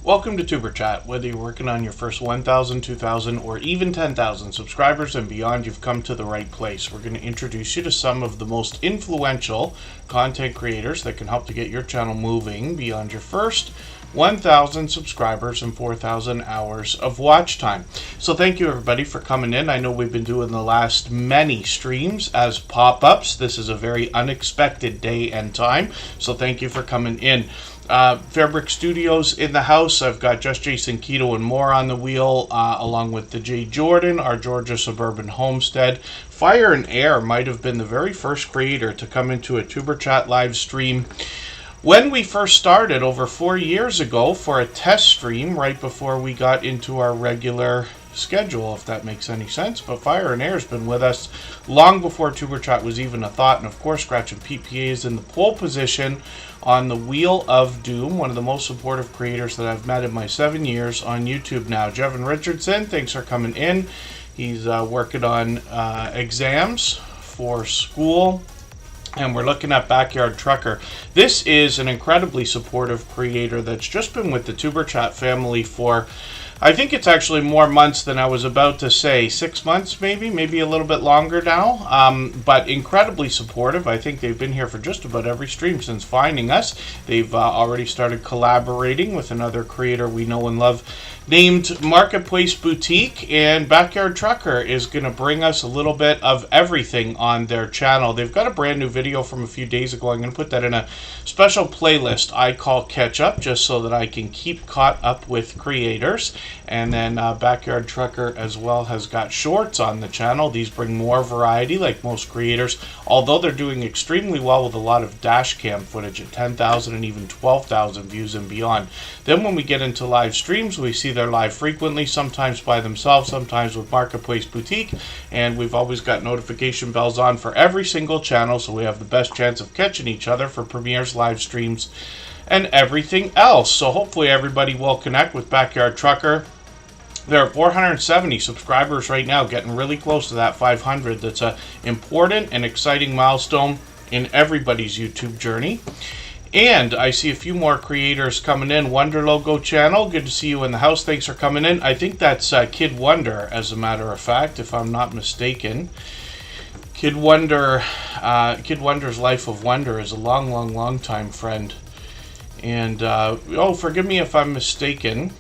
Welcome to Superchat. Whether you're working on your first 1,000, 2,000, or even 10,000 subscribers and beyond, you've come to the right place. We're going to introduce you to some of the most influential content creators that can help to get your channel moving beyond your first 1,000 subscribers and 4,000 hours of watch time. So thank you everybody for coming in. I know we've been doing the last many streams as pop-ups. This is a very unexpected day and time, so thank you for coming in. Fairbrick Studios in the house. I've got Just Jason Keto and more on the wheel, along with the J. Jordan, our Georgia suburban homestead. Fire and Air might have been the very first creator to come into a Superchat live stream when we first started over 4 years ago for a test stream right before we got into our regular schedule, if that makes any sense. But Fire and Air has been with us long before Superchat was even a thought, and of course Scratch PPA is in the pole position on the Wheel of Doom, one of the most supportive creators that I've met in my 7 years on YouTube now. Jevin Richardson, thanks for coming in. He's working on exams for school, and we're looking at Backyard Trucker. This is an incredibly supportive creator that's just been with the Superchat family for, I think it's actually more months than I was about to say. 6 months, maybe a little bit longer now, but incredibly supportive. I think they've been here for just about every stream since finding us. They've already started collaborating with another creator we know and love named Marketplace Boutique, and Backyard Trucker is going to bring us a little bit of everything on their channel. They've got a brand new video from a few days ago. I'm going to put that in a special playlist I call Catch Up, just so that I can keep caught up with creators. And then Backyard Trucker as well has got shorts on the channel. These bring more variety like most creators, although they're doing extremely well with a lot of dash cam footage at 10,000 and even 12,000 views and beyond. Then when we get into live streams, we see they're live frequently, sometimes by themselves, sometimes with Marketplace Boutique, and we've always got notification bells on for every single channel, so we have the best chance of catching each other for premieres, live streams, and everything else. So hopefully everybody will connect with Backyard Trucker. There are 470 subscribers right now, getting really close to that 500. That's an important and exciting milestone in everybody's YouTube journey. And I see a few more creators coming in. Wonder Logo channel, good to see you in the house. Thanks for coming in. I think that's Kid Wonder, as a matter of fact, if I'm not mistaken. Kid Wonder's Life of Wonder is a long time friend. And, oh, forgive me if I'm mistaken.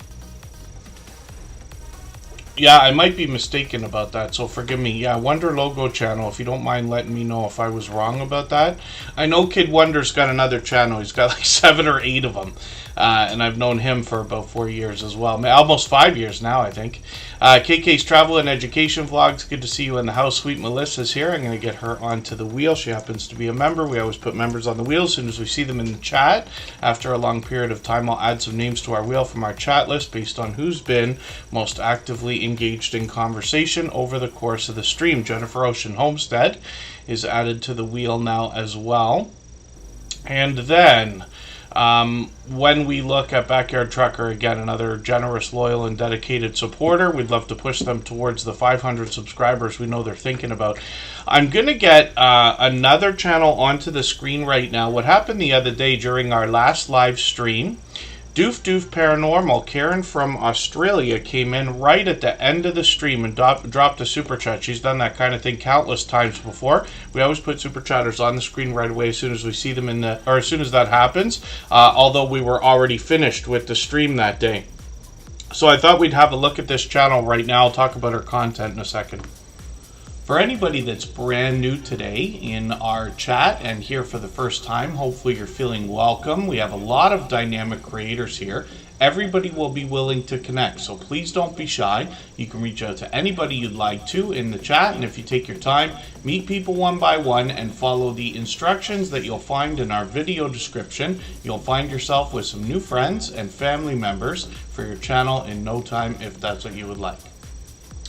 Yeah, I might be mistaken about that, so forgive me. Yeah, Wonder Logo channel, if you don't mind letting me know if I was wrong about that. I know Kid Wonder's got another channel. He's got like 7 or 8 of them. And I've known him for about 4 years as well. Almost 5 years now, I think. KK's Travel and Education Vlogs, good to see you in the house. Sweet Melissa's here. I'm going to get her onto the wheel. She happens to be a member. We always put members on the wheel as soon as we see them in the chat. After a long period of time, I'll add some names to our wheel from our chat list based on who's been most actively engaged in conversation over the course of the stream. Jennifer Ocean Homestead is added to the wheel now as well. And then when we look at Backyard Trucker, again, another generous, loyal, and dedicated supporter. We'd love to push them towards the 500 subscribers we know they're thinking about. I'm going to get another channel onto the screen right now. What happened the other day during our last live stream, Doof Paranormal, Karen from Australia, came in right at the end of the stream and dropped a super chat. She's done that kind of thing countless times before. We always put super chatters on the screen right away as soon as we see them or as soon as that happens. Although we were already finished with the stream that day. So I thought we'd have a look at this channel right now. I'll talk about her content in a second. For anybody that's brand new today in our chat and here for the first time, hopefully you're feeling welcome. We have a lot of dynamic creators here. Everybody will be willing to connect, so please don't be shy. You can reach out to anybody you'd like to in the chat, and if you take your time, meet people one by one and follow the instructions that you'll find in our video description. You'll find yourself with some new friends and family members for your channel in no time if that's what you would like.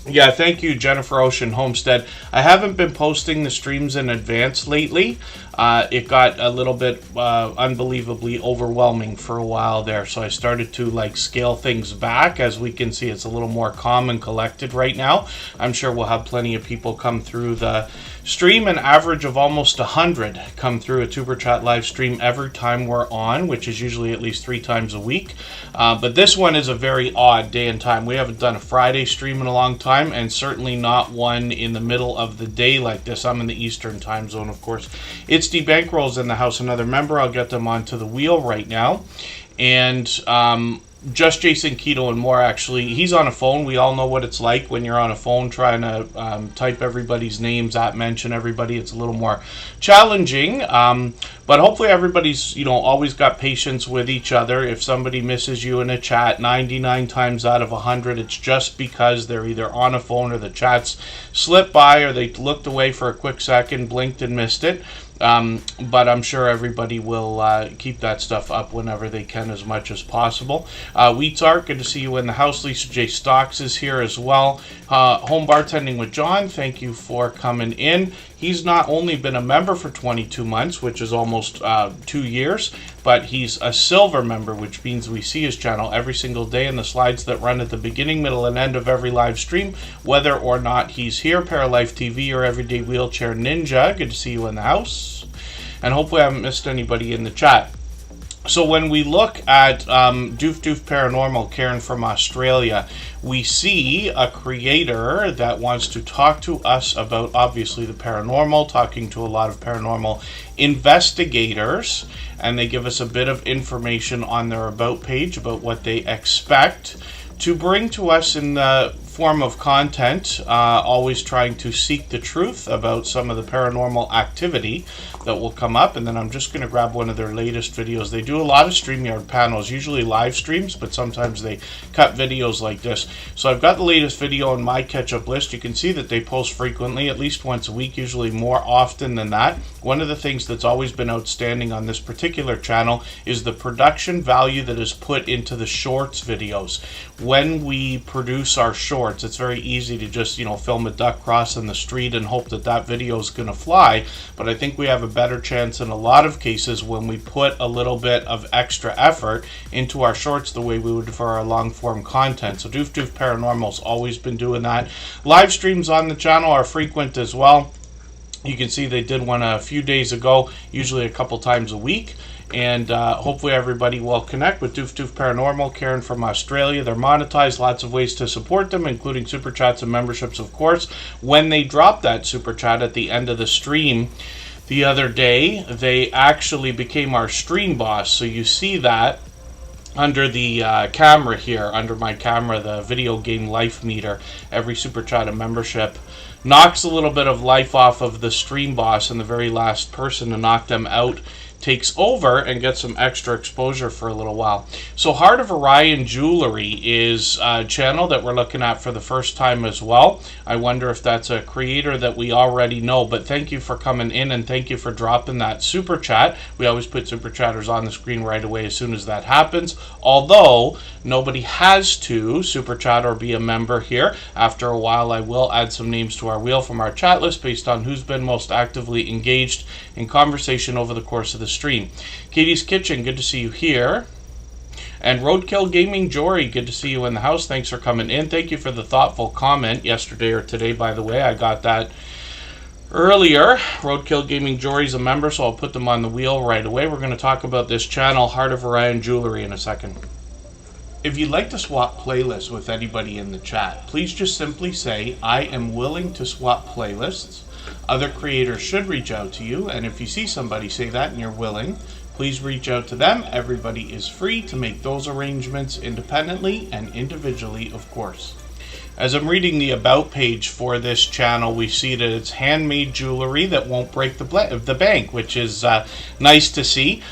Yeah, thank you, Jennifer Ocean Homestead. I haven't been posting the streams in advance lately. It got a little bit unbelievably overwhelming for a while there, so I started to scale things back. As we can see, it's a little more calm and collected right now. I'm sure we'll have plenty of people come through the stream. An average of almost 100 come through a Tuber Chat live stream every time we're on, which is usually at least 3 times a week. But this one is a very odd day and time. We haven't done a Friday stream in a long time, and certainly not one in the middle of the day like this. I'm in the Eastern time zone, of course. It's the Bankroll's in the house, another member. I'll get them onto the wheel right now. And just Jason Keto and more, actually. He's on a phone. We all know what it's like when you're on a phone trying to type everybody's names, mention everybody. It's a little more challenging. But hopefully everybody's, always got patience with each other. If somebody misses you in a chat, 99 times out of 100, it's just because they're either on a phone or the chat's slipped by, or they looked away for a quick second, blinked and missed it. But I'm sure everybody will keep that stuff up whenever they can, as much as possible. Wheats Art, good to see you in the house. Lisa J. Stocks is here as well. Home Bartending with John, thank you for coming in. He's not only been a member for 22 months, which is almost 2 years, but he's a silver member, which means we see his channel every single day in the slides that run at the beginning, middle, and end of every live stream, whether or not he's here. Paralife TV or Everyday Wheelchair Ninja, good to see you in the house. And hopefully I haven't missed anybody in the chat. So when we look at Doof Doof Paranormal, Karen from Australia, we see a creator that wants to talk to us about, obviously, the paranormal, talking to a lot of paranormal investigators, and they give us a bit of information on their About page about what they expect to bring to us in the form of content, always trying to seek the truth about some of the paranormal activity that will come up. And then I'm just going to grab one of their latest videos. They do a lot of StreamYard panels, usually live streams, but sometimes they cut videos like this. So I've got the latest video on my catch-up list. You can see that they post frequently, at least once a week, usually more often than that. One of the things that's always been outstanding on this particular channel is the production value that is put into the shorts videos. When we produce our shorts, it's very easy to just, film a duck crossing the street and hope that that video is going to fly. But I think we have a better chance in a lot of cases when we put a little bit of extra effort into our shorts the way we would for our long form content. So Doof Doof Paranormal's always been doing that. Live streams on the channel are frequent as well. You can see they did one a few days ago, usually a couple times a week. And hopefully everybody will connect with Doof Doof Paranormal, Karen from Australia. They're monetized, lots of ways to support them, including super chats and memberships, of course. When they drop that super chat at the end of the stream the other day, they actually became our stream boss. So you see that under the camera here, under my camera, the video game life meter. Every super chat and membership knocks a little bit of life off of the stream boss, and the very last person to knock them out takes over and gets some extra exposure for a little while. So Heart of Orion Jewelry is a channel that we're looking at for the first time as well. I wonder if that's a creator that we already know, but thank you for coming in and thank you for dropping that super chat. We always put super chatters on the screen right away as soon as that happens, although nobody has to super chat or be a member here. After a while I will add some names to our wheel from our chat list based on who's been most actively engaged in conversation over the course of the stream. Katie's Kitchen, good to see you here. And Roadkill Gaming Jory, good to see you in the house. Thanks for coming in. Thank you for the thoughtful comment yesterday or today, by the way. I got that earlier. Roadkill Gaming Jory's a member, so I'll put them on the wheel right away. We're going to talk about this channel, Heart of Orion Jewelry, in a second. If you'd like to swap playlists with anybody in the chat, please just simply say, I am willing to swap playlists. Other creators should reach out to you, and if you see somebody say that and you're willing, please reach out to them. Everybody is free to make those arrangements independently and individually, of course. As I'm reading the About page for this channel, we see that it's handmade jewelry that won't break the bank, which is nice to see.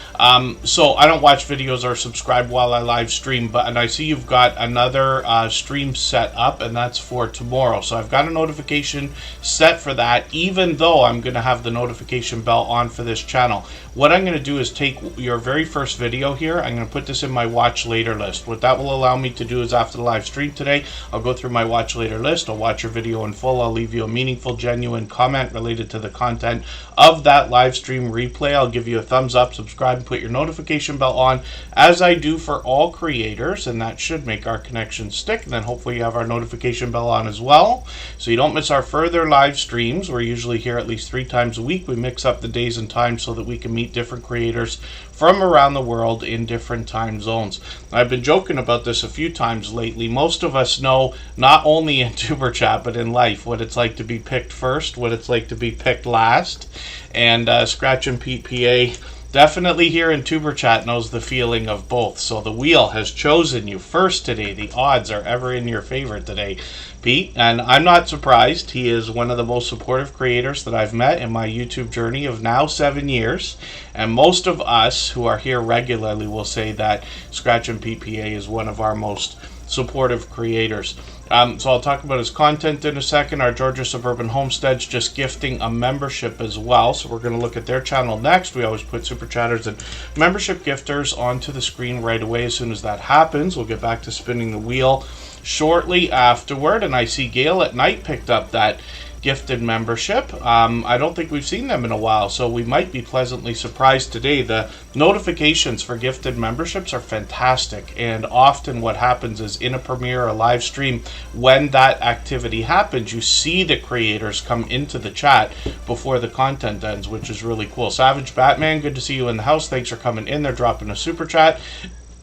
So I don't watch videos or subscribe while I live stream, and I see you've got another stream set up, and that's for tomorrow. So I've got a notification set for that, even though I'm going to have the notification bell on for this channel. what I'm going to do is take your very first video here. I'm going to put this in my watch later list. What that will allow me to do is after the live stream today, I'll go through my watch later list. I'll watch your video in full. I'll leave you a meaningful, genuine comment related to the content of that live stream replay. I'll give you a thumbs up, subscribe, and put your notification bell on, as I do for all creators, and that should make our connection stick. And then hopefully you have our notification bell on as well, so you don't miss our further live streams. We're usually here at least 3 times a week. We mix up the days and times so that we can meet different creators from around the world in different time zones. I've been joking about this a few times lately. Most of us know, not only in Tuber Chat but in life, what it's like to be picked first, what it's like to be picked last, and Scratch and PPA definitely here in Tuber Chat knows the feeling of both. So the wheel has chosen you first today. The odds are ever in your favor today, Pete, and I'm not surprised. He is one of the most supportive creators that I've met in my YouTube journey of now 7 years, and most of us who are here regularly will say that Scratch and PPA is one of our most supportive creators. So I'll talk about his content in a second. Our Georgia Suburban Homestead's just gifting a membership as well, so we're going to look at their channel next. We always put Superchatters and membership gifters onto the screen right away as soon as that happens. We'll get back to spinning the wheel shortly afterward, and I see Gail at Night picked up that gifted membership. I don't think we've seen them in a while, so we might be pleasantly surprised today. The notifications for gifted memberships are fantastic, and often what happens is in a premiere or a live stream, when that activity happens, you see the creators come into the chat before the content ends, which is really cool. Savage Batman, good to see you in the house. Thanks for coming in. They're dropping a super chat.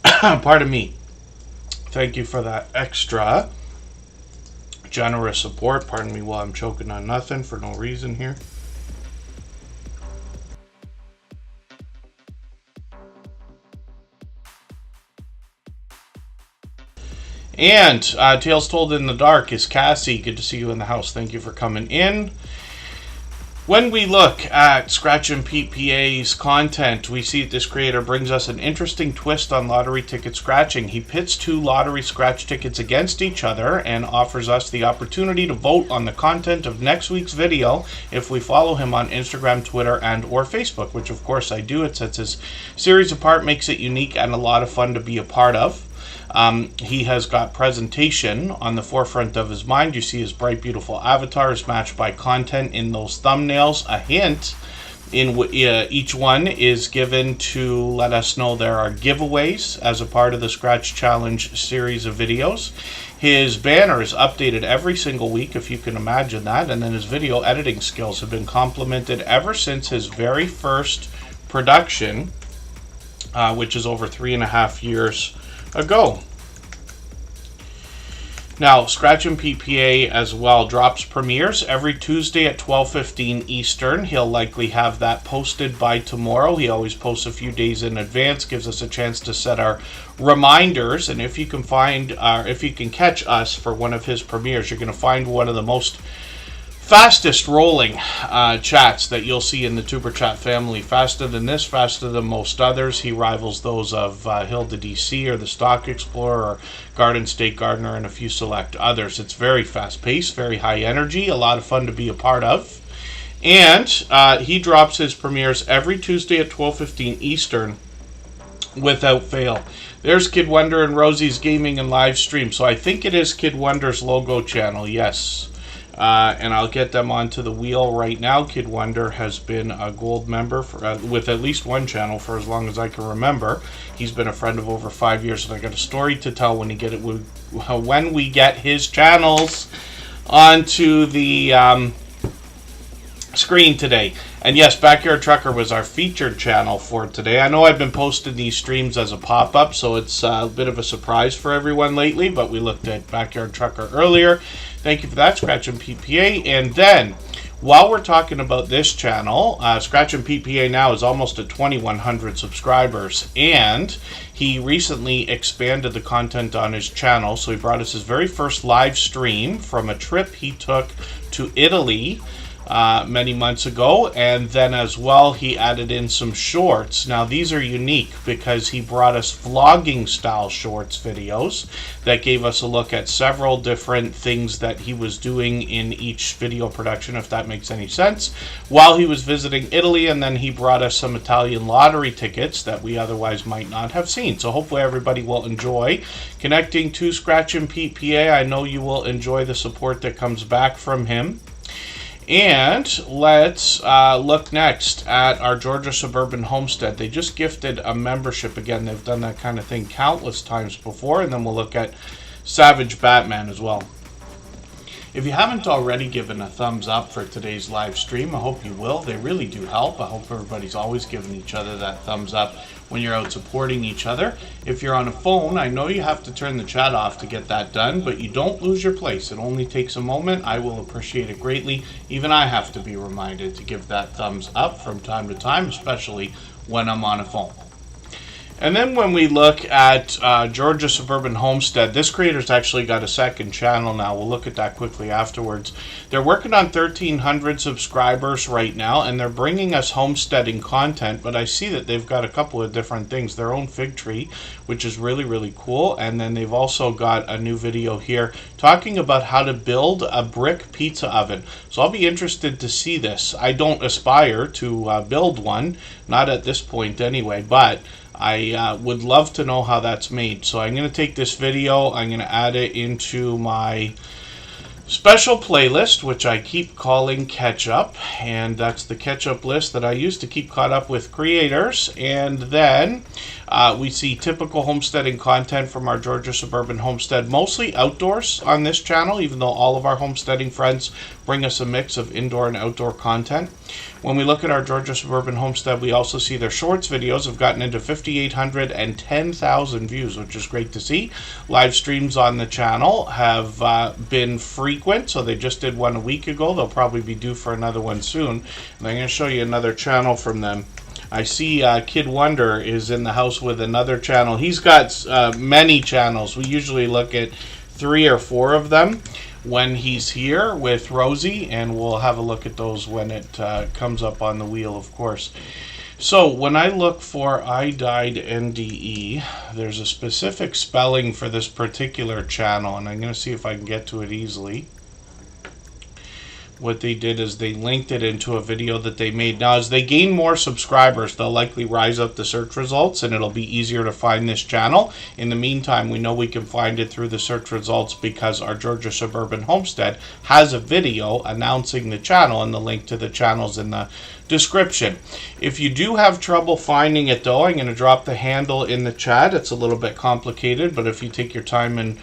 Pardon me. Thank you for that extra generous support. Pardon me while I'm choking on nothing for no reason here. And Tales Told in the Dark is Cassie. Good to see you in the house. Thank you for coming in. When we look at Scratch and PPA's content, we see that this creator brings us an interesting twist on lottery ticket scratching. He pits 2 lottery scratch tickets against each other and offers us the opportunity to vote on the content of next week's video if we follow him on Instagram, Twitter, and or Facebook, which of course I do. It sets his series apart, makes it unique, and a lot of fun to be a part of. He has got presentation on the forefront of his mind. You see his bright, beautiful avatars matched by content in those thumbnails. A hint in each one is given to let us know there are giveaways as a part of the Scratch Challenge series of videos. His banner is updated every single week, if you can imagine that, and then his video editing skills have been complimented ever since his very first production, which is over 3.5 years ago. Now, Scratch and PPA as well drops premieres every Tuesday at 12:15 Eastern. He'll likely have that posted by tomorrow. He always posts a few days in advance, gives us a chance to set our reminders. And if you can catch us for one of his premieres, you're going to find one of the most fastest rolling chats that you'll see in the Tuber Chat family. Faster than this, faster than most others. He rivals those of Hilda DC or the Stock Explorer or Garden State Gardener and a few select others. It's very fast paced, very high energy, a lot of fun to be a part of. And he drops his premieres every Tuesday at 12:15 Eastern without fail. There's Kid Wonder and Rosie's Gaming and Live Stream. So I think it is Kid Wonder's logo channel, yes. And I'll get them onto the wheel right now. Kid Wonder has been a gold member for, with at least one channel for as long as I can remember. He's been a friend of over 5 years, and I got a story to tell when we get his channels onto the screen today. And yes, Backyard Trucker was our featured channel for today. I know I've been posting these streams as a pop-up, so it's a bit of a surprise for everyone lately, but we looked at Backyard Trucker earlier. Thank you for that, Scratch and PPA. And then, while we're talking about this channel, Scratch and PPA now is almost at 2,100 subscribers, and he recently expanded the content on his channel. So he brought us his very first live stream from a trip he took to Italy many months ago, and then as well he added in some shorts. Now these are unique because he brought us vlogging style shorts videos that gave us a look at several different things that he was doing in each video production, if that makes any sense, while he was visiting Italy. And then he brought us some Italian lottery tickets that we otherwise might not have seen. So hopefully everybody will enjoy connecting to Scratch and Pete PA. I know you will enjoy the support that comes back from him. And let's look next at our Georgia Suburban Homestead. They just gifted a membership again. They've done that kind of thing countless times before. And then we'll look at Savage Batman as well. If you haven't already given a thumbs up for today's live stream, I hope you will. They really do help. I hope everybody's always giving each other that thumbs up when you're out supporting each other. If you're on a phone, I know you have to turn the chat off to get that done, but you don't lose your place. It only takes a moment. I will appreciate it greatly. Even I have to be reminded to give that thumbs up from time to time, especially when I'm on a phone. And then when we look at Georgia Suburban Homestead, this creator's actually got a second channel now. We'll look at that quickly afterwards. They're working on 1,300 subscribers right now, and they're bringing us homesteading content, but I see that they've got a couple of different things. Their own fig tree, which is really, really cool, and then they've also got a new video here talking about how to build a brick pizza oven. So I'll be interested to see this. I don't aspire to build one, not at this point anyway, but I would love to know how that's made. So I'm going to take this video, I'm going to add it into my special playlist, which I keep calling Catch Up, and that's the catch up list that I use to keep caught up with creators. And then we see typical homesteading content from our Georgia Suburban Homestead, mostly outdoors on this channel, even though all of our homesteading friends bring us a mix of indoor and outdoor content. When we look at our Georgia Suburban Homestead, we also see their shorts videos have gotten into 5,800 and 10,000 views, which is great to see. Live streams on the channel have been frequent, so they just did one a week ago. They'll probably be due for another one soon. And I'm going to show you another channel from them. I see Kid Wonder is in the house with another channel. He's got many channels. We usually look at 3 or 4 of them when he's here with Rosie, and we'll have a look at those when it comes up on the wheel, of course. So when I look for I Died NDE, there's a specific spelling for this particular channel, and I'm going to see if I can get to it easily. What they did is they linked it into a video that they made. Now, as they gain more subscribers, they'll likely rise up the search results, and it'll be easier to find this channel. In the meantime, we know we can find it through the search results because our Georgia Suburban Homestead has a video announcing the channel, and the link to the channel's in the description. If you do have trouble finding it, though, I'm going to drop the handle in the chat. It's a little bit complicated, but if you take your time and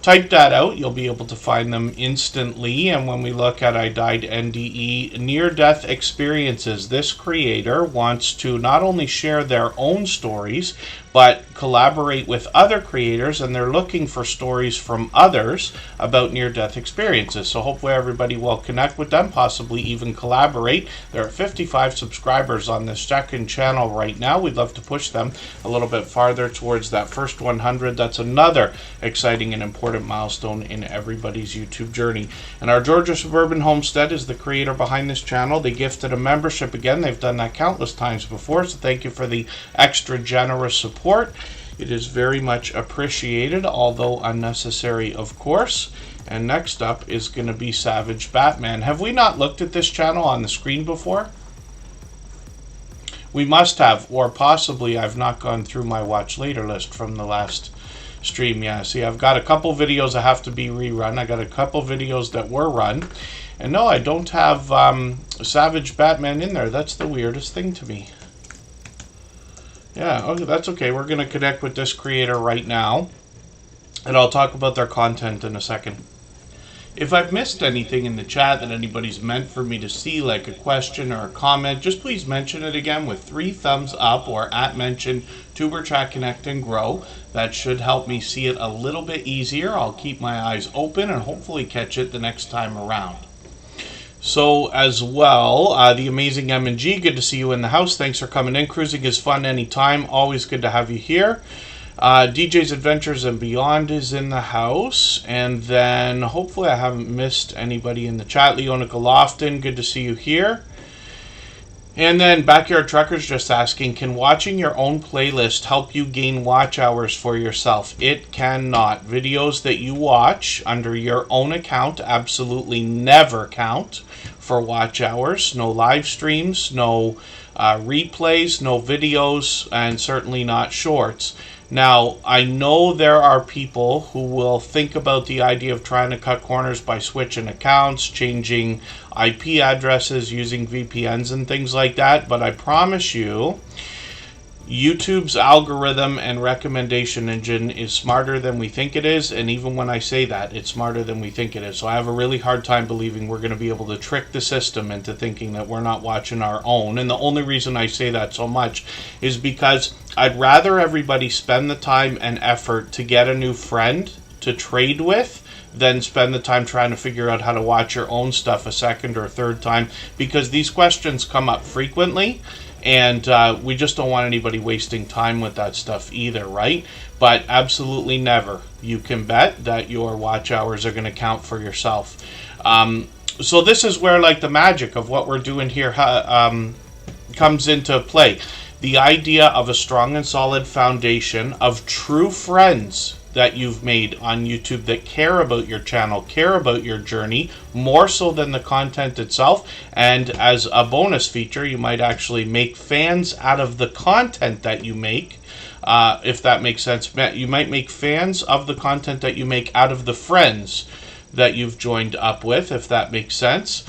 type that out, you'll be able to find them instantly. And when we look at I Died NDE near-death experiences, this creator wants to not only share their own stories, but collaborate with other creators, and they're looking for stories from others about near-death experiences. So hopefully everybody will connect with them, possibly even collaborate. There are 55 subscribers on this second channel right now. We'd love to push them a little bit farther towards that first 100. That's another exciting and important milestone in everybody's YouTube journey. And our Georgia Suburban Homestead is the creator behind this channel. They gifted a membership again. They've done that countless times before, so thank you for the extra generous support. It is very much appreciated, although unnecessary, of course. And next up is going to be Savage Batman. Have we not looked at this channel on the screen before? We must have, or possibly I've not gone through my watch later list from the last stream. Yeah, see, I've got a couple videos that have to be rerun. I got a couple videos that were run. And no, I don't have Savage Batman in there. That's the weirdest thing to me. Yeah, okay, that's okay. We're going to connect with this creator right now, and I'll talk about their content in a second. If I've missed anything in the chat that anybody's meant for me to see, like a question or a comment, just please mention it again with 3 thumbs up or @mention Superchat Connect and Grow. That should help me see it a little bit easier. I'll keep my eyes open and hopefully catch it the next time around. So as well, the amazing M&G, good to see you in the house. Thanks for coming in. Cruising is fun anytime. Always good to have you here. DJ's Adventures and Beyond is in the house. And then hopefully I haven't missed anybody in the chat. Leonica Lofton, good to see you here. And then Backyard Truckers just asking, can watching your own playlist help you gain watch hours for yourself? It cannot. Videos that you watch under your own account absolutely never count for watch hours. No live streams, no replays, no videos, and certainly not shorts. Now, I know there are people who will think about the idea of trying to cut corners by switching accounts, changing IP addresses, using VPNs and things like that, but I promise you, YouTube's algorithm and recommendation engine is smarter than we think it is, and even when I say that, it's smarter than we think it is. So I have a really hard time believing we're going to be able to trick the system into thinking that we're not watching our own. And the only reason I say that so much is because I'd rather everybody spend the time and effort to get a new friend to trade with than spend the time trying to figure out how to watch your own stuff a second or third time, because these questions come up frequently. And we just don't want anybody wasting time with that stuff either, right? But absolutely never. You can bet that your watch hours are going to count for yourself. So this is where like the magic of what we're doing here comes into play. The idea of a strong and solid foundation of true friends that you've made on YouTube that care about your channel, care about your journey, more so than the content itself. And as a bonus feature, you might actually make fans out of the content that you make, if that makes sense. You might make fans of the content that you make out of the friends that you've joined up with, if that makes sense.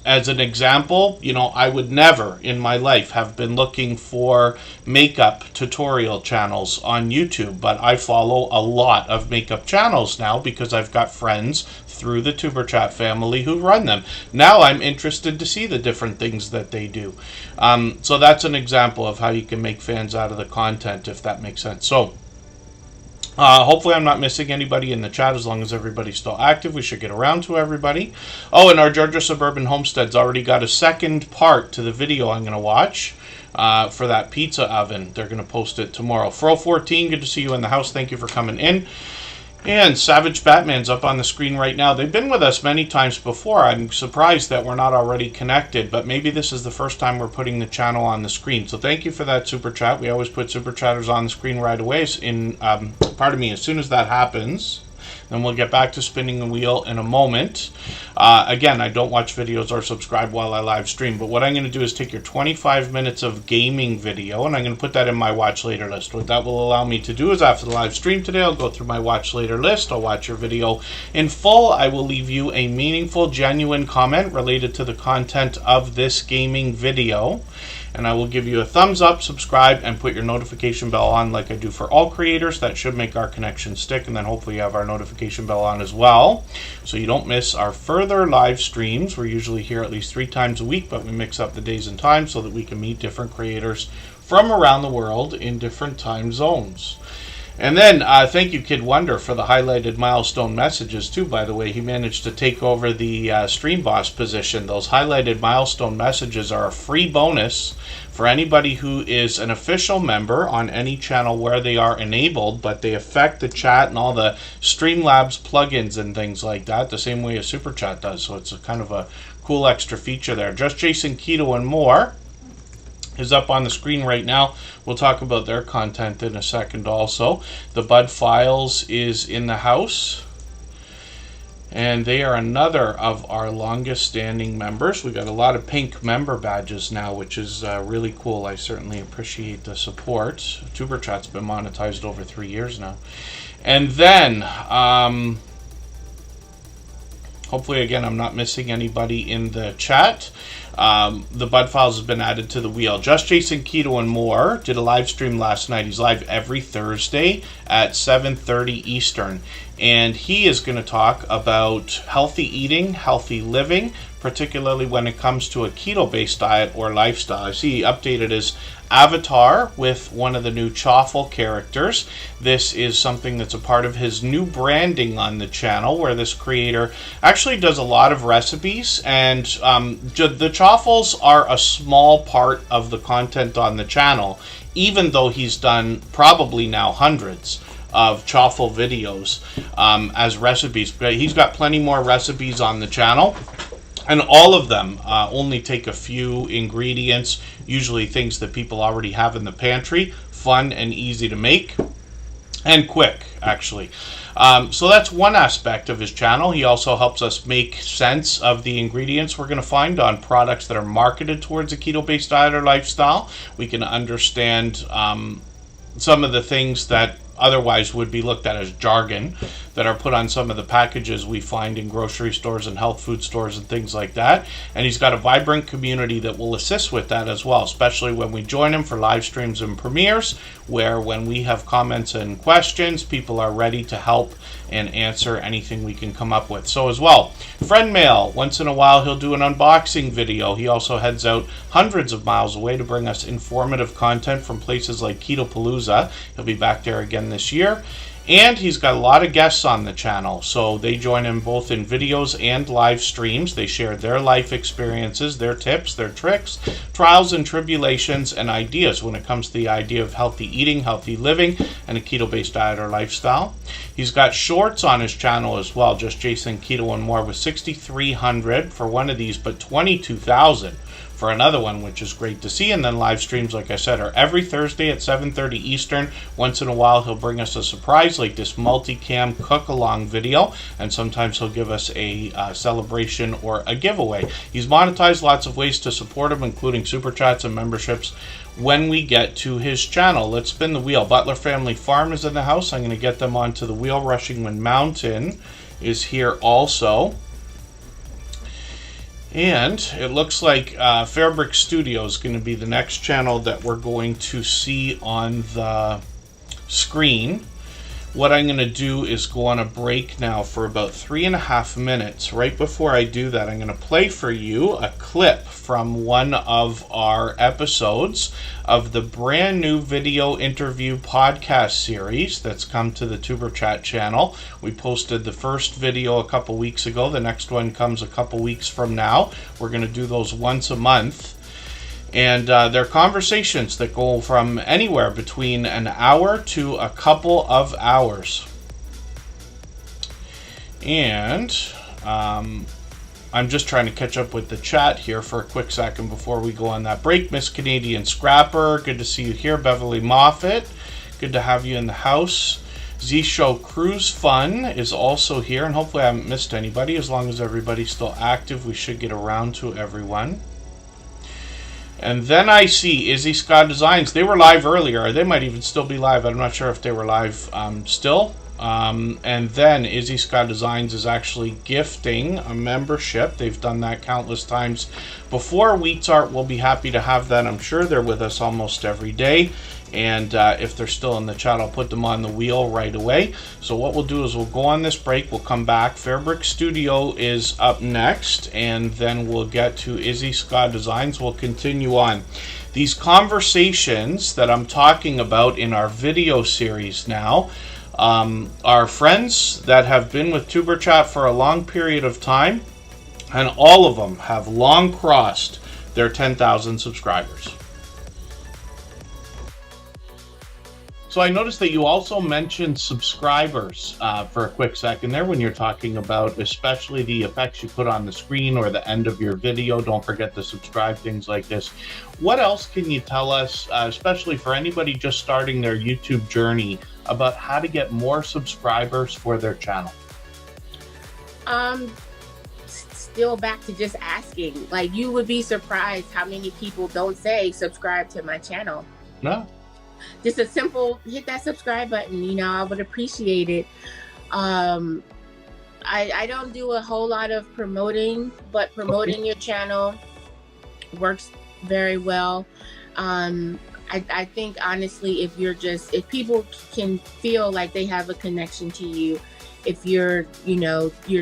As an example, you know, I would never in my life have been looking for makeup tutorial channels on YouTube, but I follow a lot of makeup channels now because I've got friends through the Superchat family who run them. Now I'm interested to see the different things that they do. So that's an example of how you can make fans out of the content, if that makes sense. So hopefully I'm not missing anybody in the chat. As long as everybody's still active, we should get around to everybody. Oh, and our Georgia Suburban Homestead's already got a second part to the video I'm going to watch for that pizza oven. They're going to post it tomorrow. Fro14, good to see you in the house. Thank you for coming in. And Savage Batman's up on the screen right now. They've been with us many times before. I'm surprised that we're not already connected, but maybe this is the first time we're putting the channel on the screen. So thank you for that super chat. We always put super chatters on the screen right away. As soon as that happens, then we'll get back to spinning the wheel in a moment. Again, I don't watch videos or subscribe while I live stream, but what I'm going to do is take your 25 minutes of gaming video, and I'm going to put that in my watch later list. What that will allow me to do is after the live stream today, I'll go through my watch later list. I'll watch your video in full. I will leave you a meaningful, genuine comment related to the content of this gaming video. And I will give you a thumbs up, subscribe, and put your notification bell on like I do for all creators. That should make our connection stick, and then hopefully you have our notification bell on as well, so you don't miss our further live streams. We're usually here at least 3 times a week, but we mix up the days and times so that we can meet different creators from around the world in different time zones. And then, thank you, Kid Wonder, for the highlighted milestone messages, too, by the way. He managed to take over the Stream Boss position. Those highlighted milestone messages are a free bonus for anybody who is an official member on any channel where they are enabled, but they affect the chat and all the Streamlabs plugins and things like that, the same way a Super Chat does. So it's a kind of a cool extra feature there. Just Jason Keto and More is up on the screen right now. We'll talk about their content in a second also. The Bud Files is in the house, and they are another of our longest standing members. We got a lot of pink member badges now, which is really cool. I certainly appreciate the support. Superchat's been monetized over 3 years now. And then hopefully again I'm not missing anybody in the chat. The Bud Files has been added to the wheel. Just Jason Keto and More did a live stream last night. He's live every Thursday at 7:30 Eastern. And he is going to talk about healthy eating, healthy living, particularly when it comes to a keto-based diet or lifestyle. I see he updated his avatar with one of the new Chaffle characters. This is something that's a part of his new branding on the channel, where this creator actually does a lot of recipes, and the chaffles are a small part of the content on the channel, even though he's done probably now hundreds of chaffle videos as recipes. But he's got plenty more recipes on the channel, and all of them only take a few ingredients, usually things that people already have in the pantry, fun and easy to make, and quick, actually. So that's one aspect of his channel. He also helps us make sense of the ingredients we're going to find on products that are marketed towards a keto-based diet or lifestyle. We can understand some of the things that otherwise would be looked at as jargon that are put on some of the packages we find in grocery stores and health food stores and things like that. And he's got a vibrant community that will assist with that as well, especially when we join him for live streams and premieres, where when we have comments and questions, people are ready to help and answer anything we can come up with. So as well, friend mail. Once in a while he'll do an unboxing video. He also heads out hundreds of miles away to bring us informative content from places like Ketopalooza. He'll be back there again this year. And he's got a lot of guests on the channel, so they join him both in videos and live streams. They share their life experiences, their tips, their tricks, trials and tribulations, and ideas when it comes to the idea of healthy eating, healthy living, and a keto-based diet or lifestyle. He's got shorts on his channel as well, just Jason Keto and More, with 6,300 for one of these, but 22,000 for another one, which is great to see. And then live streams, like I said, are every Thursday at 7:30 Eastern. Once in a while he'll bring us a surprise like this multicam cook along video, and sometimes he'll give us a celebration or a giveaway. He's monetized lots of ways to support him, including super chats and memberships when we get to his channel. Let's spin the wheel. Butler Family Farm is in the house. I'm going to get them onto the wheel. Rushing Wind Mountain is here also. And it looks like Fairbrick Studio is going to be the next channel that we're going to see on the screen. What I'm going to do is go on a break now for about 3.5 minutes. Right before I do that, I'm going to play for you a clip from one of our episodes of the brand new video interview podcast series that's come to the Tuber Chat channel. We posted the first video a couple weeks ago. The next one comes a couple weeks from now. We're going to do those once a month. And they're conversations that go from anywhere between an hour to a couple of hours. And I'm just trying to catch up with the chat here for a quick second before we go on that break. Miss Canadian Scrapper, good to see you here. Beverly Moffat, good to have you in the house. Z-Show Cruise Fun is also here, and hopefully I haven't missed anybody. As long as everybody's still active, we should get around to everyone. And then I see Izzy Scott Designs. They were live earlier. They might even still be live. I'm not sure if they were live still. And then Izzy Scott Designs is actually gifting a membership. They've done that countless times before. Wheats Art will be happy to have that. I'm sure they're with us almost every day. And if they're still in the chat, I'll put them on the wheel right away. So what we'll do is we'll go on this break. We'll come back. Fairbrick Studio is up next. And then we'll get to Izzy Scott Designs. We'll continue on. These conversations that I'm talking about in our video series now are friends that have been with Tuber Chat for a long period of time. And all of them have long crossed their 10,000 subscribers. So I noticed that you also mentioned subscribers for a quick second there when you're talking about especially the effects you put on the screen or the end of your video. Don't forget to subscribe, things like this. What else can you tell us, especially for anybody just starting their YouTube journey, about how to get more subscribers for their channel? Still back to just asking. Like, you would be surprised how many people don't say subscribe to my channel. No. Just a simple hit that subscribe button, you know, I would appreciate it. I don't do a whole lot of promoting, but promoting your channel works very well. I think honestly, if people can feel like they have a connection to you, if you're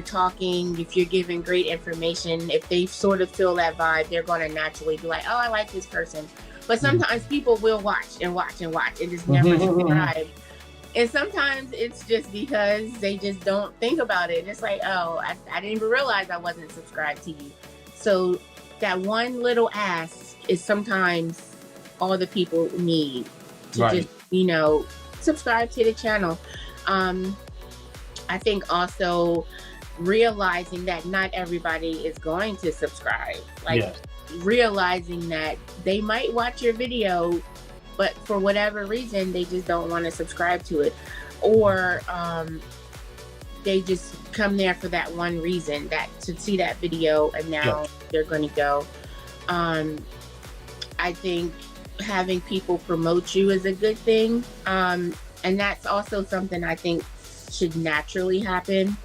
talking, if you're giving great information, if they sort of feel that vibe, they're going to naturally be like, oh, I like this person. But sometimes people will watch and just never subscribe. And sometimes it's just because they just don't think about it. It's like, oh, I didn't even realize I wasn't subscribed to you. So that one little ask is sometimes all the people need to Right. just, subscribe to the channel. I think also realizing that not everybody is going to subscribe. Like, Yes. realizing that they might watch your video, but for whatever reason, they just don't want to subscribe to it. Or they just come there for that one reason, that to see that video, and now they're going to go. I think having people promote you is a good thing. And that's also something I think should naturally happen.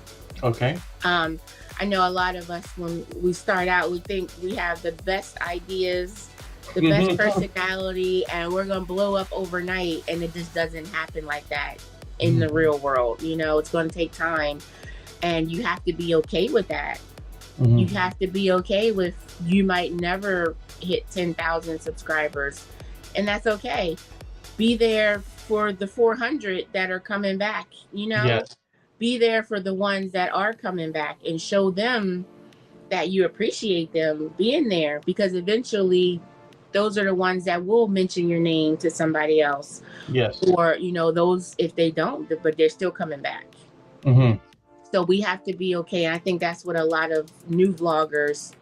Okay. I know a lot of us, when we start out, we think we have the best ideas, the best personality, and we're going to blow up overnight. And it just doesn't happen like that in the real world. It's going to take time, and you have to be okay with that. You have to be okay with, you might never hit 10,000 subscribers, and that's okay. Be there for the 400 that are coming back, Yes. Be there for the ones that are coming back, and show them that you appreciate them being there, because eventually those are the ones that will mention your name to somebody else. Yes. Or, those, if they don't, but they're still coming back. So we have to be okay. I think that's what a lot of new vloggers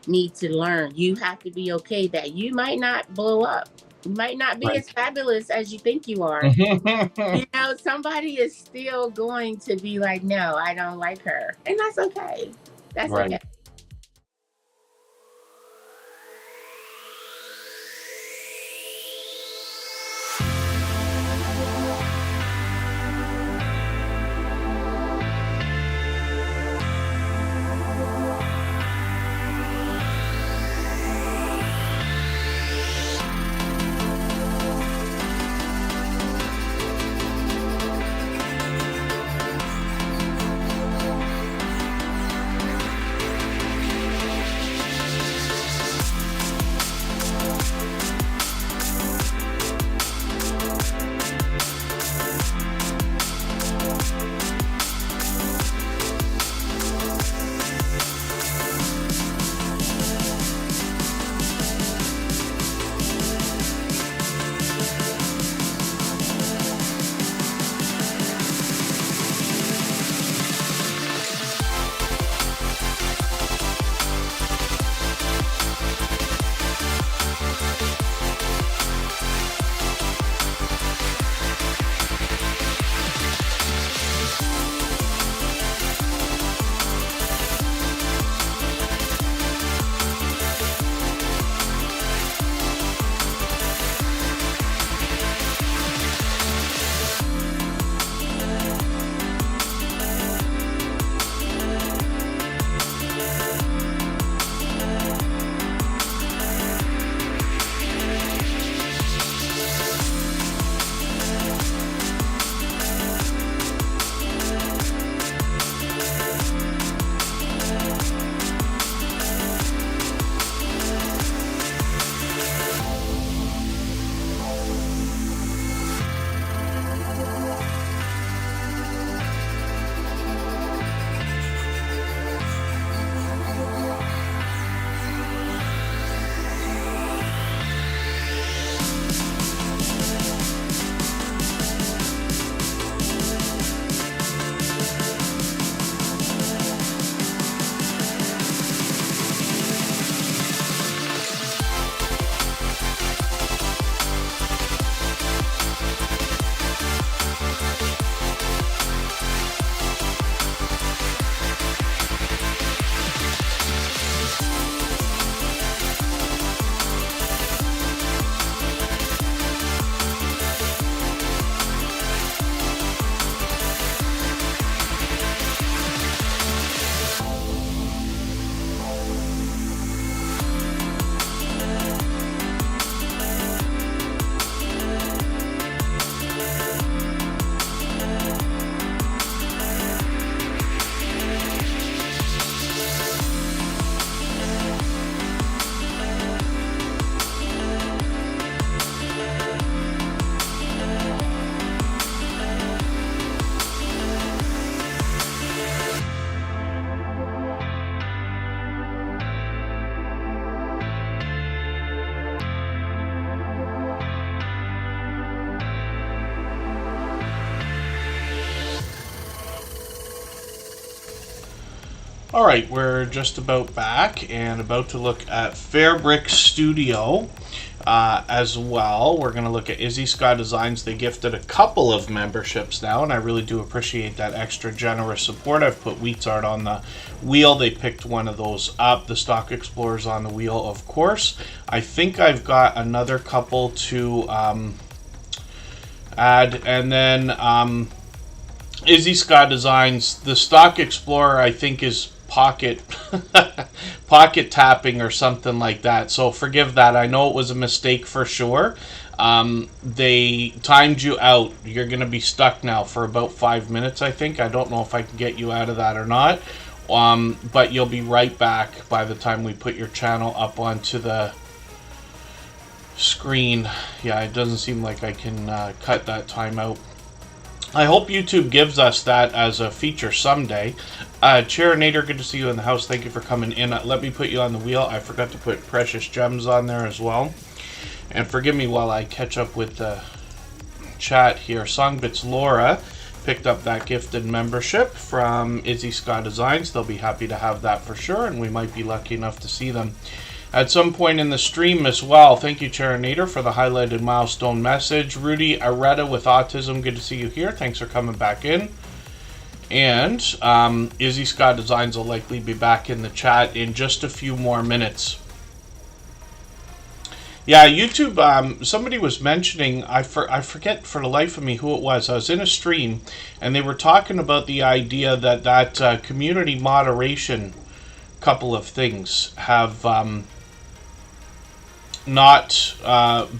need to learn. You have to be okay that you might not blow up. You might not be as fabulous as you think you are. Somebody is still going to be like, no, I don't like her. And that's okay. That's okay. All right, we're just about back and about to look at Fairbrick Studio as well. We're going to look at Izzy Scott Designs. They gifted a couple of memberships now, and I really do appreciate that extra generous support. I've put Wheat's Art on the wheel. They picked one of those up. The Stock Explorer's on the wheel, of course. I think I've got another couple to add, and then Izzy Scott Designs. The Stock Explorer, I think, is pocket tapping or something like that, so forgive that. I know it was a mistake for sure. They timed you out. You're gonna be stuck now for about 5 minutes, I think. I don't know if I can get you out of that or not, but you'll be right back by the time we put your channel up onto the screen. Yeah, it doesn't seem like I can cut that timeout. I hope YouTube gives us that as a feature someday. Charinator, good to see you in the house. Thank you for coming in. Let me put you on the wheel. I forgot to put Precious Gems on there as well. And forgive me while I catch up with the chat here. Songbits Laura picked up that gifted membership from Izzy Scott Designs. They'll be happy to have that for sure, and we might be lucky enough to see them at some point in the stream as well. Thank you, Charinator, for the highlighted milestone message. Rudy Areta with Autism, good to see you here. Thanks for coming back in. And Izzy Scott Designs will likely be back in the chat in just a few more minutes. Yeah, YouTube, somebody was mentioning, I forget for the life of me who it was. I was in a stream, and they were talking about the idea that community moderation couple of things have not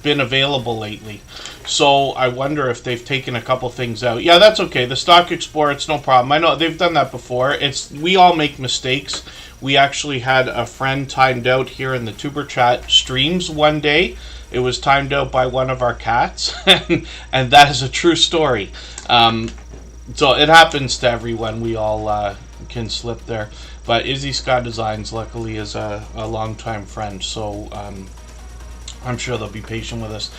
been available lately. So I wonder if they've taken a couple things out. Yeah, that's okay. The Stock Explorer, it's no problem. I know they've done that before. We all make mistakes. We actually had a friend timed out here in the Tuber Chat streams one day. It was timed out by one of our cats, and that is a true story. So it happens to everyone. We all can slip there. But Izzy Scott Designs, luckily, is a longtime friend, so I'm sure they'll be patient with us.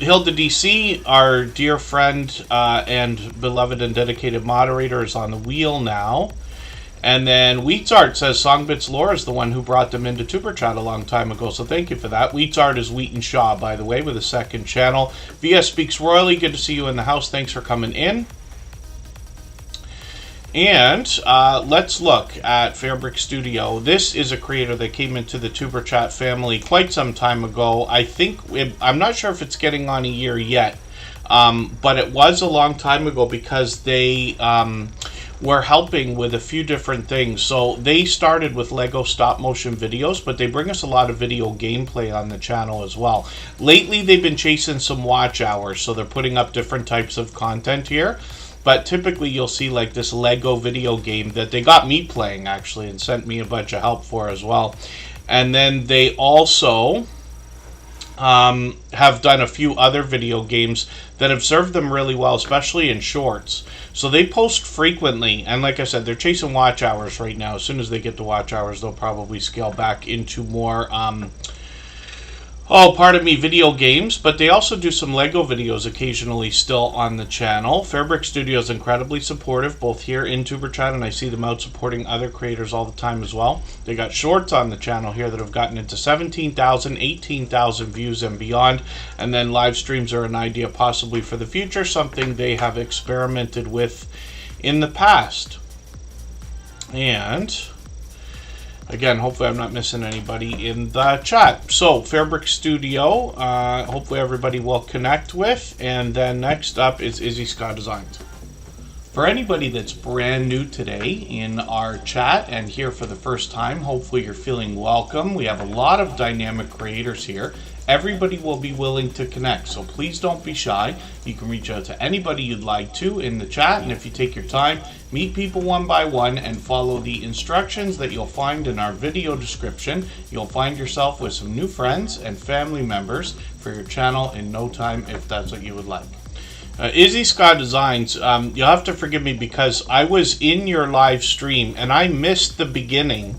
Hilda DC, our dear friend and beloved and dedicated moderator, is on the wheel now. And then Wheat's Art says Songbits Laura is the one who brought them into Tuber Chat a long time ago, so thank you for that. Wheat's Art is Wheat and Shaw, by the way, with a second channel. VS Speaks Royally, good to see you in the house. Thanks for coming in. And let's look at Fairbrick Studio. This is a creator that came into the Tuber Chat family quite some time ago. I'm not sure if it's getting on a year yet, but it was a long time ago because they were helping with a few different things. So they started with Lego stop motion videos, but they bring us a lot of video gameplay on the channel as well. Lately, they've been chasing some watch hours, so they're putting up different types of content here. But typically you'll see like this Lego video game that they got me playing actually and sent me a bunch of help for as well. And then they also have done a few other video games that have served them really well, especially in shorts. So they post frequently, and like I said, they're chasing watch hours right now. As soon as they get to watch hours, they'll probably scale back into more video games, but they also do some Lego videos occasionally still on the channel. Fairbrick Studio is incredibly supportive, both here in Tuber Chat, and I see them out supporting other creators all the time as well. They got shorts on the channel here that have gotten into 17,000, 18,000 views and beyond, and then live streams are an idea possibly for the future, something they have experimented with in the past. And again, hopefully I'm not missing anybody in the chat. So, Fairbrick Studio, hopefully everybody will connect with. And then next up is Izzy Scott Designs. For anybody that's brand new today in our chat and here for the first time, hopefully you're feeling welcome. We have a lot of dynamic creators here. Everybody will be willing to connect, so please don't be shy. You can reach out to anybody you'd like to in the chat, and if you take your time, meet people one by one and follow the instructions that you'll find in our video description. You'll find yourself with some new friends and family members for your channel in no time if that's what you would like. Izzy Scott Designs, you'll have to forgive me because I was in your live stream and I missed the beginning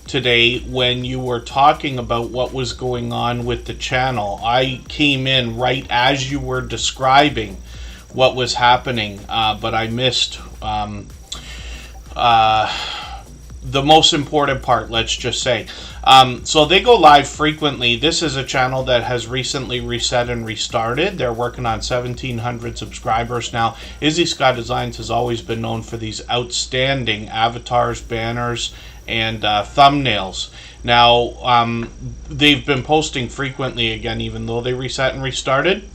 today when you were talking about what was going on with the channel. I came in right as you were describing what was the most important part, let's just say. So they go live frequently. This is a channel that has recently reset and restarted. They're working on 1,700 subscribers now. Izzy Scott Designs has always been known for these outstanding avatars, banners, and thumbnails. Now, they've been posting frequently again, even though they reset and restarted.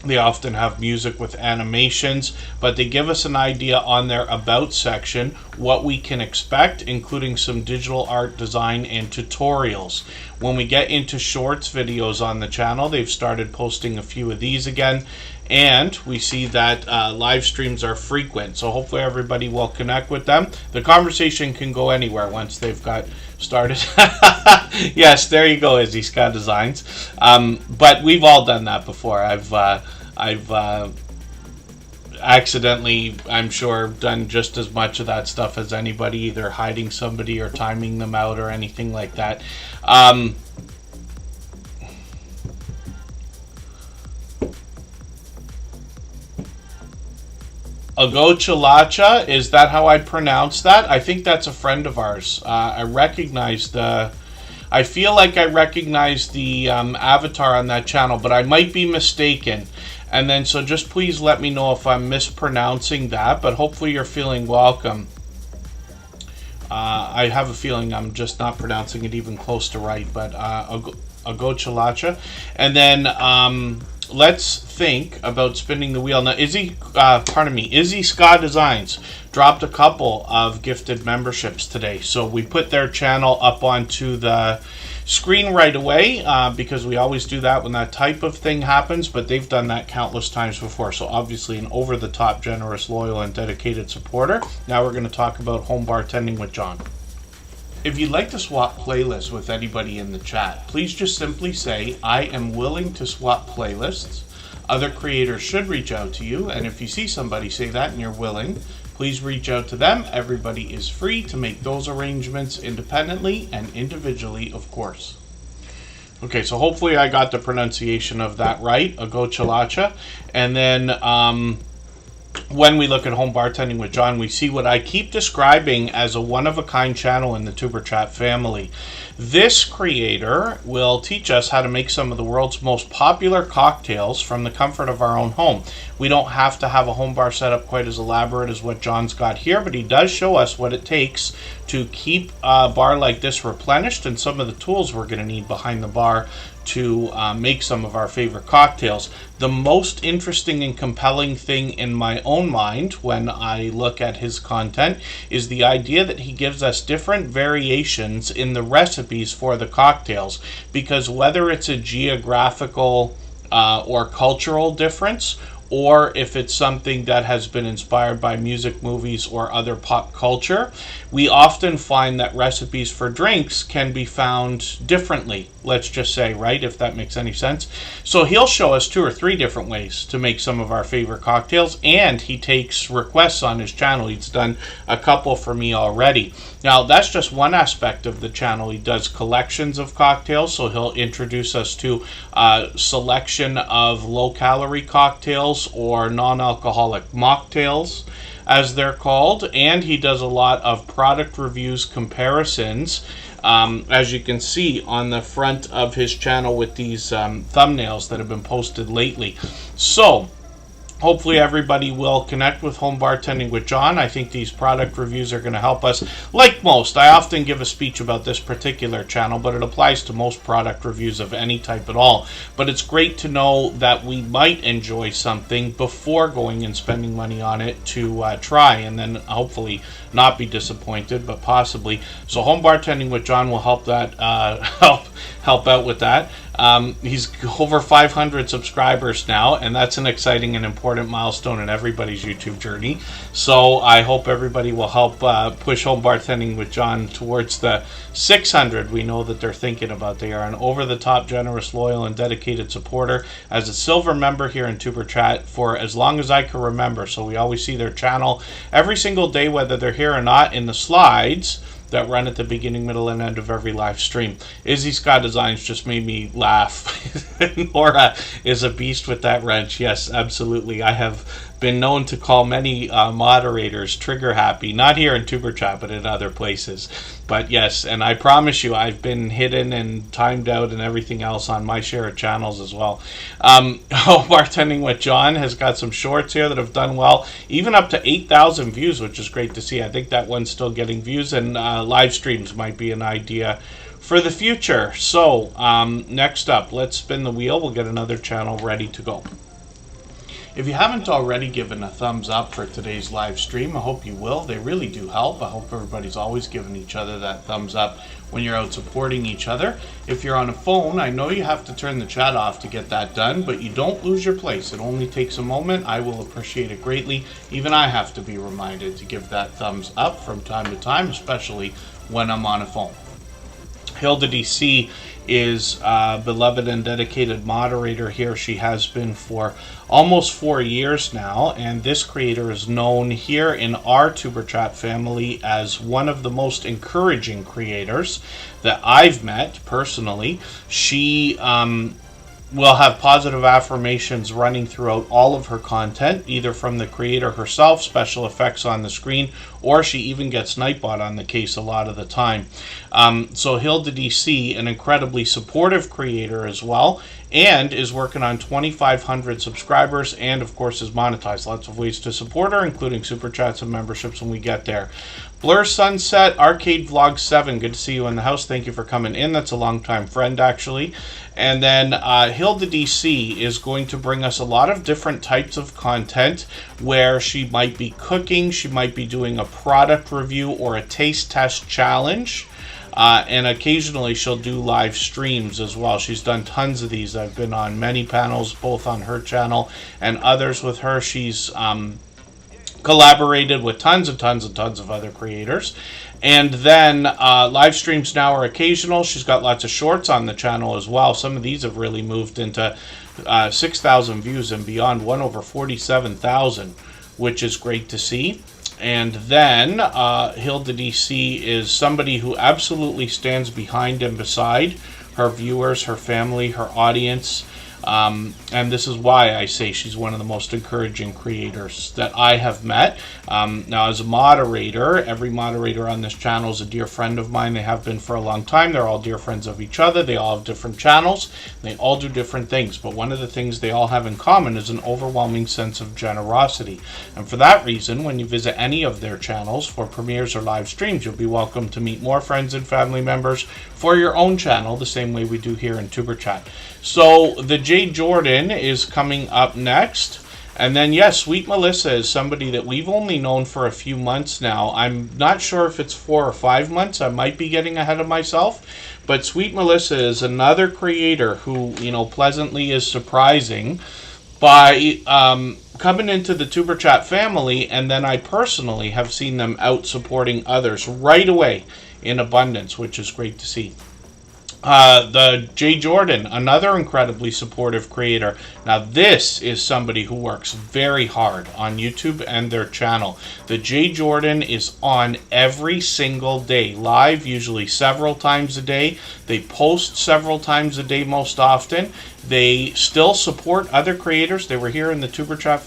They often have music with animations, but they give us an idea on their About section what we can expect, including some digital art design and tutorials. When we get into shorts videos on the channel, they've started posting a few of these again, and we see that live streams are frequent, so hopefully everybody will connect with them. The conversation can go anywhere once they've got started. Yes, there you go, Izzy Scott Designs. But we've all done that before. I've accidentally, I'm sure, done just as much of that stuff as anybody, either hiding somebody or timing them out or anything like that. Agochalacha, is that how I pronounce that? I think that's a friend of ours. I feel like I recognize the avatar on that channel, but I might be mistaken. And then, so just please let me know if I'm mispronouncing that, but hopefully you're feeling welcome. I have a feeling I'm just not pronouncing it even close to right, but Agochalacha. And then, let's think about spinning the wheel. Now, Izzy Scott Designs dropped a couple of gifted memberships today. So we put their channel up onto the screen right away because we always do that when that type of thing happens, but they've done that countless times before. So obviously an over-the-top, generous, loyal, and dedicated supporter. Now we're going to talk about home bartending with John. If you'd like to swap playlists with anybody in the chat, please just simply say, I am willing to swap playlists. Other creators should reach out to you, and if you see somebody say that and you're willing, please reach out to them. Everybody is free to make those arrangements independently and individually, of course. Okay, so hopefully I got the pronunciation of that right, Agochalacha. And then, when we look at home bartending with John, we see what I keep describing as a one-of-a-kind channel in the Tuber Chat family. This creator will teach us how to make some of the world's most popular cocktails from the comfort of our own home. We don't have to have a home bar setup quite as elaborate as what John's got here, but he does show us what it takes to keep a bar like this replenished and some of the tools we're going to need behind the bar to make some of our favorite cocktails. The most interesting and compelling thing in my own mind when I look at his content is the idea that he gives us different variations in the recipes for the cocktails, because whether it's a geographical or cultural difference, or if it's something that has been inspired by music, movies, or other pop culture, we often find that recipes for drinks can be found differently, let's just say, right, if that makes any sense. So he'll show us 2 or 3 different ways to make some of our favorite cocktails, and he takes requests on his channel. He's done a couple for me already. Now, that's just one aspect of the channel. He does collections of cocktails, so he'll introduce us to a selection of low-calorie cocktails or non-alcoholic mocktails, as they're called, and he does a lot of product reviews, comparisons, as you can see on the front of his channel with these thumbnails that have been posted lately. So hopefully everybody will connect with Home Bartending with John. I think these product reviews are going to help us. Like most, I often give a speech about this particular channel, but it applies to most product reviews of any type at all. But it's great to know that we might enjoy something before going and spending money on it to try, and then hopefully not be disappointed, but possibly. So Home Bartending with John will help that help out with that. He's over 500 subscribers now, and that's an exciting and important milestone in everybody's YouTube journey. So I hope everybody will help push Home Bartending with John towards the 600 we know that they're thinking about. They are an over-the-top, generous, loyal, and dedicated supporter. As a silver member here in Tuber Chat for as long as I can remember, so we always see their channel every single day, whether they're here or not, in the slides that run at the beginning, middle, and end of every live stream. Izzy Scott Designs just made me laugh. Nora is a beast with that wrench. Yes, absolutely. I have been known to call many moderators trigger happy, not here in Tuber Chat, but in other places. But yes, and I promise you, I've been hidden and timed out and everything else on my share of channels as well. Bartending with John has got some shorts here that have done well, even up to 8,000 views, which is great to see. I think that one's still getting views, and live streams might be an idea for the future. So next up, let's spin the wheel. We'll get another channel ready to go. If you haven't already given a thumbs up for today's live stream, I hope you will. They really do help. I hope everybody's always giving each other that thumbs up when you're out supporting each other. If you're on a phone, I know you have to turn the chat off to get that done, but you don't lose your place. It only takes a moment. I will appreciate it greatly. Even I have to be reminded to give that thumbs up from time to time, especially when I'm on a phone. Hilda DC is a beloved and dedicated moderator here. She has been for almost 4 years now, and this creator is known here in our Tuber Chat family as one of the most encouraging creators that I've met personally. She will have positive affirmations running throughout all of her content, either from the creator herself, special effects on the screen, or she even gets Nightbot on the case a lot of the time. So Hilda DC, an incredibly supportive creator as well, and is working on 2,500 subscribers, and of course is monetized. Lots of ways to support her, including super chats and memberships when we get there. Blur Sunset, Arcade Vlog 7, good to see you in the house. Thank you for coming in. That's a longtime friend, actually. And then Hilda DC is going to bring us a lot of different types of content where she might be cooking, she might be doing a product review or a taste test challenge. And occasionally she'll do live streams as well. She's done tons of these. I've been on many panels, both on her channel and others with her. She's collaborated with tons and tons and tons of other creators. And then live streams now are occasional. She's got lots of shorts on the channel as well. Some of these have really moved into 6,000 views and beyond, one over 47,000, which is great to see. And then Hilda DC is somebody who absolutely stands behind and beside her viewers, her family, her audience. And this is why I say she's one of the most encouraging creators that I have met. Now, as a moderator, every moderator on this channel is a dear friend of mine. They have been for a long time. They're all dear friends of each other. They all have different channels. They all do different things. But one of the things they all have in common is an overwhelming sense of generosity. And for that reason, when you visit any of their channels for premieres or live streams, you'll be welcome to meet more friends and family members for your own channel, the same way we do here in Tuber Chat. So the J. Jordan is coming up next. And then, yes, Sweet Melissa is somebody that we've only known for a few months now. I'm not sure if it's 4 or 5 months. I might be getting ahead of myself. But Sweet Melissa is another creator who, you know, pleasantly is surprising by coming into the Tuber Chat family. And then I personally have seen them out supporting others right away in abundance, which is great to see. The J. Jordan, another incredibly supportive creator. Now, this is somebody who works very hard on YouTube and their channel. The J. Jordan is on every single day, live, usually several times a day. They post several times a day most often. They still support other creators. They were here in the Tuber Chat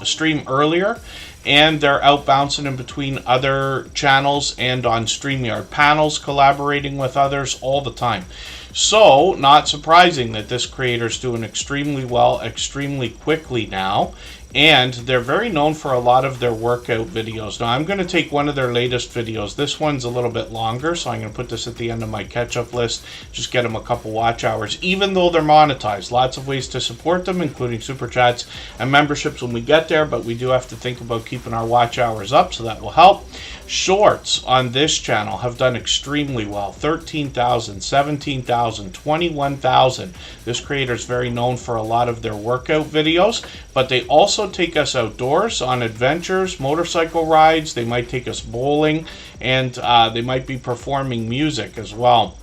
stream earlier. And they're out bouncing in between other channels and on StreamYard panels, collaborating with others all the time. So, not surprising that this creator's doing extremely well, extremely quickly now. And they're very known for a lot of their workout videos. Now, I'm going to take one of their latest videos. This one's a little bit longer, so I'm going to put this at the end of my catch-up list. Just get them a couple watch hours, even though they're monetized. Lots of ways to support them, including super chats and memberships when we get there, but we do have to think about keeping our watch hours up, so that will help. Shorts on this channel have done extremely well. 13,000, 17,000, 21,000. This creator is very known for a lot of their workout videos, but they also take us outdoors on adventures, motorcycle rides. They might take us bowling, and they might be performing music as well.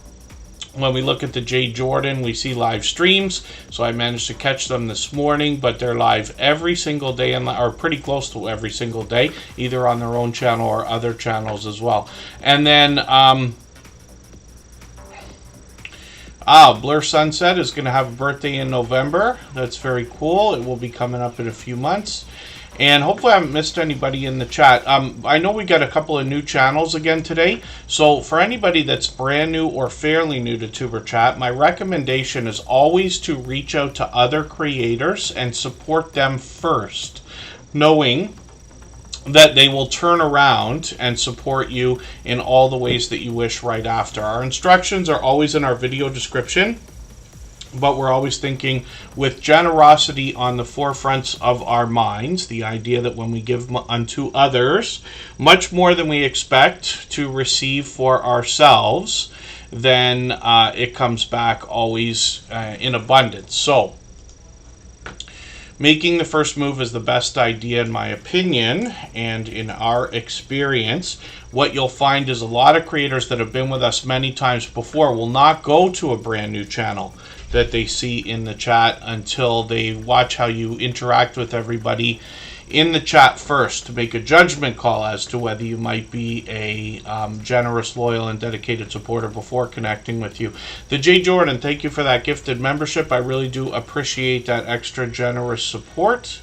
When we look at the J. Jordan, we see live streams. So I managed to catch them this morning, but they're live every single day, or pretty close to every single day, either on their own channel or other channels as well. And then Blur Sunset is going to have a birthday in November. That's very cool. It will be coming up in a few months. And hopefully I haven't missed anybody in the chat. I know we got a couple of new channels again today. So for anybody that's brand new or fairly new to Tuber Chat, my recommendation is always to reach out to other creators and support them first, knowing that they will turn around and support you in all the ways that you wish right after. Our instructions are always in our video description, but we're always thinking with generosity on the forefronts of our minds, the idea that when we give unto others much more than we expect to receive for ourselves, then it comes back always in abundance. So making the first move is the best idea in my opinion, and in our experience, what you'll find is a lot of creators that have been with us many times before will not go to a brand new channel that they see in the chat until they watch how you interact with everybody in the chat first to make a judgment call as to whether you might be a generous, loyal, and dedicated supporter before connecting with you. The J. Jordan, thank you for that gifted membership. I really do appreciate that extra generous support.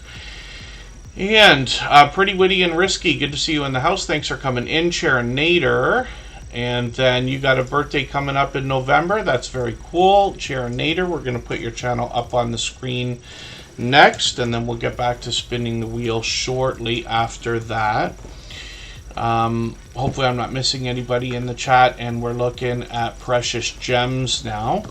And Pretty Witty and Risky, good to see you in the house. Thanks for coming in. Sharon Nader. And then you got a birthday coming up in November. That's very cool. Sharon Nader, we're going to put your channel up on the screen next, and then we'll get back to spinning the wheel shortly after that. Hopefully I'm not missing anybody in the chat, and we're looking at Precious Gems now.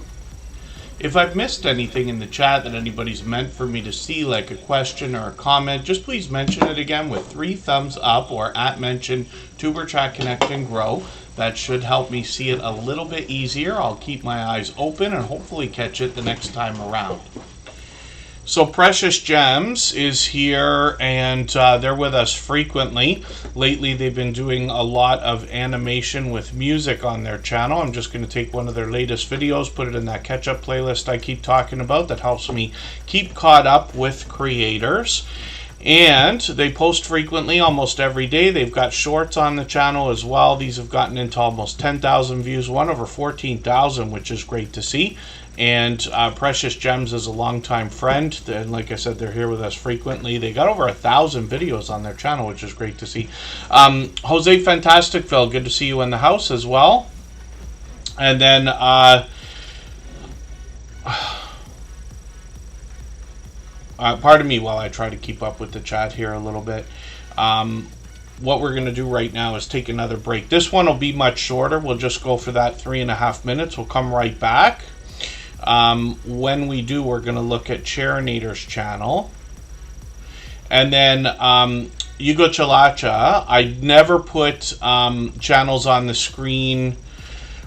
If I've missed anything in the chat that anybody's meant for me to see, like a question or a comment, just please mention it again with 3 thumbs up or @mention Tuber Chat Connect and Grow. That should help me see it a little bit easier. I'll keep my eyes open and hopefully catch it the next time around. So Precious Gems is here, and they're with us frequently. Lately they've been doing a lot of animation with music on their channel. I'm just going to take one of their latest videos, put it in that catch-up playlist I keep talking about that helps me keep caught up with creators. And they post frequently, almost every day. They've got shorts on the channel as well. These have gotten into almost 10,000 views, one over 14,000, which is great to see. And Precious Gems is a longtime friend, and like I said, they're here with us frequently. They got over 1,000 videos on their channel, which is great to see. Jose Fantasticville, good to see you in the house as well. And then pardon me while I try to keep up with the chat here a little bit. What we're going to do right now is take another break. This one will be much shorter. We'll just go for that 3.5 minutes. We'll come right back. When we do, we're going to look at Charinator's channel. And then Yugo Chalacha. I never put channels on the screen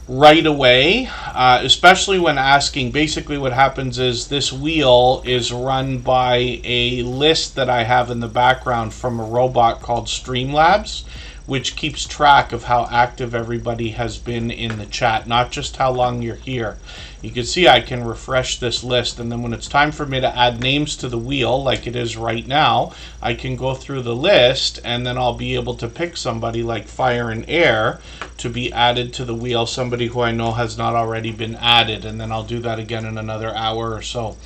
right away, especially when asking. Basically what happens is this wheel is run by a list that I have in the background from a robot called Streamlabs, which keeps track of how active everybody has been in the chat, not just how long you're here. You can see I can refresh this list, and then when it's time for me to add names to the wheel, like it is right now, I can go through the list, and then I'll be able to pick somebody like Fire and Air to be added to the wheel, somebody who I know has not already been added, and then I'll do that again in another hour or so.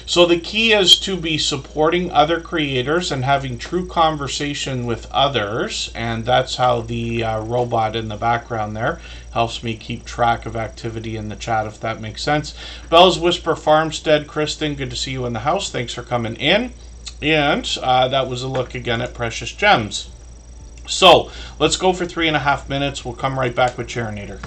So the key is to be supporting other creators and having true conversation with others, and that's how the robot in the background there helps me keep track of activity in the chat, if that makes sense. Bell's Whisper Farmstead, Kristen, good to see you in the house. Thanks for coming in. And that was a look again at Precious Gems. So let's go for 3.5 minutes. We'll come right back with Charinator.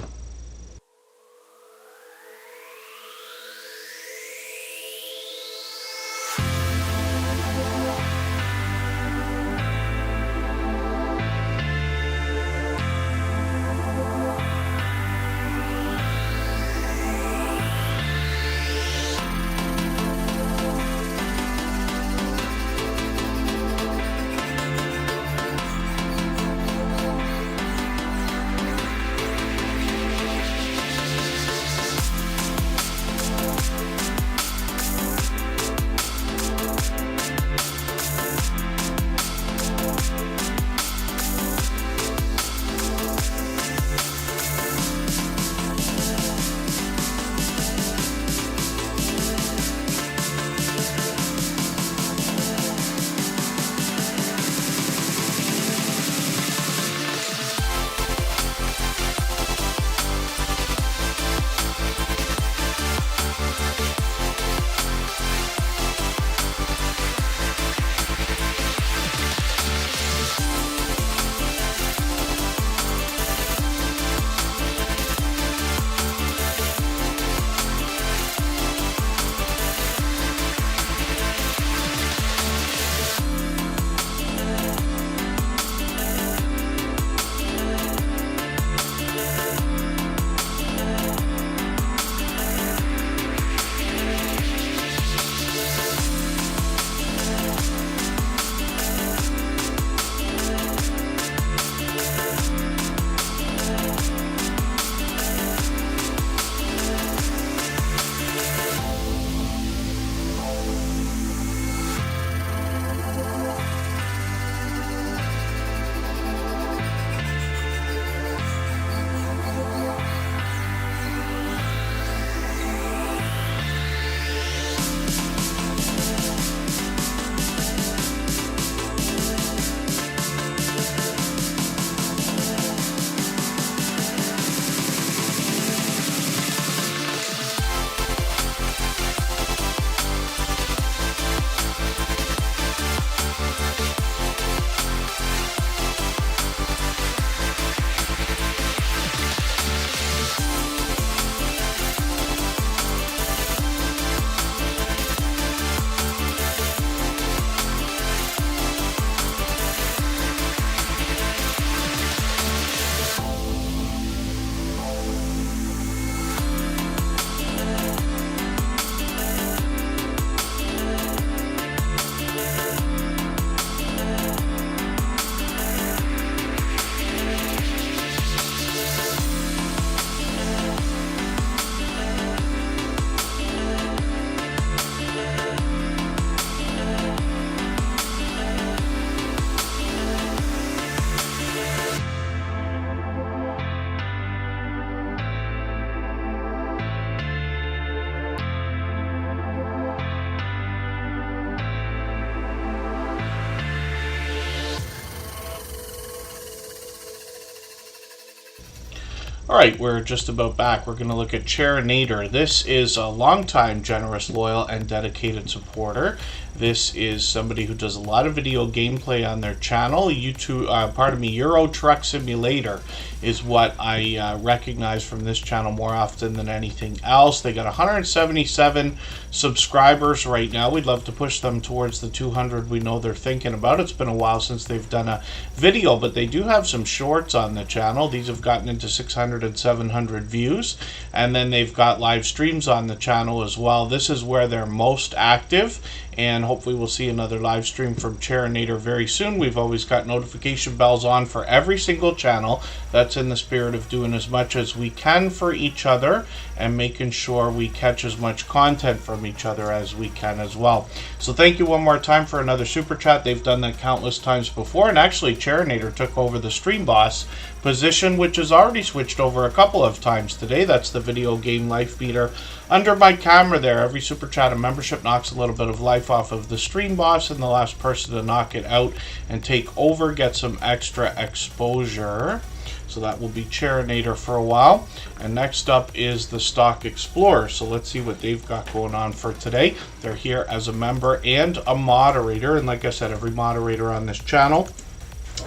All right, we're just about back. We're going to look at Charinator. This is a longtime generous, loyal, and dedicated supporter. This is somebody who does a lot of video gameplay on their channel. Euro Truck Simulator is what I recognize from this channel more often than anything else. They got 177 subscribers right now. We'd love to push them towards the 200 we know they're thinking about. It's been a while since they've done a video, but they do have some shorts on the channel. These have gotten into 600 and 700 views, and then they've got live streams on the channel as well. This is where they're most active, and hopefully we'll see another live stream from Charinator very soon. We've always got notification bells on for every single channel. That's in the spirit of doing as much as we can for each other and making sure we catch as much content from each other as we can as well. So thank you one more time for another super chat. They've done that countless times before, and actually Charinator took over the Stream Boss position, which has already switched over a couple of times today. That's the video game life meter under my camera there. Every super chat and membership knocks a little bit of life off of the Stream Boss, and the last person to knock it out and take over gets some extra exposure. So that will be Charinator for a while. And next up is the Stock Explorer. So let's see what they've got going on for today. They're here as a member and a moderator. And like I said, every moderator on this channel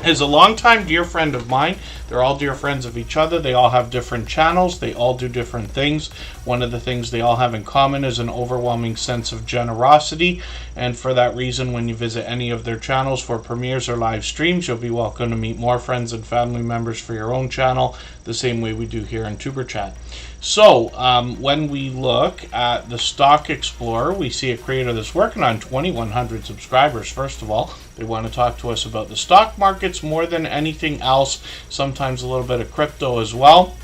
is a longtime dear friend of mine. They're all dear friends of each other. They all have different channels. They all do different things. One of the things they all have in common is an overwhelming sense of generosity. And for that reason, when you visit any of their channels for premieres or live streams, you'll be welcome to meet more friends and family members for your own channel, the same way we do here in Superchat. So when we look at the Stock Explorer, we see a creator that's working on 2,100 subscribers. First of all, they want to talk to us about the stock markets more than anything else, sometimes a little bit of crypto as well.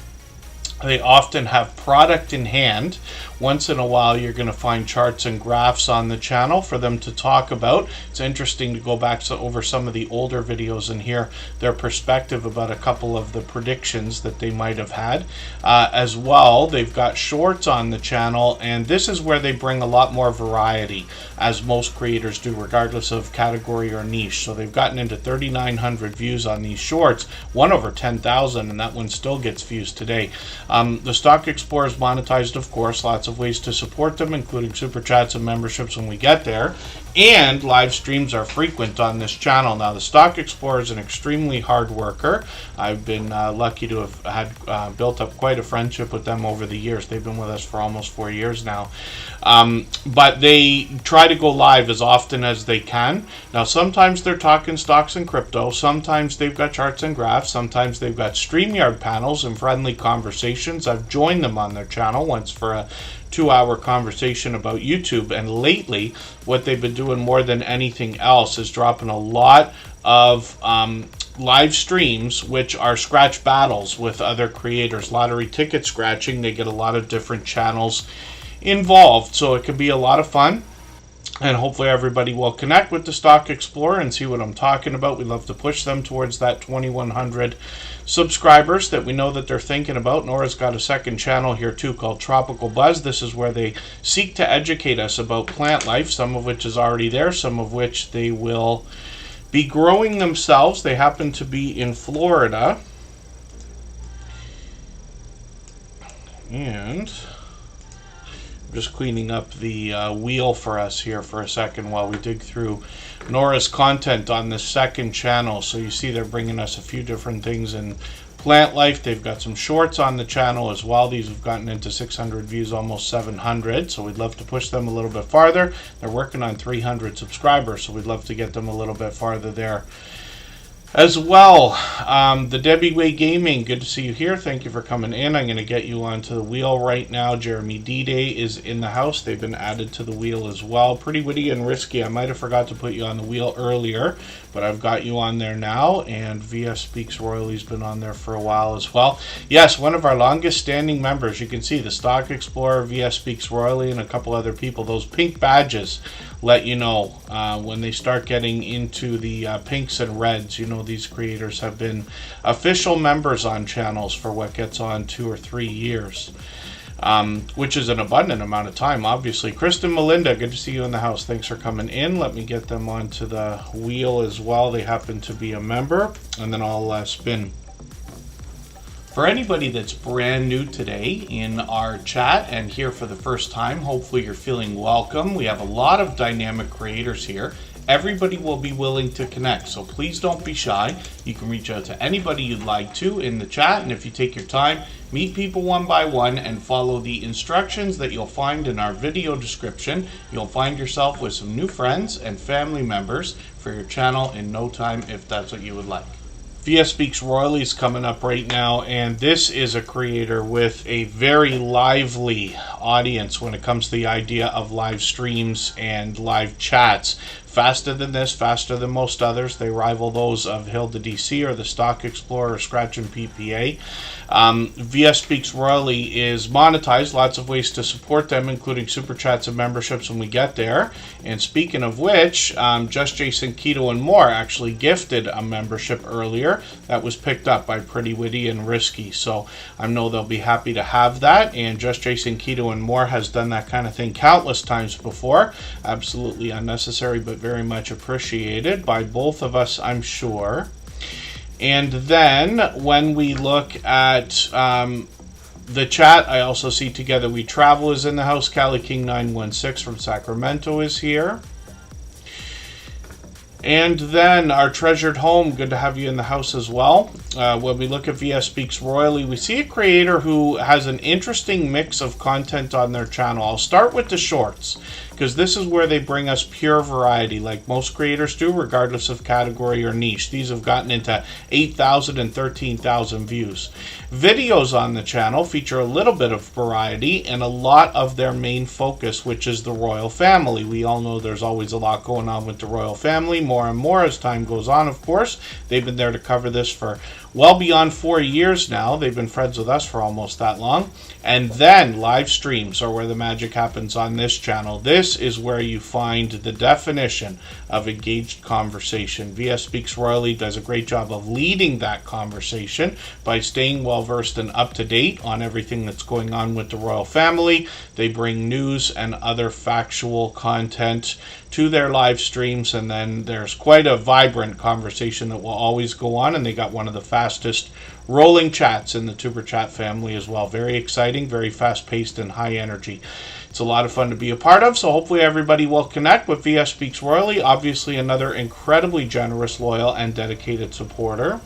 They often have product in hand. Once in a while, you're going to find charts and graphs on the channel for them to talk about. It's interesting to go back over some of the older videos and hear their perspective about a couple of the predictions that they might have had. As well, they've got shorts on the channel, and this is where they bring a lot more variety, as most creators do, regardless of category or niche. So they've gotten into 3,900 views on these shorts, one over 10,000, and that one still gets views today. The Stock Explorer is monetized, of course, lots of ways to support them, including super chats and memberships when we get there. And live streams are frequent on this channel. Now, the Stock Explorer is an extremely hard worker. I've been lucky to have had built up quite a friendship with them over the years. They've been with us for almost 4 years now. But they try to go live as often as they can. Now, sometimes they're talking stocks and crypto. Sometimes they've got charts and graphs. Sometimes they've got StreamYard panels and friendly conversations. I've joined them on their channel once for a 2-hour conversation about YouTube, and lately what they've been doing more than anything else is dropping a lot of live streams, which are scratch battles with other creators, lottery ticket scratching. They get a lot of different channels involved, so it can be a lot of fun. And hopefully everybody will connect with the Stock Explorer and see what I'm talking about. We love to push them towards that 2,100 subscribers that we know that they're thinking about. Nora's got a second channel here too called Tropical Buzz. This is where they seek to educate us about plant life, some of which is already there, some of which they will be growing themselves. They happen to be in Florida. And just cleaning up the wheel for us here for a second while we dig through Nora's content on the second channel. So you see they're bringing us a few different things in plant life. They've got some shorts on the channel as well. These have gotten into 600 views, almost 700. So we'd love to push them a little bit farther. They're working on 300 subscribers, so we'd love to get them a little bit farther there as well. The Debbie Way Gaming, good to see you here. Thank you for coming in. I'm going to get you onto the wheel right now. Jeremy D-Day is in the house. They've been added to the wheel as well. Pretty Witty and Risky. I might have forgot to put you on the wheel earlier, but I've got you on there now. And VS Speaks Royally's been on there for a while as well. Yes, one of our longest standing members. You can see the Stock Explorer, VS Speaks Royally, and a couple other people. Those pink badges let you know when they start getting into the pinks and reds. You know, these creators have been official members on channels for what gets on 2 or 3 years, which is an abundant amount of time, obviously. Kristen Melinda, good to see you in the house. Thanks for coming in. Let me get them onto the wheel as well. They happen to be a member, and then I'll spin For anybody that's brand new today in our chat and here for the first time, hopefully you're feeling welcome. We have a lot of dynamic creators here. Everybody will be willing to connect, so please don't be shy. You can reach out to anybody you'd like to in the chat, and if you take your time, meet people one by one and follow the instructions that you'll find in our video description, you'll find yourself with some new friends and family members for your channel in no time if that's what you would like. VS Speaks Royally is coming up right now, and this is a creator with a very lively audience when it comes to the idea of live streams and live chats. Faster than this, faster than most others. They rival those of Hilda DC or the Stock Explorer or Scratch and PPA. VS Speaks Royally is monetized. Lots of ways to support them, including super chats and memberships when we get there. And speaking of which, Just Jason Keto and More actually gifted a membership earlier that was picked up by Pretty Witty and Risky. So I know they'll be happy to have that. And Just Jason Keto and More has done that kind of thing countless times before. Absolutely unnecessary, but very much appreciated by both of us, I'm sure. And then when we look at the chat, I also see Together We Travel is in the house. Cali King 916 from Sacramento is here. And then our treasured home, good to have you in the house as well. When we look at VS Speaks Royally, we see a creator who has an interesting mix of content on their channel. I'll start with the shorts, because this is where they bring us pure variety, like most creators do, regardless of category or niche. These have gotten into 8,000 and 13,000 views. Videos on the channel feature a little bit of variety and a lot of their main focus, which is the royal family. We all know there's always a lot going on with the royal family, more and more as time goes on, of course. They've been there to cover this for well beyond 4 years now. They've been friends with us for almost that long. And then live streams are where the magic happens on this channel. This is where you find the definition of engaged conversation. VS Speaks Royally does a great job of leading that conversation by staying well versed and up to date on everything that's going on with the royal family. They bring news and other factual content to their live streams, and then there's quite a vibrant conversation that will always go on, and they got one of the fastest rolling chats in the Tuber Chat family as well. Very exciting, very fast-paced, and high energy. It's a lot of fun to be a part of, so hopefully everybody will connect with VS Speaks Royally. Obviously another incredibly generous, loyal, and dedicated supporter.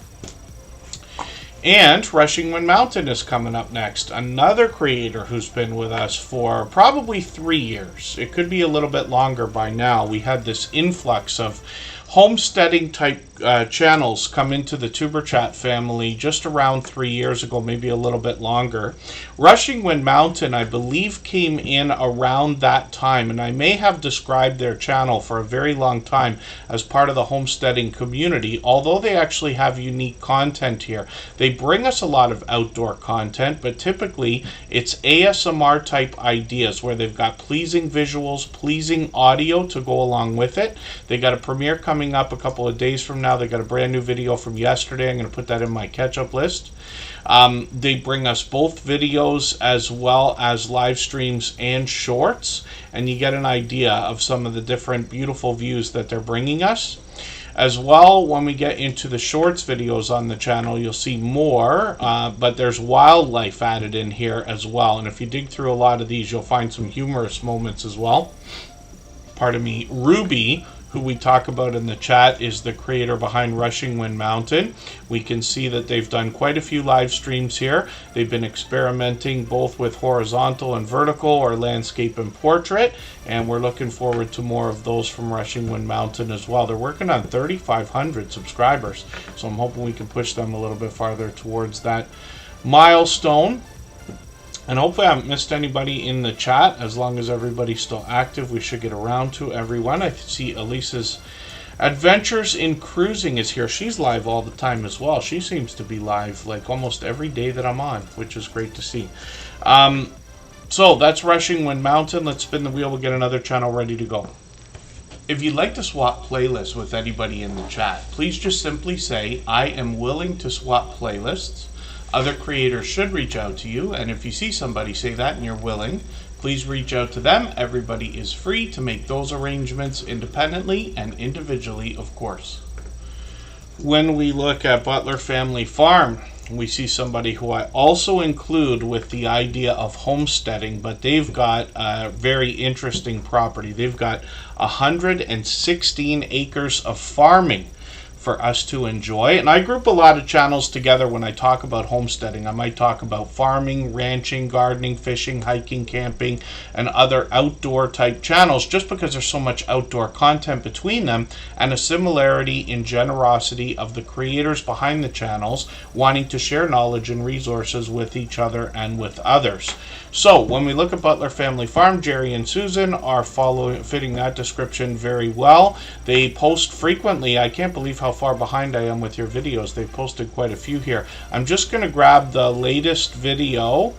And Rushing Wind Mountain is coming up next. Another creator who's been with us for probably 3 years. It could be a little bit longer by now. We had this influx of homesteading type channels come into the Tuber Chat family just around 3 years ago, maybe a little bit longer. Rushing Wind Mountain, I believe, came in around that time, and I may have described their channel for a very long time as part of the homesteading community, although they actually have unique content here. They bring us a lot of outdoor content, but typically it's ASMR type ideas where they've got pleasing visuals, pleasing audio to go along with it. They got a premiere coming up a couple of days from now. They got a brand new video from yesterday. I'm going to put that in my catch-up list. They bring us both videos as well as live streams and shorts, and you get an idea of some of the different beautiful views that they're bringing us. As well, when we get into the shorts videos on the channel, you'll see more, but there's wildlife added in here as well. And if you dig through a lot of these, you'll find some humorous moments as well. Pardon me. Ruby, who we talk about in the chat, is the creator behind Rushing Wind Mountain. We can see that they've done quite a few live streams here. They've been experimenting both with horizontal and vertical, or landscape and portrait, and we're looking forward to more of those from Rushing Wind Mountain as well. They're working on 3,500 subscribers, so I'm hoping we can push them a little bit farther towards that milestone. And hopefully I haven't missed anybody in the chat. As long as everybody's still active, we should get around to everyone. I see Elisa's Adventures in Cruising is here. She's live all the time as well. She seems to be live like almost every day that I'm on, which is great to see. So that's Rushing Wind Mountain. Let's spin the wheel. We'll get another channel ready to go. If you'd like to swap playlists with anybody in the chat, please just simply say, I am willing to swap playlists. Other creators should reach out to you, and if you see somebody say that and you're willing, please reach out to them. Everybody is free to make those arrangements independently and individually, of course. When we look at Butler Family Farm, we see somebody who I also include with the idea of homesteading, but they've got a very interesting property. They've got 116 acres of farming for us to enjoy. And I group a lot of channels together when I talk about homesteading. I might talk about farming, ranching, gardening, fishing, hiking, camping, and other outdoor type channels, just because there's so much outdoor content between them, and a similarity in generosity of the creators behind the channels wanting to share knowledge and resources with each other and with others. So when we look at Butler Family Farm, Jerry and Susan are fitting that description very well. They post frequently. I can't believe how far behind I am with your videos. They've posted quite a few here. I'm just going to grab the latest video.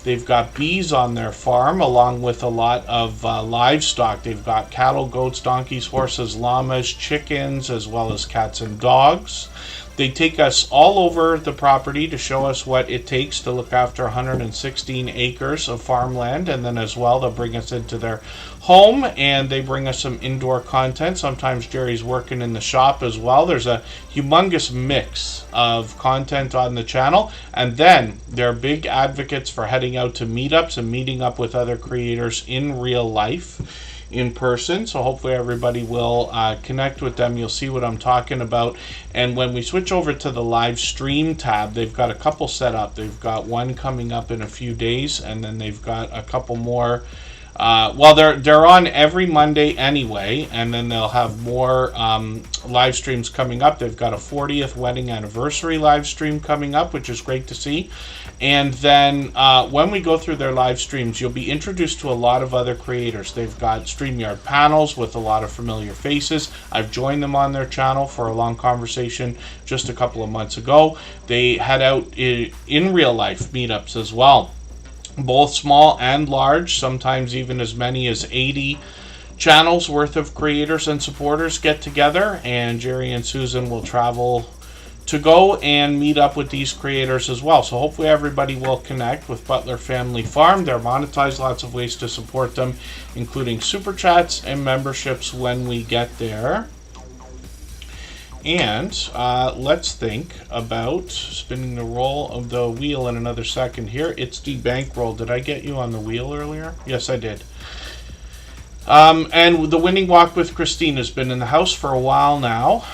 They've got bees on their farm along with a lot of livestock. They've got cattle, goats, donkeys, horses, llamas, chickens, as well as cats and dogs. They take us all over the property to show us what it takes to look after 116 acres of farmland, and then as well they'll bring us into their home and they bring us some indoor content. Sometimes Jerry's working in the shop as well. There's a humongous mix of content on the channel, and then they're big advocates for heading out to meetups and meeting up with other creators in real life, in person. So hopefully everybody will connect with them. You'll see what I'm talking about. And when we switch over to the live stream tab, they've got a couple set up. They've got one coming up in a few days, and then they've got a couple more. Well, they're on every Monday anyway, and then they'll have more live streams coming up. They've got a 40th wedding anniversary live stream coming up, which is great to see. And then when we go through their live streams, you'll be introduced to a lot of other creators. They've got StreamYard panels with a lot of familiar faces. I've joined them on their channel for a long conversation just a couple of months ago. They head out in real life meetups as well, both small and large, sometimes even as many as 80 channels worth of creators and supporters get together, and Jerry and Susan will travel to go and meet up with these creators as well. So hopefully everybody will connect with Butler Family Farm. They're monetized, lots of ways to support them, including super chats and memberships when we get there. And let's think about spinning the roll of the wheel in another second here. It's the bankroll. Did I get you on the wheel earlier? Yes, I did. And the winning walk with Christine has been in the house for a while now.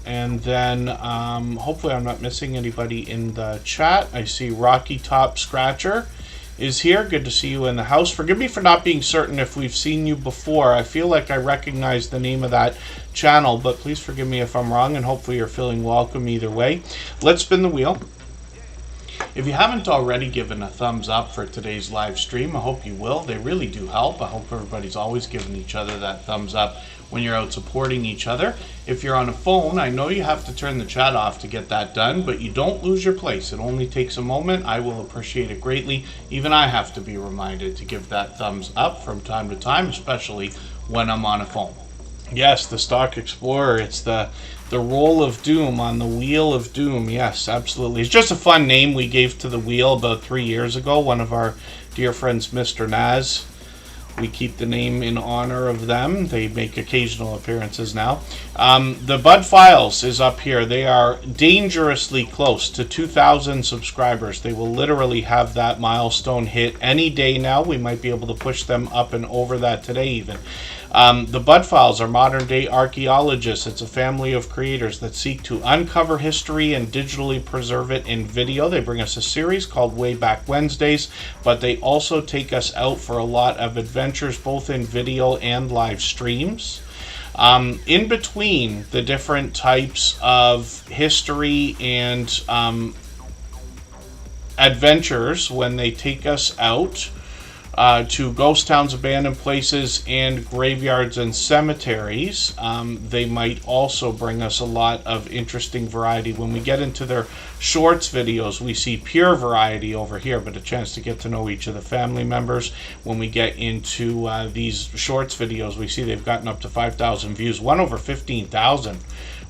And then hopefully I'm not missing anybody in the chat. I see Rocky Top Scratcher is here. Good to see you in the house. Forgive me for not being certain if we've seen you before. I feel like I recognize the name of that channel, but please forgive me if I'm wrong, and hopefully you're feeling welcome either way. Let's spin the wheel. If you haven't already given a thumbs up for today's live stream, I hope you will. They really do help. I hope everybody's always giving each other that thumbs up when you're out supporting each other. If you're on a phone, I know you have to turn the chat off to get that done, but you don't lose your place. It only takes a moment. I will appreciate it greatly. Even I have to be reminded to give that thumbs up from time to time, especially when I'm on a phone. Yes, the Stock Explorer. It's the roll of doom on the wheel of doom. Yes, absolutely. It's just a fun name we gave to the wheel about 3 years ago. One of our dear friends, Mr. Naz. We keep the name in honor of them. They make occasional appearances now. The Bud Files is up here. They are dangerously close to 2,000 subscribers. They will literally have that milestone hit any day now. We might be able to push them up and over that today even. The Bud Files are modern-day archaeologists. It's a family of creators that seek to uncover history and digitally preserve it in video. They bring us a series called Way Back Wednesdays, but they also take us out for a lot of adventures, both in video and live streams. In between the different types of history and adventures, when they take us out to ghost towns, abandoned places, and graveyards and cemeteries, they might also bring us a lot of interesting variety. When we get into their shorts videos, we see pure variety over here, but a chance to get to know each of the family members. When we get into these shorts videos, we see they've gotten up to 5,000 views, one over 15,000,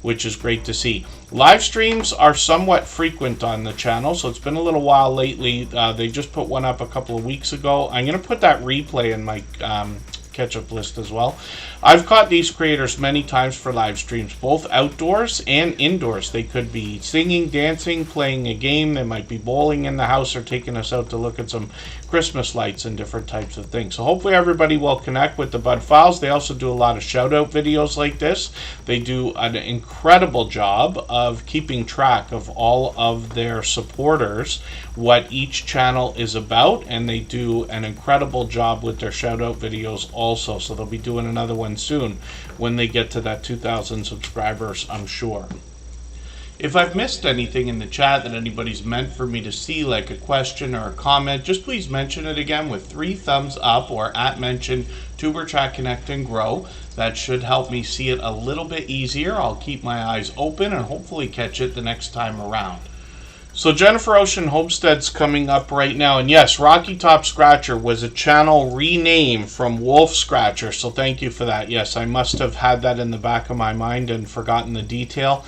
which is great to see. Live streams are somewhat frequent on the channel, so it's been a little while lately. They just put one up a couple of weeks ago. I'm going to put that replay in my catch-up list as well. I've caught these creators many times for live streams, both outdoors and indoors. They could be singing, dancing, playing a game. They might be bowling in the house or taking us out to look at some Christmas lights and different types of things. So hopefully everybody will connect with the Bud Files. They also do a lot of shout-out videos like this. They do an incredible job of keeping track of all of their supporters, what each channel is about, and they do an incredible job with their shout-out videos also. So they'll be doing another one soon when they get to that 2,000 subscribers, I'm sure. If I've missed anything in the chat that anybody's meant for me to see, like a question or a comment, just please mention it again with 3 thumbs up or @mention TuberChat Connect and Grow. That should help me see it a little bit easier. I'll keep my eyes open and hopefully catch it the next time around. So Jennifer Ocean Homestead's coming up right now. And yes, Rocky Top Scratcher was a channel rename from Wolf Scratcher. So thank you for that. Yes, I must have had that in the back of my mind and forgotten the detail.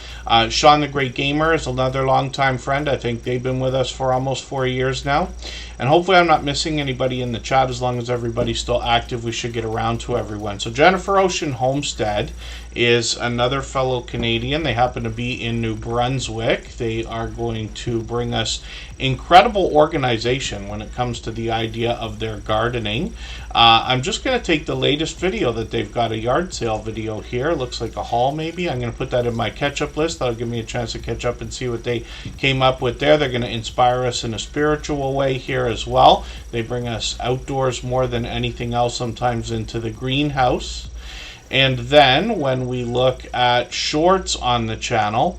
Sean the Great Gamer is another longtime friend. I think they've been with us for almost 4 years now. And hopefully I'm not missing anybody in the chat. As long as everybody's still active, we should get around to everyone. So Jennifer Ocean Homestead is another fellow Canadian. They happen to be in New Brunswick. They are going to bring us incredible organization when it comes to the idea of their gardening. I'm just going to take the latest video that they've got, a yard sale video here. Looks like a haul maybe. I'm going to put that in my catch-up list. That'll give me a chance to catch up and see what they came up with there. They're going to inspire us in a spiritual way here as well. They bring us outdoors more than anything else, sometimes into the greenhouse. And then when we look at shorts on the channel,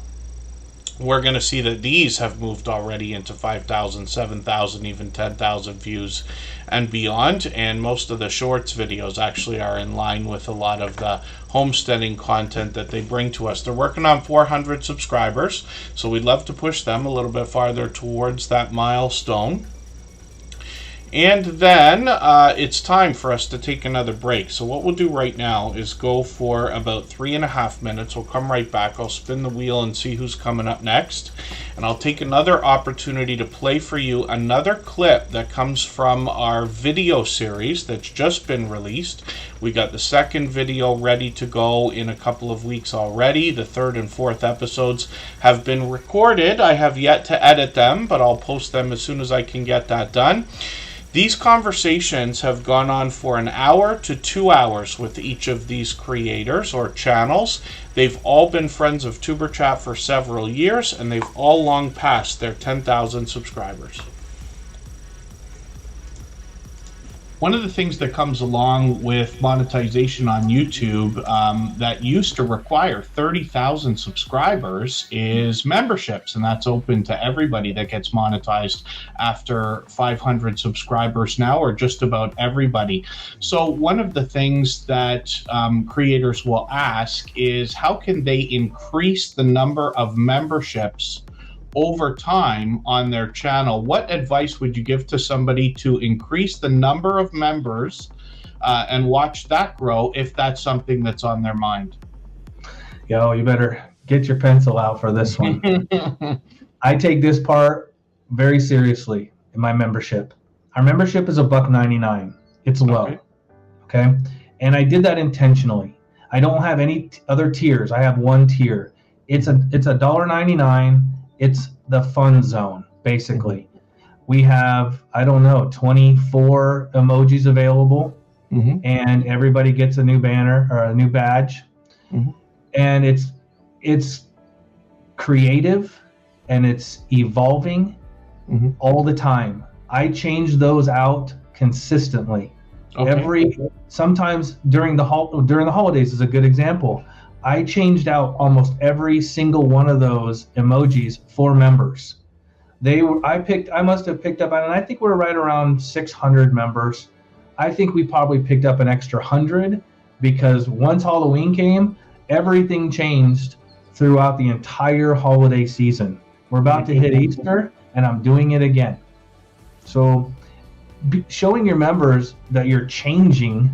we're going to see that these have moved already into 5,000, 7,000, even 10,000 views and beyond. And most of the shorts videos actually are in line with a lot of the homesteading content that they bring to us. They're working on 400 subscribers, so we'd love to push them a little bit farther towards that milestone. And then it's time for us to take another break. So what we'll do right now is go for about 3.5 minutes. We'll come right back. I'll spin the wheel and see who's coming up next. And I'll take another opportunity to play for you another clip that comes from our video series that's just been released. We got the second video ready to go in a couple of weeks already. The 3rd and 4th episodes have been recorded. I have yet to edit them, but I'll post them as soon as I can get that done. These conversations have gone on for 1 hour to 2 hours with each of these creators or channels. They've all been friends of TuberChat for several years, and they've all long passed their 10,000 subscribers. One of the things that comes along with monetization on YouTube that used to require 30,000 subscribers is memberships, and that's open to everybody that gets monetized after 500 subscribers now, or just about everybody. So one of the things that creators will ask is, how can they increase the number of memberships over time on their channel? What advice would you give to somebody to increase the number of members and watch that grow if that's something that's on their mind? Yo, you better get your pencil out for this one. I take this part very seriously in my membership. Our membership is $1.99. It's low. Okay. And I did that intentionally. I don't have any other tiers. I have one tier. It's $1.99. It's the fun zone, basically. We have, I don't know, 24 emojis available, and everybody gets a new banner or a new badge. And it's creative and it's evolving all the time. I change those out consistently. Sometimes during the holidays is a good example. I changed out almost every single one of those emojis for members. I must have picked up, and I think we're right around 600 members. I think we probably picked up an extra 100 because once Halloween came, everything changed throughout the entire holiday season. We're about to hit Easter, and I'm doing it again. So showing your members that you're changing,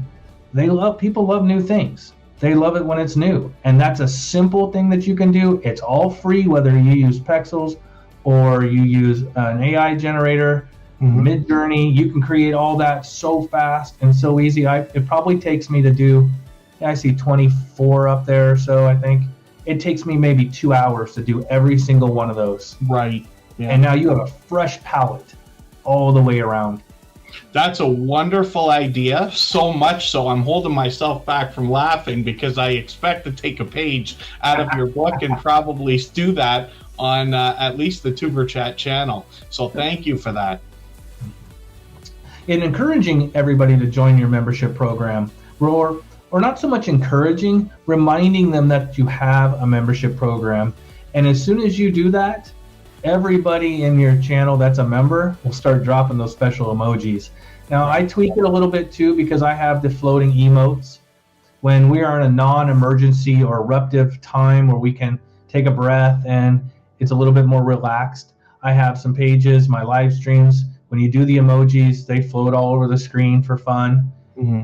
people love new things. They love it when it's new. And that's a simple thing that you can do. It's all free, whether you use Pexels or you use an AI generator. Mid-Journey. You can create all that so fast and so easy. It probably takes me to do, I see 24 up there, so I think it takes me maybe 2 hours to do every single one of those. Right. Yeah. And now you have a fresh palette all the way around. That's a wonderful idea, so much so I'm holding myself back from laughing because I expect to take a page out of your book and probably do that on at least the Superchat channel. So thank you for that. In encouraging everybody to join your membership program, or not so much encouraging, reminding them that you have a membership program. And as soon as you do that, everybody in your channel that's a member will start dropping those special emojis. Now, I tweak it a little bit too because I have the floating emotes. When we are in a non-emergency or eruptive time where we can take a breath and it's a little bit more relaxed, I have some pages, my live streams. When you do the emojis, they float all over the screen for fun.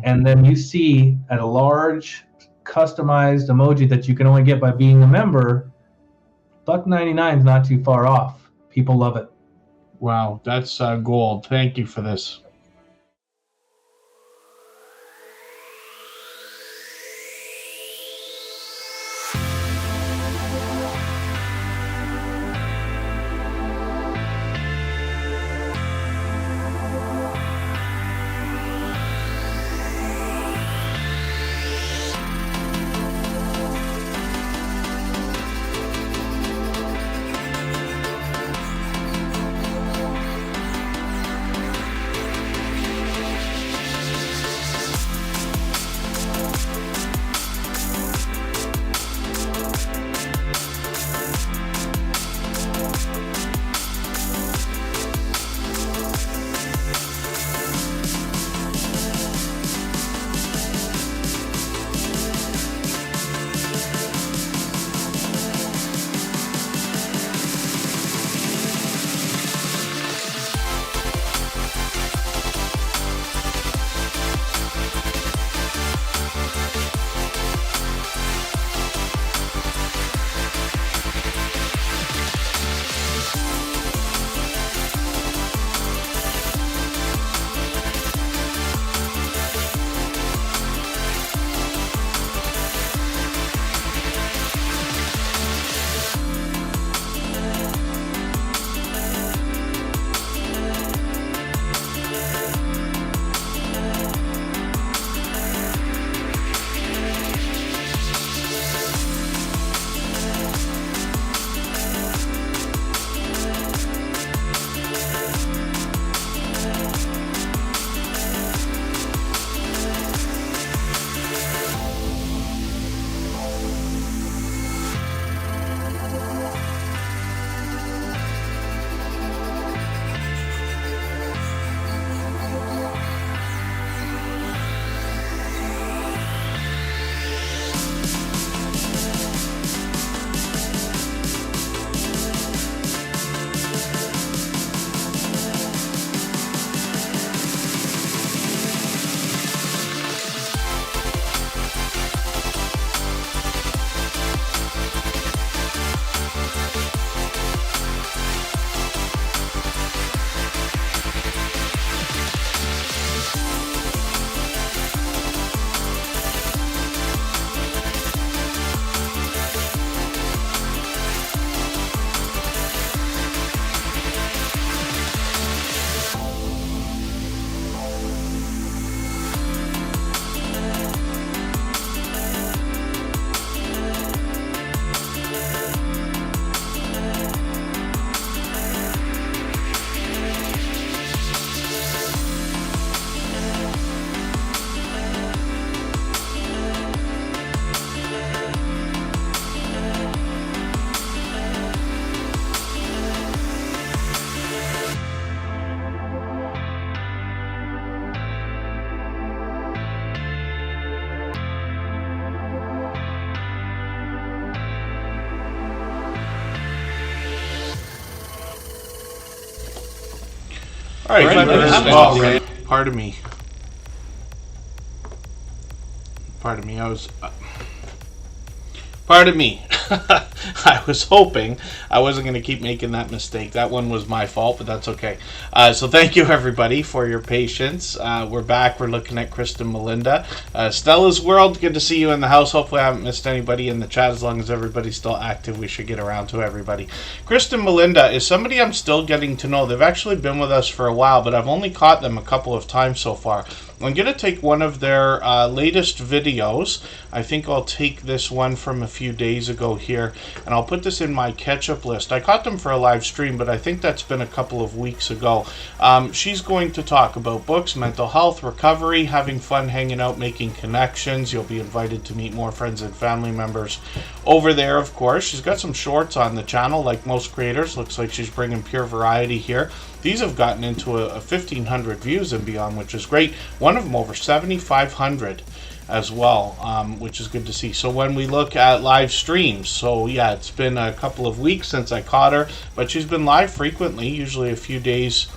And then you see at a large customized emoji that you can only get by being a member, $1.99 is not too far off. People love it. Wow, that's gold. Thank you for this. All right, pardon me. Pardon me. Pardon me. I was hoping I wasn't going to keep making that mistake. That one was my fault, but that's okay. So thank you, everybody, for your patience. We're back. We're looking at Kristen Melinda. Stella's World, good to see you in the house. Hopefully I haven't missed anybody in the chat. As long as everybody's still active, we should get around to everybody. Kristen Melinda is somebody I'm still getting to know. They've actually been with us for a while, but I've only caught them a couple of times so far. I'm going to take one of their latest videos. I think I'll take this one from a few days ago here, and I'll put this in my catch-up list. I caught them for a live stream, but I think that's been a couple of weeks ago. She's going to talk about books, mental health, recovery, having fun, hanging out, making connections. You'll be invited to meet more friends and family members over there, of course. She's got some shorts on the channel, like most creators. Looks like she's bringing pure variety here. These have gotten into a 1,500 views and beyond, which is great. One of them over 7,500 as well, which is good to see. So when we look at live streams, so yeah, it's been a couple of weeks since I caught her, but she's been live frequently, usually a few days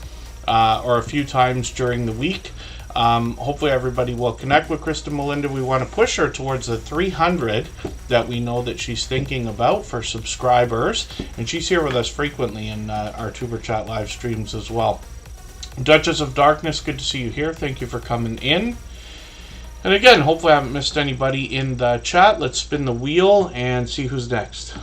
or a few times during the week. Hopefully everybody will connect with Kristen Melinda. We want to push her towards the 300 that we know that she's thinking about for subscribers, and she's here with us frequently in our Tuber Chat live streams as well. Duchess of Darkness, good to see you here. Thank you for coming in. And again, hopefully I haven't missed anybody in the chat. Let's spin the wheel and see who's next.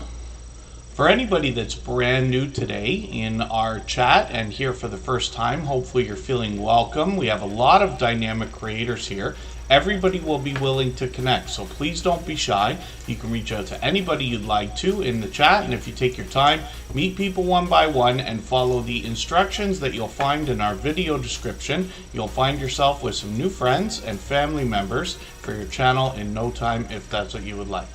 For anybody that's brand new today in our chat and here for the first time, hopefully you're feeling welcome. We have a lot of dynamic creators here. Everybody will be willing to connect, so please don't be shy. You can reach out to anybody you'd like to in the chat, and if you take your time, meet people one by one and follow the instructions that you'll find in our video description. You'll find yourself with some new friends and family members for your channel in no time, if that's what you would like.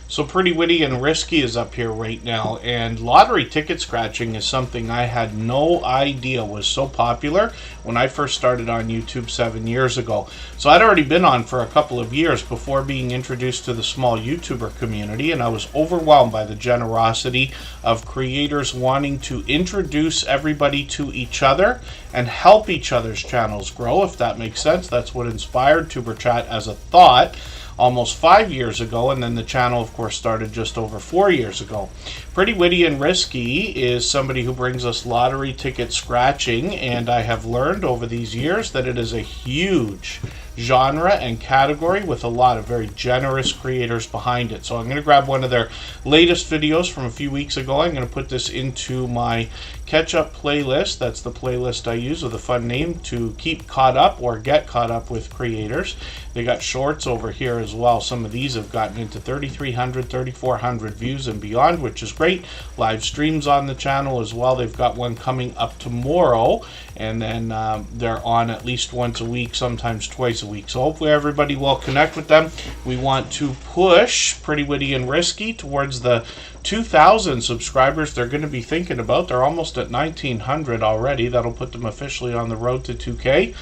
So Pretty Witty and Risky is up here right now, and lottery ticket scratching is something I had no idea was so popular when I first started on YouTube 7 years ago. So I'd already been on for a couple of years before being introduced to the small YouTuber community, and I was overwhelmed by the generosity of creators wanting to introduce everybody to each other and help each other's channels grow, if that makes sense. That's what inspired Tuber Chat as a thought almost 5 years ago, and then the channel of course started just over 4 years ago. Pretty Witty and Risky is somebody who brings us lottery ticket scratching, and I have learned over these years that it is a huge genre and category with a lot of very generous creators behind it. So I'm going to grab one of their latest videos from a few weeks ago. I'm going to put this into my catch-up playlist. That's the playlist I use with a fun name to keep caught up or get caught up with creators. They got shorts over here as well. Some of these have gotten into 3,300, 3,400 views and beyond, which is great. Live streams on the channel as well. They've got one coming up tomorrow, and then they're on at least once a week, sometimes twice a week. So hopefully everybody will connect with them. We want to push Pretty Witty and Risky towards the 2,000 subscribers they're going to be thinking about. They're almost at 1,900 already. That'll put them officially on the road to 2K.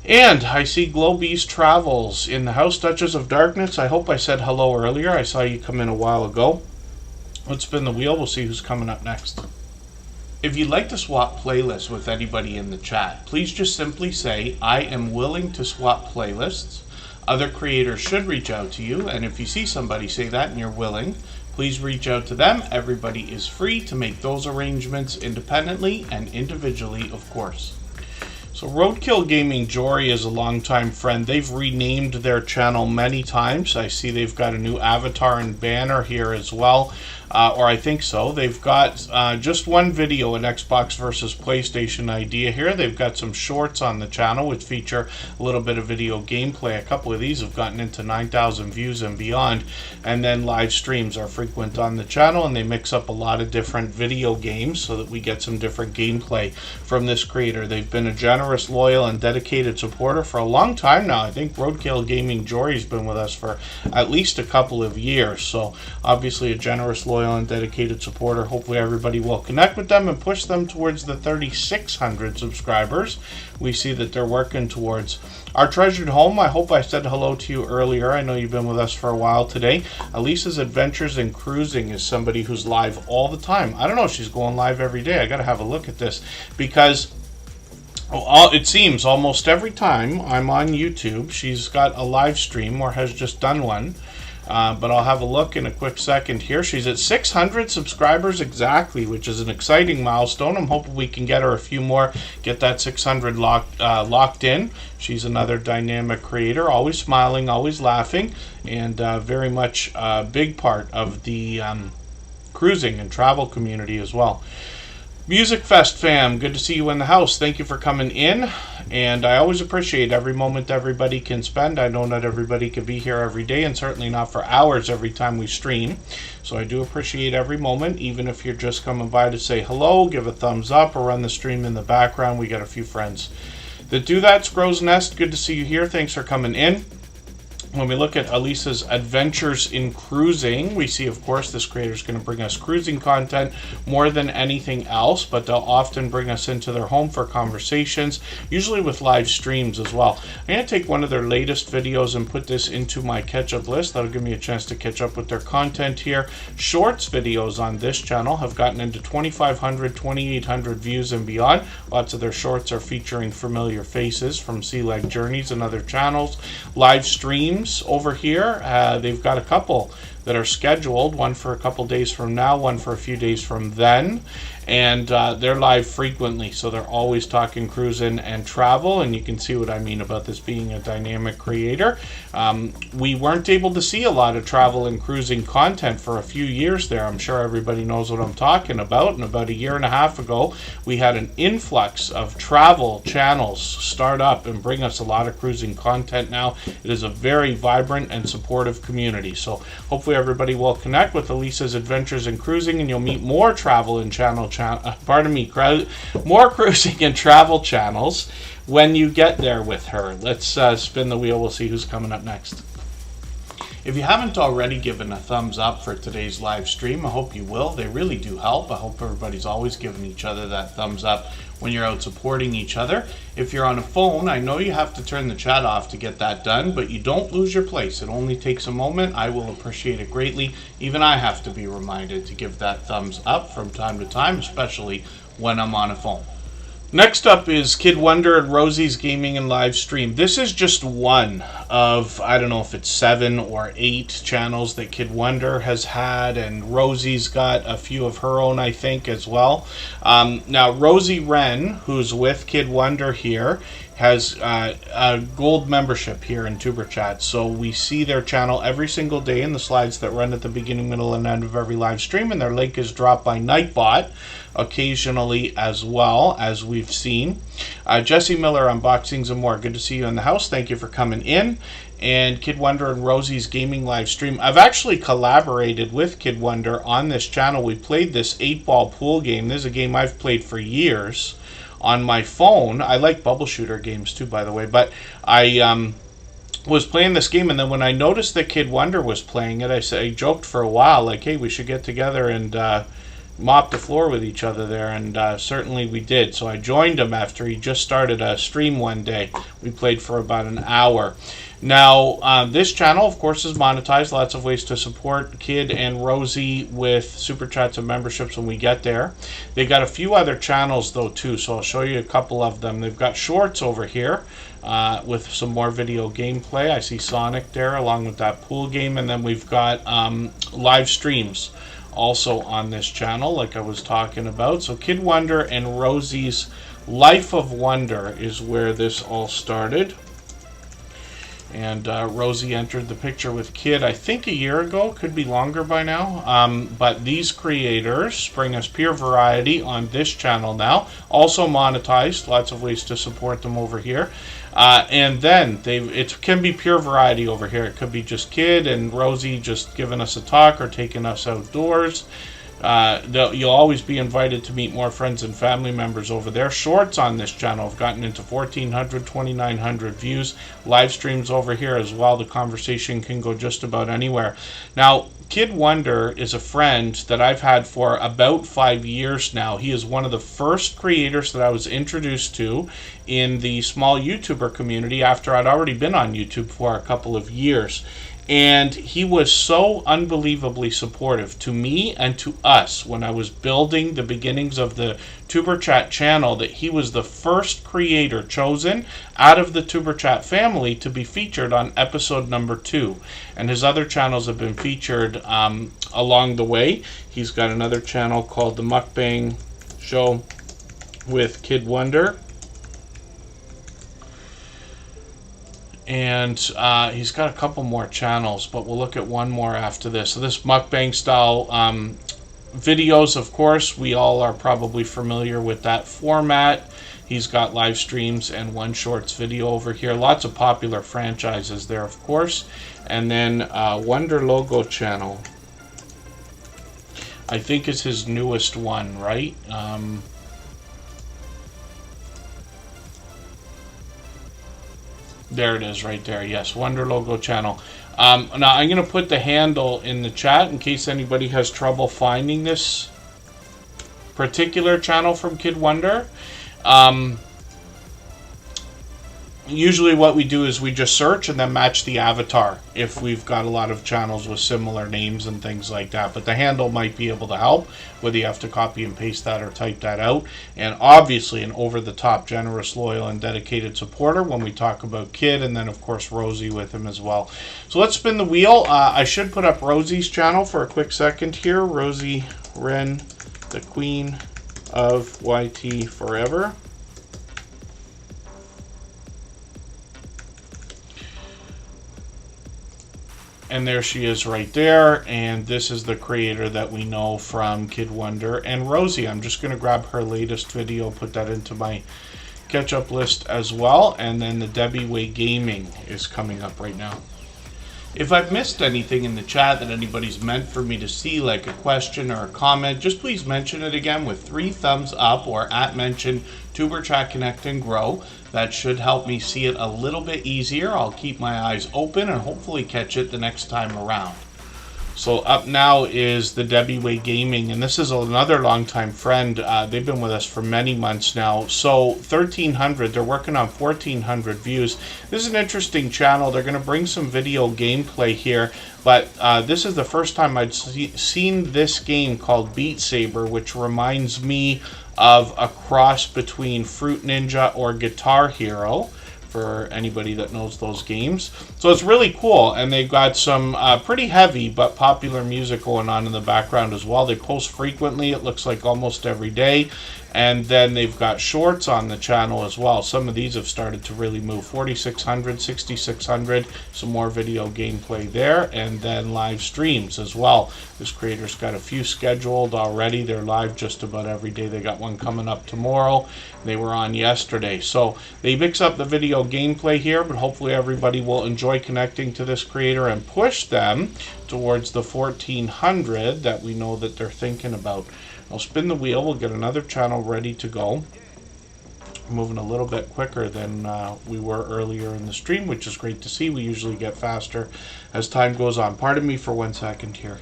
And I see Globee's Travels in the house. Duchess of Darkness, I hope I said hello earlier. I saw you come in a while ago. Let's spin the wheel. We'll see who's coming up next. If you'd like to swap playlists with anybody in the chat, please just simply say, I am willing to swap playlists. Other creators should reach out to you, and if you see somebody say that and you're willing, please reach out to them. Everybody is free to make those arrangements independently and individually, of course. So Roadkill Gaming Jory is a longtime friend. They've renamed their channel many times. I see they've got a new avatar and banner here as well. Or I think so. They've got just one video, an Xbox versus PlayStation idea here. They've got some shorts on the channel which feature a little bit of video gameplay. A couple of these have gotten into 9,000 views and beyond. And then live streams are frequent on the channel, and they mix up a lot of different video games so that we get some different gameplay from this creator. They've been a generous, loyal, and dedicated supporter for a long time now. I think Roadkill Gaming Jory's been with us for at least a couple of years. So obviously a generous, loyal, and dedicated supporter. Hopefully everybody will connect with them and push them towards the 3,600 subscribers we see that they're working towards. Our treasured home, I hope I said hello to you earlier. I know you've been with us for a while today. Elisa's Adventures in Cruising is somebody who's live all the time. I don't know if she's going live every day. I got to have a look at this, because it seems almost every time I'm on YouTube, she's got a live stream or has just done one. but I'll have a look in a quick second here. She's at 600 subscribers exactly, which is an exciting milestone. I'm hoping we can get her a few more, get that 600 locked in. She's another dynamic creator, always smiling, always laughing, and very much a big part of the cruising and travel community as well. Music Fest fam, good to see you in the house. Thank you for coming in, and I always appreciate every moment everybody can spend. I know not everybody can be here every day, and certainly not for hours every time we stream, so I do appreciate every moment, even if you're just coming by to say hello, give a thumbs up, or run the stream in the background. We got a few friends that do that. Scrow's Nest, good to see you here. Thanks for coming in. When we look at Elisa's adventures in cruising, we see, of course, this creator is going to bring us cruising content more than anything else, but they'll often bring us into their home for conversations, usually with live streams as well. I'm going to take one of their latest videos and put this into my catch-up list. That'll give me a chance to catch up with their content here. Shorts videos on this channel have gotten into 2,500, 2,800 views and beyond. Lots of their shorts are featuring familiar faces from Sea Leg Journeys and other channels. Live streams over here, they've got a couple that are scheduled, one for a couple days from now, one for a few days from then, and they're live frequently, so they're always talking cruising and travel, and you can see what I mean about this being a dynamic creator. We weren't able to see a lot of travel and cruising content for a few years there. I'm sure everybody knows what I'm talking about, and about a year and a half ago we had an influx of travel channels start up and bring us a lot of cruising content now. It is a very vibrant and supportive community, so hopefully everybody will connect with Elisa's Adventures in Cruising, and you'll meet more travel and more cruising and travel channels when you get there with her. Let's spin the wheel. We'll see who's coming up next. If you haven't already given a thumbs up for today's live stream, I hope you will. They really do help. I hope everybody's always giving each other that thumbs up when you're out supporting each other. If you're on a phone, I know you have to turn the chat off to get that done, but you don't lose your place. It only takes a moment. I will appreciate it greatly. Even I have to be reminded to give that thumbs up from time to time, especially when I'm on a phone. Next up is Kid Wonder and Rosie's Gaming and Live Stream. This is just one of, I don't know if it's 7 or 8 channels that Kid Wonder has had, and Rosie's got a few of her own, I think, as well. Now, Rosie Wren, who's with Kid Wonder here, has a gold membership here in Superchat, so we see their channel every single day in the slides that run at the beginning, middle, and end of every live stream, and their link is dropped by Nightbot occasionally as well, as we've seen. Jesse Miller, Unboxings and More, good to see you in the house. Thank you for coming in. And Kid Wonder and Rosie's Gaming live stream. I've actually collaborated with Kid Wonder on this channel. We played this 8-ball pool game. This is a game I've played for years on my phone. I like bubble shooter games too, by the way, but I was playing this game, and then when I noticed that Kid Wonder was playing it, I joked for a while, like, hey, we should get together and mop the floor with each other there, and certainly we did. So I joined him after he just started a stream one day. We played for about an hour. Now, this channel, of course, is monetized. Lots of ways to support Kid and Rosie with Super Chats and memberships when we get there. They got a few other channels, though, too, so I'll show you a couple of them. They've got shorts over here with some more video gameplay. I see Sonic there, along with that pool game, and then we've got live streams also on this channel, like I was talking about. So Kid Wonder and Rosie's Life of Wonder is where this all started. And Rosie entered the picture with Kid, I think, a year ago. Could be longer by now. But these creators bring us pure variety on this channel now. Also monetized. Lots of ways to support them over here. And then it can be pure variety over here. It could be just Kid and Rosie just giving us a talk or taking us outdoors. You'll always be invited to meet more friends and family members over there. Shorts on this channel have gotten into 1,400, 2,900 views. Live streams over here as well. The conversation can go just about anywhere. Now, Kid Wonder is a friend that I've had for about 5 years now. He is one of the first creators that I was introduced to in the small YouTuber community after I'd already been on YouTube for a couple of years. And he was so unbelievably supportive to me and to us when I was building the beginnings of the Superchat channel, that he was the first creator chosen out of the Superchat family to be featured on episode number 2. And his other channels have been featured along the way. He's got another channel called The Mukbang Show with Kid Wonder. And he's got a couple more channels, but we'll look at one more after this. So this mukbang style videos, of course, we all are probably familiar with that format. He's got live streams and one shorts video over here. Lots of popular franchises there, of course. And then Wonder Logo channel, I think is his newest one, right? There it is right there. Yes, Wonder Logo channel. Now I'm going to put the handle in the chat in case anybody has trouble finding this particular channel from Kid Wonder. Usually what we do is we just search and then match the avatar if we've got a lot of channels with similar names and things like that. But the handle might be able to help, whether you have to copy and paste that or type that out. And obviously an over-the-top, generous, loyal, and dedicated supporter when we talk about Kid, and then of course Rosie with him as well. So let's spin the wheel. I should put up Rosie's channel for a quick second here. Rosie Wren, the queen of YT forever. And there she is right there, and this is the creator that we know from Kid Wonder and Rosie. I'm just going to grab her latest video, put that into my catch-up list as well, and then the Debbie Way Gaming is coming up right now. If I've missed anything in the chat that anybody's meant for me to see, like a question or a comment, just please mention it again with 3 thumbs up or @mention Superchat Connect and Grow. That should help me see it a little bit easier. I'll keep my eyes open and hopefully catch it the next time around. So up now is the Debbie Way Gaming, and this is another longtime friend. They've been with us for many months now. So 1,300, they're working on 1,400 views. This is an interesting channel. They're going to bring some video gameplay here, but this is the first time I'd seen this game called Beat Saber, which reminds me of a cross between Fruit Ninja or Guitar Hero, for anybody that knows those games. So it's really cool, and they've got some pretty heavy but popular music going on in the background as well. They post frequently, it looks like almost every day, and then they've got shorts on the channel as well. Some of these have started to really move. 4,600, 6,600, some more video gameplay there, and then live streams as well. This creator's got a few scheduled already. They're live just about every day. They got one coming up tomorrow. They were on yesterday. So they mix up the video gameplay here, but hopefully everybody will enjoy connecting to this creator and push them towards the 1,400 that we know that they're thinking about. I'll spin the wheel. We'll get another channel ready to go. Moving a little bit quicker than we were earlier in the stream, which is great to see. We usually get faster as time goes on. Pardon me for 1 second here.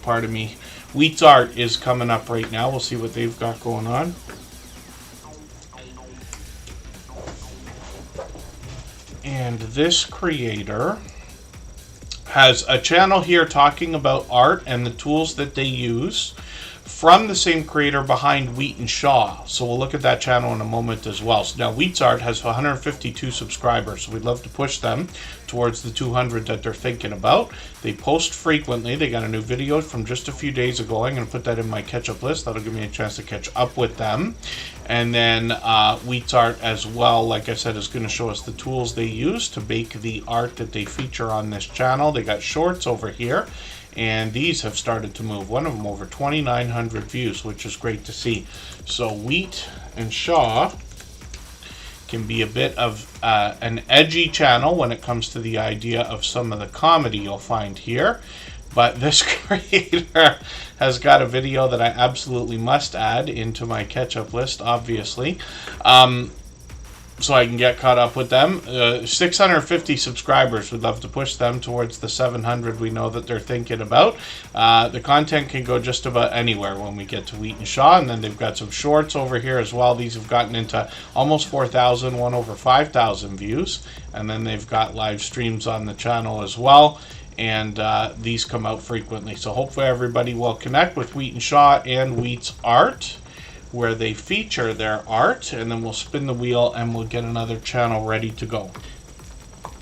Pardon me. Wheat's Art is coming up right now. We'll see what they've got going on. And this creator has a channel here talking about art and the tools that they use from the same creator behind Wheat and Shaw. So we'll look at that channel in a moment as well. So now Wheat's Art has 152 subscribers. So we'd love to push them towards the 200 that they're thinking about. They post frequently. They got a new video from just a few days ago. I'm going to put that in my catch-up list. That'll give me a chance to catch up with them. And then Wheat's Art as well, like I said, is going to show us the tools they use to make the art that they feature on this channel. They got shorts over here, and these have started to move. One of them over 2,900 views, which is great to see. So Wheat and Shaw can be a bit of an edgy channel when it comes to the idea of some of the comedy you'll find here. But this creator has got a video that I absolutely must add into my catch-up list, obviously. so I can get caught up with them. 650 subscribers. We'd love to push them towards the 700 we know that they're thinking about. The content can go just about anywhere when we get to Wheat and Shaw, and then they've got some shorts over here as well. These have gotten into almost 4,000, one over 5,000 views, and then they've got live streams on the channel as well. And these come out frequently. So hopefully everybody will connect with Wheat and Shaw and Wheat's Art, where they feature their art, and then we'll spin the wheel and we'll get another channel ready to go.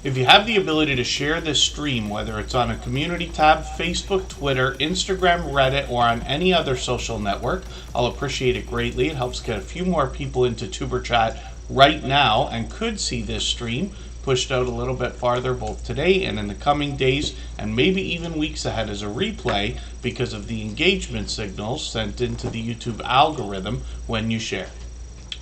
If you have the ability to share this stream, whether it's on a community tab, Facebook, Twitter, Instagram, Reddit, or on any other social network, I'll appreciate it greatly. It helps get a few more people into Tuber Chat right now and could see this stream pushed out a little bit farther both today and in the coming days and maybe even weeks ahead as a replay because of the engagement signals sent into the YouTube algorithm when you share.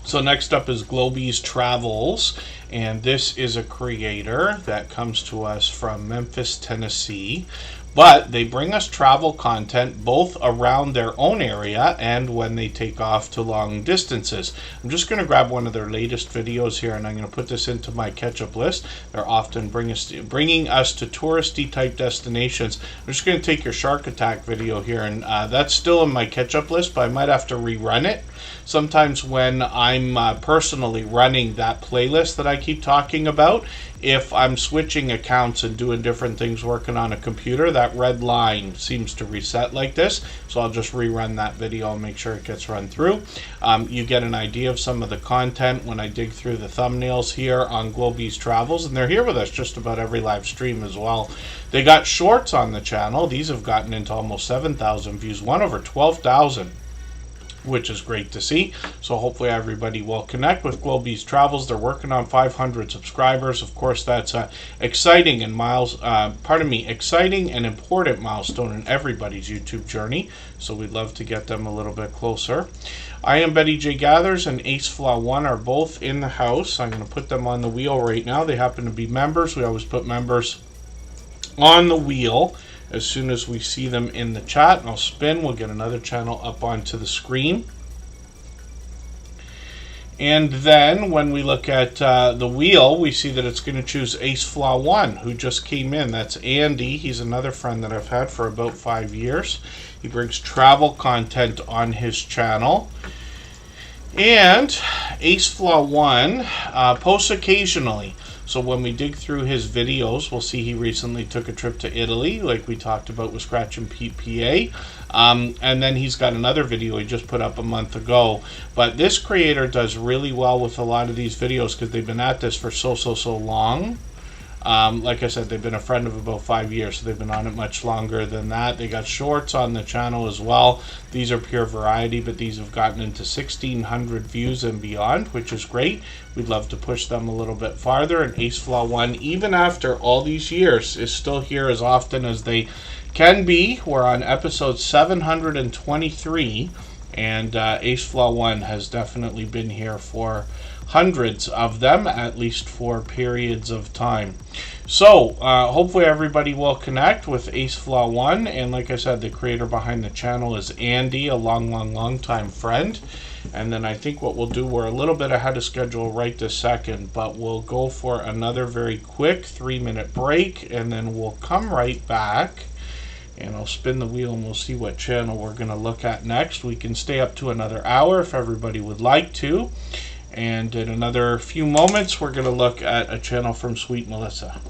So next up is Globy's Travels, and this is a creator that comes to us from Memphis, Tennessee. But they bring us travel content both around their own area and when they take off to long distances. I'm just going to grab one of their latest videos here, and I'm going to put this into my catch-up list. They're often bringing us to touristy type destinations. I'm just going to take your shark attack video here, and that's still in my catch-up list, but I might have to rerun it. Sometimes when I'm personally running that playlist that I keep talking about, if I'm switching accounts and doing different things working on a computer, that red line seems to reset like this. So I'll just rerun that video and make sure it gets run through. You get an idea of some of the content when I dig through the thumbnails here on Globy's Travels, and they're here with us just about every live stream as well. They got shorts on the channel. These have gotten into almost 7,000 views, one over 12,000. Which is great to see. So hopefully everybody will connect with Globy's Travels. They're working on 500 subscribers. Of course, that's exciting and exciting and important milestone in everybody's YouTube journey. So we'd love to get them a little bit closer. I am Betty J Gathers and Ace Flaw 1 are both in the house. I'm going to put them on the wheel right now. They happen to be members. We always put members on the wheel as soon as we see them in the chat. And I'll spin. We'll get another channel up onto the screen. And then when we look at the wheel, we see that it's going to choose Ace Flaw 1, who just came in. That's Andy. He's another friend that I've had for about 5 years. He brings travel content on his channel. And Ace Flaw 1 posts occasionally. So when we dig through his videos, we'll see he recently took a trip to Italy, like we talked about with Scratch and PPA. And then he's got another video he just put up a month ago. But this creator does really well with a lot of these videos because they've been at this for so long. Like I said, they've been a friend of about 5 years, so they've been on it much longer than that. They got shorts on the channel as well. These are pure variety, but these have gotten into 1,600 views and beyond, which is great. We'd love to push them a little bit farther. And Ace Flaw 1, even after all these years, is still here as often as they can be. We're on episode 723, and Ace Flaw 1 has definitely been here for hundreds of them, at least for periods of time. So hopefully everybody will connect with Ace Flaw 1, and like I said, the creator behind the channel is Andy, a long time friend. And then I think what we'll do, we're a little bit ahead of schedule right this second, but we'll go for another very quick 3-minute break, and then we'll come right back. And I'll spin the wheel and we'll see what channel we're going to look at next. We can stay up to another hour if everybody would like to. And in another few moments, we're going to look at a channel from Sweet Melissa.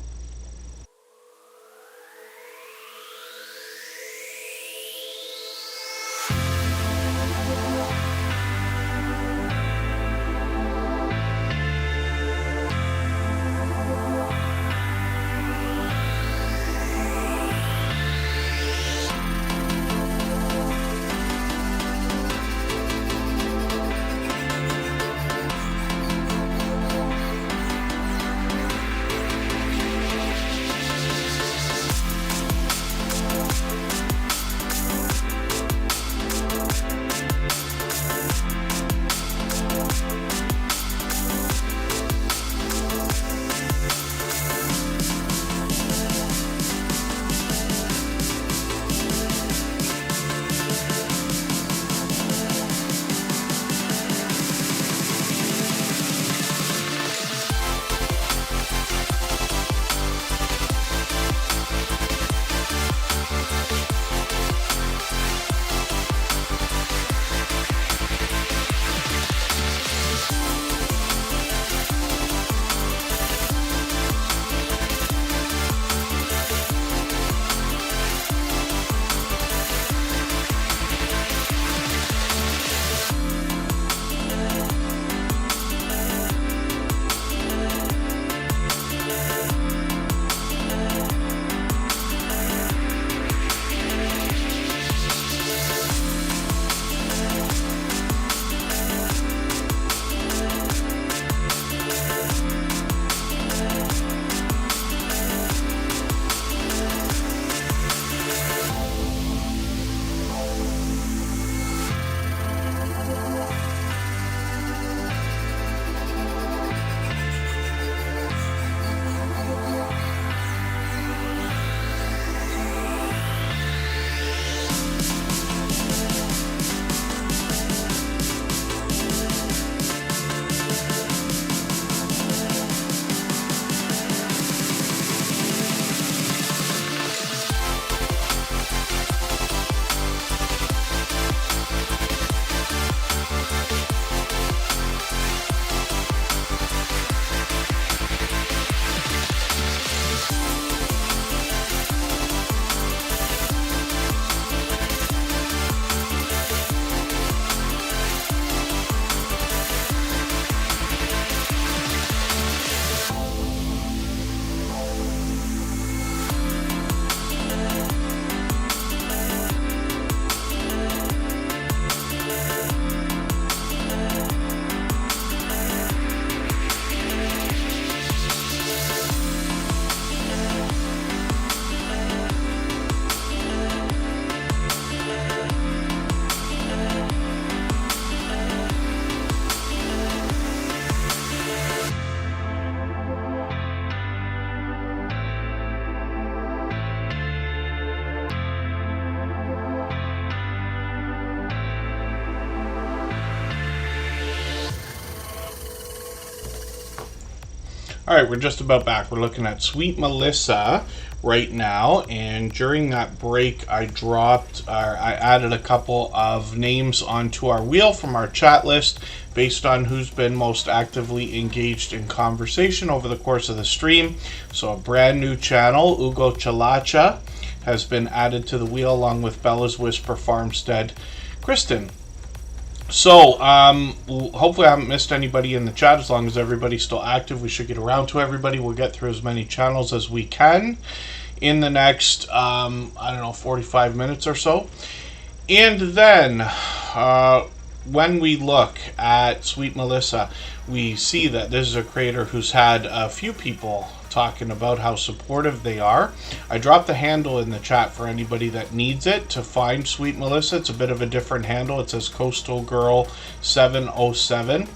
All right, we're just about back. We're looking at Sweet Melissa right now, and during that break I added a couple of names onto our wheel from our chat list based on who's been most actively engaged in conversation over the course of the stream. So a brand new channel, Ugo Chalacha, has been added to the wheel along with Bella's Whisper Farmstead Kristen. So, hopefully I haven't missed anybody in the chat. As long as everybody's still active, we should get around to everybody. We'll get through as many channels as we can in the next, 45 minutes or so. And then, when we look at Sweet Melissa, we see that this is a creator who's had a few people talking about how supportive they are. I dropped the handle in the chat for anybody that needs it to find Sweet Melissa. It's a bit of a different handle. It says Coastal Girl 707.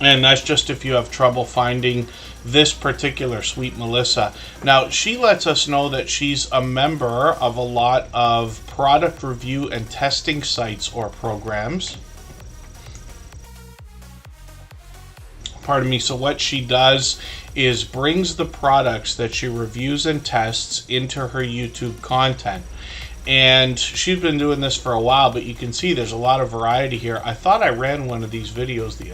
And that's just if you have trouble finding this particular Sweet Melissa. Now, she lets us know that she's a member of a lot of product review and testing sites or programs. Pardon me. So what she does is brings the products that she reviews and tests into her YouTube content. And she's been doing this for a while, but you can see there's a lot of variety here. I thought I ran one of these videos the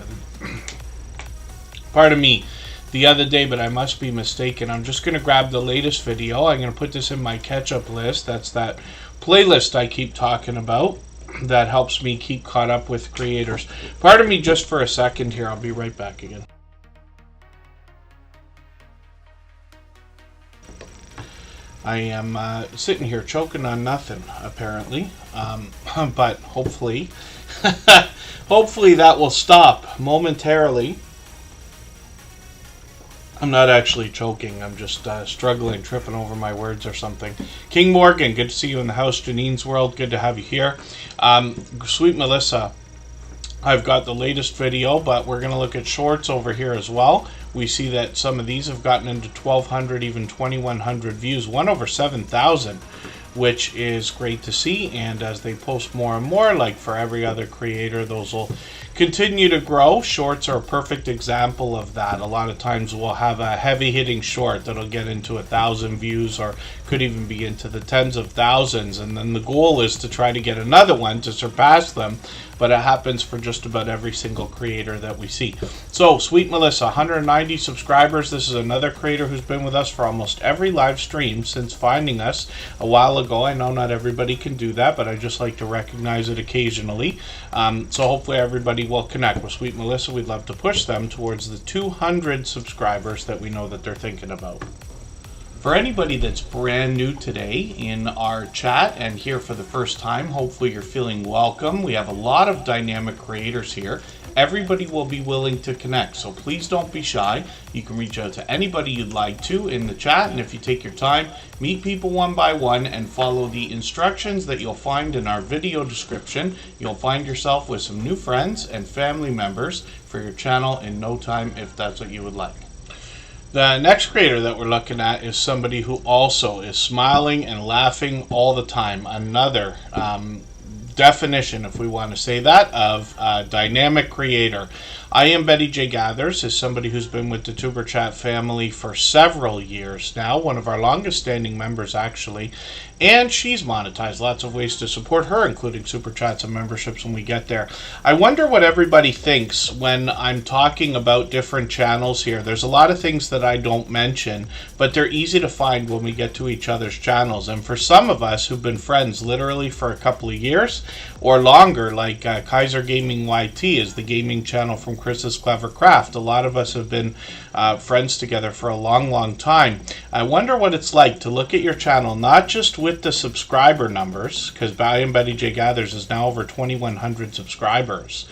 other day, but I must be mistaken. I'm just going to grab the latest video. I'm going to put this in my catch-up list. That's that playlist I keep talking about that helps me keep caught up with creators. Pardon me just for a second here. I'll be right back again. I am sitting here choking on nothing, apparently, but hopefully, hopefully that will stop momentarily. I'm not actually choking. I'm just struggling, tripping over my words or something. King Morgan, good to see you in the house. Janine's World, good to have you here. Sweet Melissa, I've got the latest video, but we're going to look at shorts over here as well. We see that some of these have gotten into 1,200, even 2,100 views, one over 7,000, which is great to see. And as they post more and more, like for every other creator, those will continue to grow. Shorts are a perfect example of that. A lot of times we'll have a heavy-hitting short that'll get into 1,000 views or could even be into the tens of thousands, and then the goal is to try to get another one to surpass them, but it happens for just about every single creator that we see. So, Sweet Melissa, 190 subscribers. This is another creator who's been with us for almost every live stream since finding us a while ago. I know not everybody can do that, but I just like to recognize it occasionally. So hopefully everybody will connect with Sweet Melissa. We'd love to push them towards the 200 subscribers that we know that they're thinking about. For anybody that's brand new today in our chat and here for the first time, hopefully you're feeling welcome. We have a lot of dynamic creators here. Everybody will be willing to connect, so please don't be shy. You can reach out to anybody you'd like to in the chat, and if you take your time, meet people one by one and follow the instructions that you'll find in our video description. You'll find yourself with some new friends and family members for your channel in no time if that's what you would like. The next creator that we're looking at is somebody who also is smiling and laughing all the time. Another definition, if we want to say that, of dynamic creator. I Am Betty J Gathers is somebody who's been with the Superchat family for several years now, one of our longest standing members actually, and she's monetized. Lots of ways to support her, including Super Chats and memberships when we get there. I wonder what everybody thinks when I'm talking about different channels here. There's a lot of things that I don't mention, but they're easy to find when we get to each other's channels. And for some of us who've been friends literally for a couple of years or longer, like Kaiser Gaming YT is the gaming channel from Chris's Clever Craft. A lot of us have been friends together for a long, long time. I wonder what it's like to look at your channel, not just with the subscriber numbers, because I Am Betty J Gathers is now over 2,100 subscribers,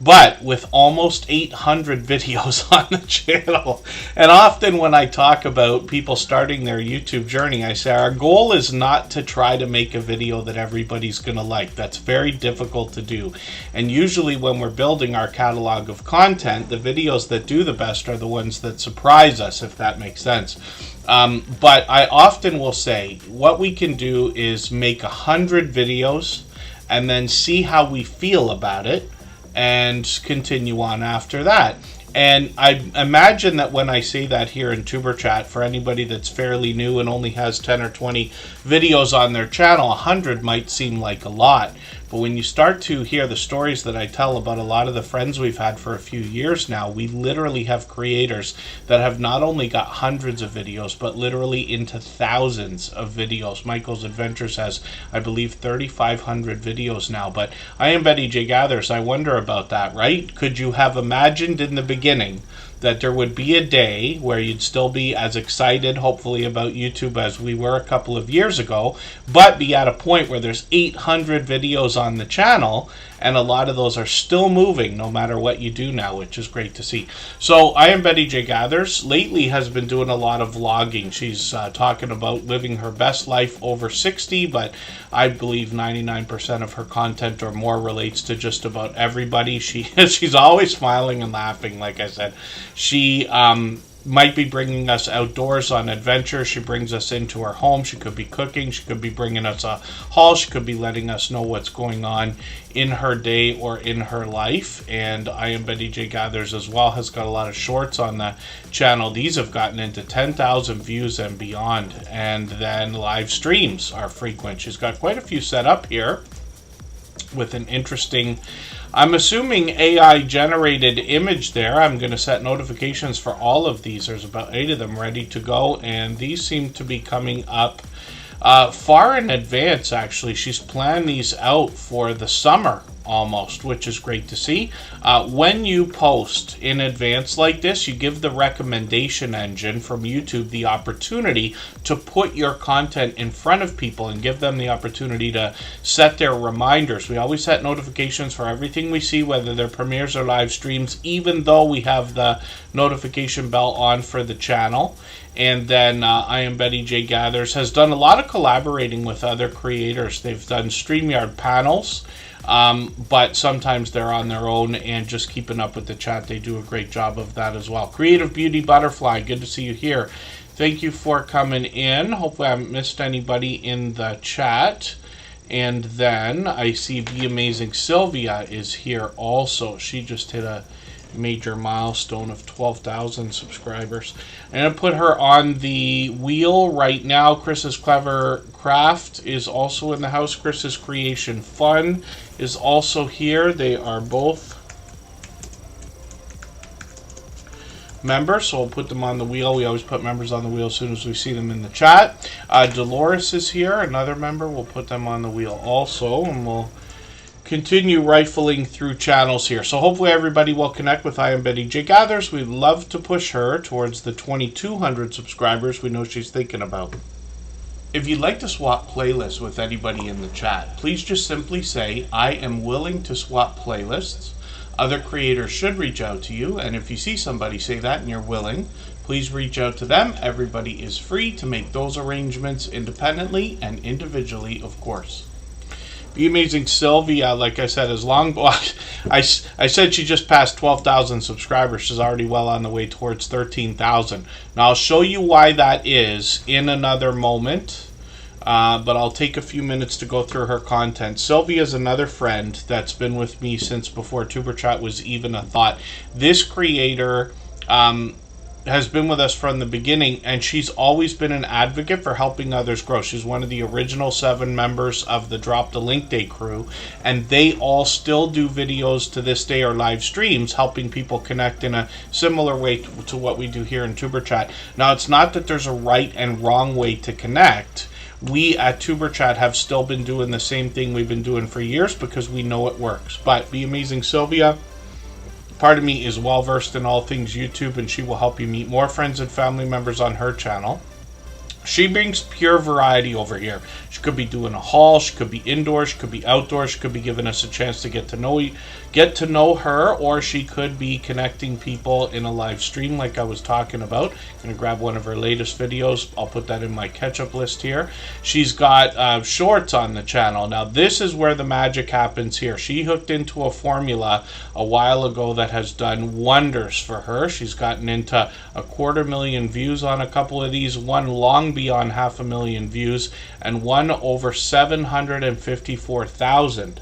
but with almost 800 videos on the channel. And often when I talk about people starting their YouTube journey, I say our goal is not to try to make a video that everybody's going to like. That's very difficult to do. And usually when we're building our catalog of content, the videos that do the best are the ones that surprise us, if that makes sense. But I often will say what we can do is make 100 videos and then see how we feel about it and continue on after that. And I imagine that when I say that here in Tuber Chat, for anybody that's fairly new and only has 10 or 20 videos on their channel, 100 might seem like a lot. But when you start to hear the stories that I tell about a lot of the friends we've had for a few years now, we literally have creators that have not only got hundreds of videos, but literally into thousands of videos. Michael's Adventures has, I believe, 3,500 videos now. But I am Betty J. Gathers. I wonder about that, right? Could you have imagined in the beginning that there would be a day where you'd still be as excited, hopefully, about YouTube as we were a couple of years ago, but be at a point where there's 800 videos on the channel, and a lot of those are still moving no matter what you do now, which is great to see. So I am Betty J. Gathers. Lately has been doing a lot of vlogging. She's talking about living her best life over 60, but I believe 99% of her content or more relates to just about everybody. She's always smiling and laughing, like I said. She might be bringing us outdoors on adventure. She brings us into her home. She could be cooking. She could be bringing us a haul. She could be letting us know what's going on in her day or in her life. And I am Betty J. Gathers as well has got a lot of shorts on the channel. These have gotten into 10,000 views and beyond. And then live streams are frequent. She's got quite a few set up here with an interesting, I'm assuming, AI generated image there. I'm going to set notifications for all of these. There's about 8 of them ready to go, and these seem to be coming up far in advance, actually. She's planned these out for the summer almost, which is great to see. When you post in advance like this, you give the recommendation engine from YouTube the opportunity to put your content in front of people and give them the opportunity to set their reminders. We always set notifications for everything we see, whether they're premieres or live streams, even though we have the notification bell on for the channel. And then I am Betty J. Gathers has done a lot of collaborating with other creators. They've done StreamYard panels, but sometimes they're on their own and just keeping up with the chat. They do a great job of that as well. Creative Beauty Butterfly, good to see you here. Thank you for coming in. Hopefully I haven't missed anybody in the chat. And then I see The Amazing Sylvia is here also. She just hit a major milestone of 12,000 subscribers. I'm going to put her on the wheel right now. Chris's Clever Craft is also in the house. Chris's Creation Fun is also here. They are both members, so we'll put them on the wheel. We always put members on the wheel as soon as we see them in the chat. Dolores is here, another member. We'll put them on the wheel also, and we'll continue rifling through channels here. So hopefully everybody will connect with I am Betty J. Gathers. We'd love to push her towards the 2,200 subscribers we know she's thinking about. If you'd like to swap playlists with anybody in the chat, please just simply say, I am willing to swap playlists. Other creators should reach out to you, and if you see somebody say that and you're willing, please reach out to them. Everybody is free to make those arrangements independently and individually, of course. The Amazing Sylvia, like I said, is long. I said she just passed 12,000 subscribers. She's already well on the way towards 13,000. Now, I'll show you why that is in another moment, but I'll take a few minutes to go through her content. Sylvia is another friend that's been with me since before Tuber Chat was even a thought. This creator has been with us from the beginning, and she's always been an advocate for helping others grow. She's one of the original 7 members of the Drop the Link Day crew, and they all still do videos to this day or live streams helping people connect in a similar way to what we do here in Tuber Chat. Now, it's not that there's a right and wrong way to connect. We at Tuber Chat have still been doing the same thing we've been doing for years because we know it works. But The Amazing Sylvia, part of me, is well versed in all things YouTube, and she will help you meet more friends and family members on her channel. She brings pure variety over here. She could be doing a haul, she could be indoors, she could be outdoors, she could be giving us a chance to get to know her, or she could be connecting people in a live stream like I was talking about. I'm going to grab one of her latest videos. I'll put that in my catch-up list here. She's got shorts on the channel. Now, this is where the magic happens here. She hooked into a formula a while ago that has done wonders for her. She's gotten into 250,000 views on a couple of these, one long beyond 500,000 views, and one over 754,000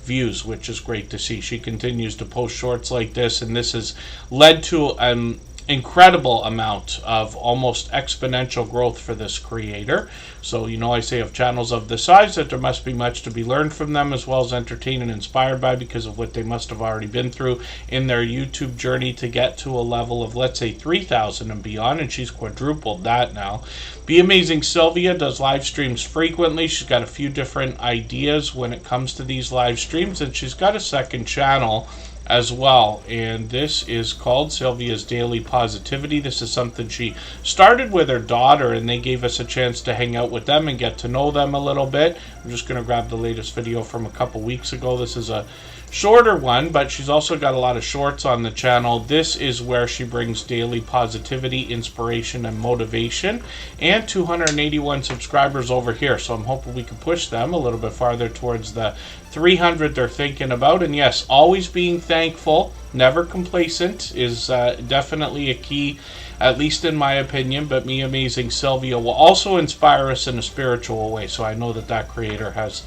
views, which is great to see. She continues to post shorts like this, and this has led to an incredible amount of almost exponential growth for this creator. So, you know, I say of channels of this size that there must be much to be learned from them, as well as entertained and inspired by, because of what they must have already been through in their YouTube journey to get to a level of, let's say, 3,000 and beyond, and she's quadrupled that now. Be Amazing Sylvia does live streams frequently. She's got a few different ideas when it comes to these live streams, and she's got a second channel as well, and this is called Sylvia's Daily Positivity. This is something she started with her daughter, and they gave us a chance to hang out with them and get to know them a little bit. I'm just going to grab the latest video from a couple weeks ago. This is a shorter one, but she's also got a lot of shorts on the channel. This is where she brings daily positivity, inspiration, and motivation, and 281 subscribers over here, so I'm hoping we can push them a little bit farther towards the 300 they're thinking about. And yes, always being thankful, never complacent, is definitely a key, at least in my opinion. But Me Amazing Sylvia will also inspire us in a spiritual way, so I know that that creator has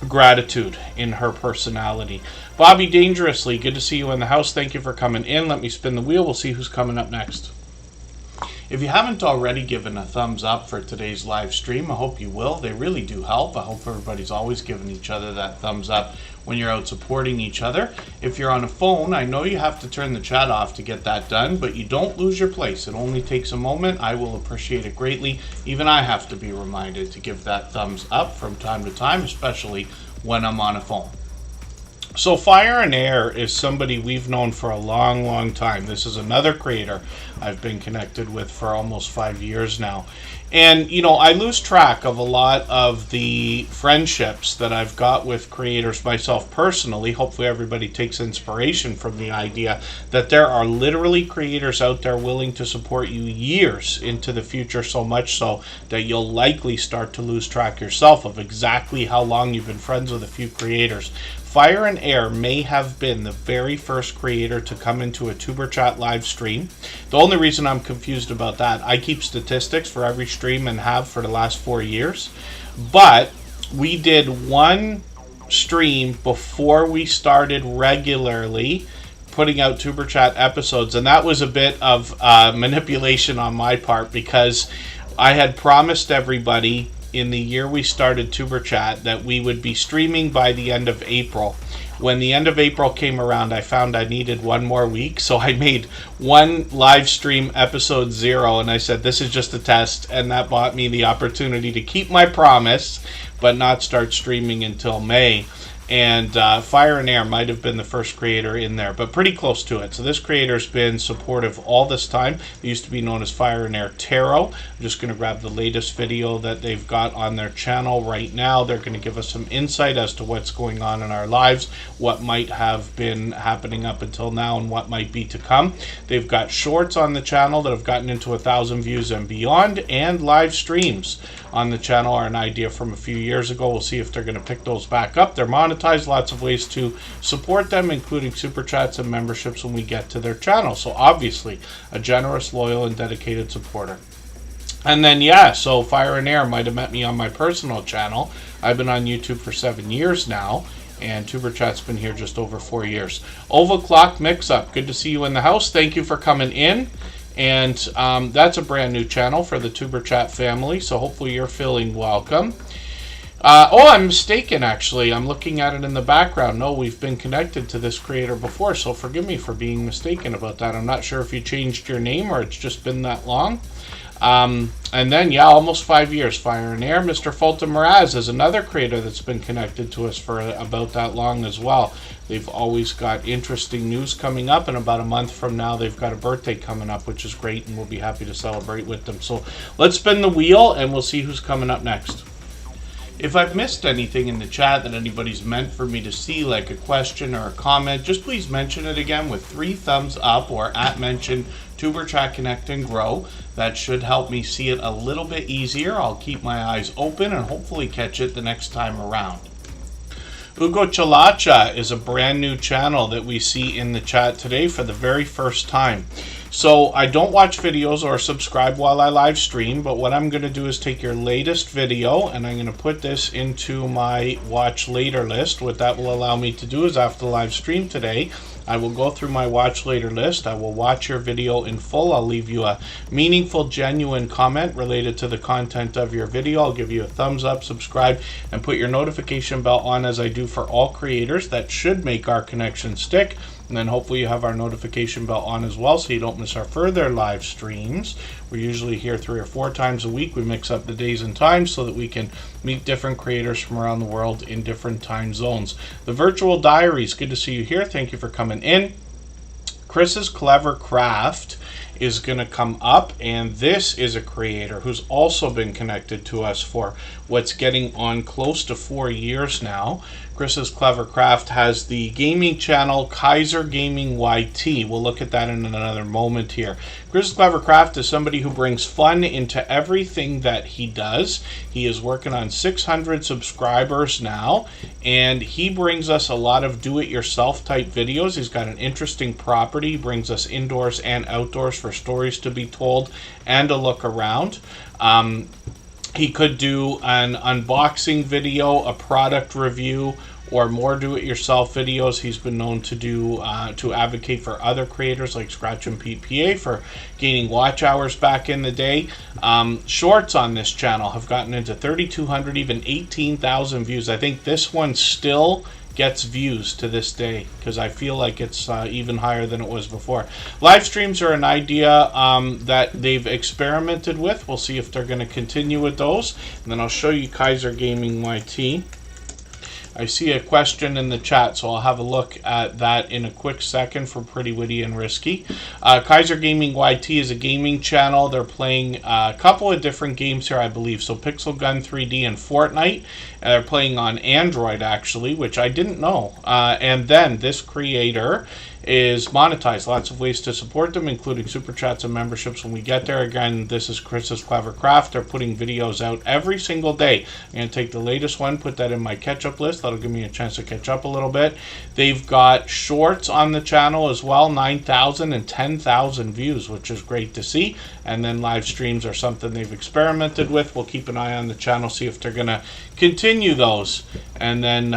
gratitude in her personality. Bobby Dangerously, good to see you in the house. Thank you for coming in. Let me spin the wheel. We'll see who's coming up next. If you haven't already given a thumbs up for today's live stream, I hope you will. They really do help. I hope everybody's always giving each other that thumbs up when you're out supporting each other. If you're on a phone, I know you have to turn the chat off to get that done, but you don't lose your place. It only takes a moment. I will appreciate it greatly. Even I have to be reminded to give that thumbs up from time to time, especially when I'm on a phone. So Fire and Air is somebody we've known for a long, long time. This is another creator I've been connected with for almost 5 years now. And, you know, I lose track of a lot of the friendships that I've got with creators myself personally. Hopefully everybody takes inspiration from the idea that there are literally creators out there willing to support you years into the future, so much so that you'll likely start to lose track yourself of exactly how long you've been friends with a few creators. Fire and Air may have been the very first creator to come into a Tuber Chat live stream. The only reason I'm confused about that, I keep statistics for every stream and have for the last 4 years, but we did one stream before we started regularly putting out Tuber Chat episodes, and that was a bit of manipulation on my part, because I had promised everybody in the year we started Tuber Chat that we would be streaming by the end of April. When the end of April came around, I found I needed one more week, so I made one live stream, episode 0, and I said this is just a test, and that bought me the opportunity to keep my promise but not start streaming until May. And Fire and Air might have been the first creator in there, but pretty close to it. So this creator's been supportive all this time. They used to be known as Fire and Air Tarot. I'm just going to grab the latest video that they've got on their channel right now. They're going to give us some insight as to what's going on in our lives, what might have been happening up until now, and what might be to come. They've got shorts on the channel that have gotten into 1,000 views and beyond, and live streams on the channel are an idea from a few years ago. We'll see if they're going to pick those back up. They're monetized, lots of ways to support them, including super chats and memberships when we get to their channel. So obviously a generous, loyal, and dedicated supporter. And then yeah, so Fire and Air might have met me on my personal channel. I've been on YouTube for 7 years now, and Tuber Chat's been here just over 4 years. Oval Clock Mix Up, good to see you in the house. Thank you for coming in. And that's a brand new channel for the Tuber Chat family, so hopefully you're feeling welcome. Oh, I'm mistaken, actually. I'm looking at it in the background. No, we've been connected to this creator before, so forgive me for being mistaken about that. I'm not sure if you changed your name or it's just been that long. And then, yeah, almost 5 years, Fire and Air. Mr. Fulton Mraz is another creator that's been connected to us for about that long as well. They've always got interesting news coming up, and about a month from now, they've got a birthday coming up, which is great, and we'll be happy to celebrate with them. So let's spin the wheel, and we'll see who's coming up next. If I've missed anything in the chat that anybody's meant for me to see, like a question or a comment, just please mention it again with 3 thumbs up or @mention Tuber Chat Connect and Grow. That should help me see it a little bit easier. I'll keep my eyes open and hopefully catch it the next time around. Ugo Chalacha is a brand new channel that we see in the chat today for the very first time. So I don't watch videos or subscribe while I live stream, but what I'm going to do is take your latest video and I'm going to put this into my watch later list. What that will allow me to do is after the live stream today, I will go through my watch later list. I will watch your video in full. I'll leave you a meaningful, genuine comment related to the content of your video. I'll give you a thumbs up, subscribe, and put your notification bell on as I do for all creators. That should make our connection stick. And then hopefully you have our notification bell on as well so you don't miss our further live streams. We're usually here 3 or 4 times a week. We mix up the days and times so that we can meet different creators from around the world in different time zones. The Virtual Diaries, good to see you here. Thank you for coming in. Chris's Clever Craft is going to come up, and this is a creator who's also been connected to us for what's getting on close to 4 years now. Chris's Clever Craft has the gaming channel Kaiser Gaming YT. We'll look at that in another moment here. Chris's Clever Craft is somebody who brings fun into everything that he does. He is working on 600 subscribers now, and he brings us a lot of do-it-yourself type videos. He's got an interesting property. He brings us indoors and outdoors for stories to be told and a look around. He could do an unboxing video, a product review, or more do-it-yourself videos. He's been known to do to advocate for other creators like Scratch and PPA for gaining watch hours back in the day. Shorts on this channel have gotten into 3,200, even 18,000 views. I think this one still gets views to this day because I feel like it's even higher than it was before. Live streams are an idea that they've experimented with. We'll see if they're going to continue with those. And then I'll show you Kaiser Gaming YT. I see a question in the chat, so I'll have a look at that in a quick second for Pretty Witty and Risky. Kaiser Gaming YT is a gaming channel. They're playing a couple of different games here, I believe. So Pixel Gun 3D and Fortnite. They're playing on Android, actually, which I didn't know. And then this creator is monetized. Lots of ways to support them, including super chats and memberships when we get there. Again, this is Chris's Clever Craft. They're putting videos out every single day. I'm going to take the latest one, put that in my catch-up list. That'll give me a chance to catch up a little bit. They've got shorts on the channel as well, 9,000 and 10,000 views, which is great to see. And then live streams are something they've experimented with. We'll keep an eye on the channel, see if they're going to continue those. And then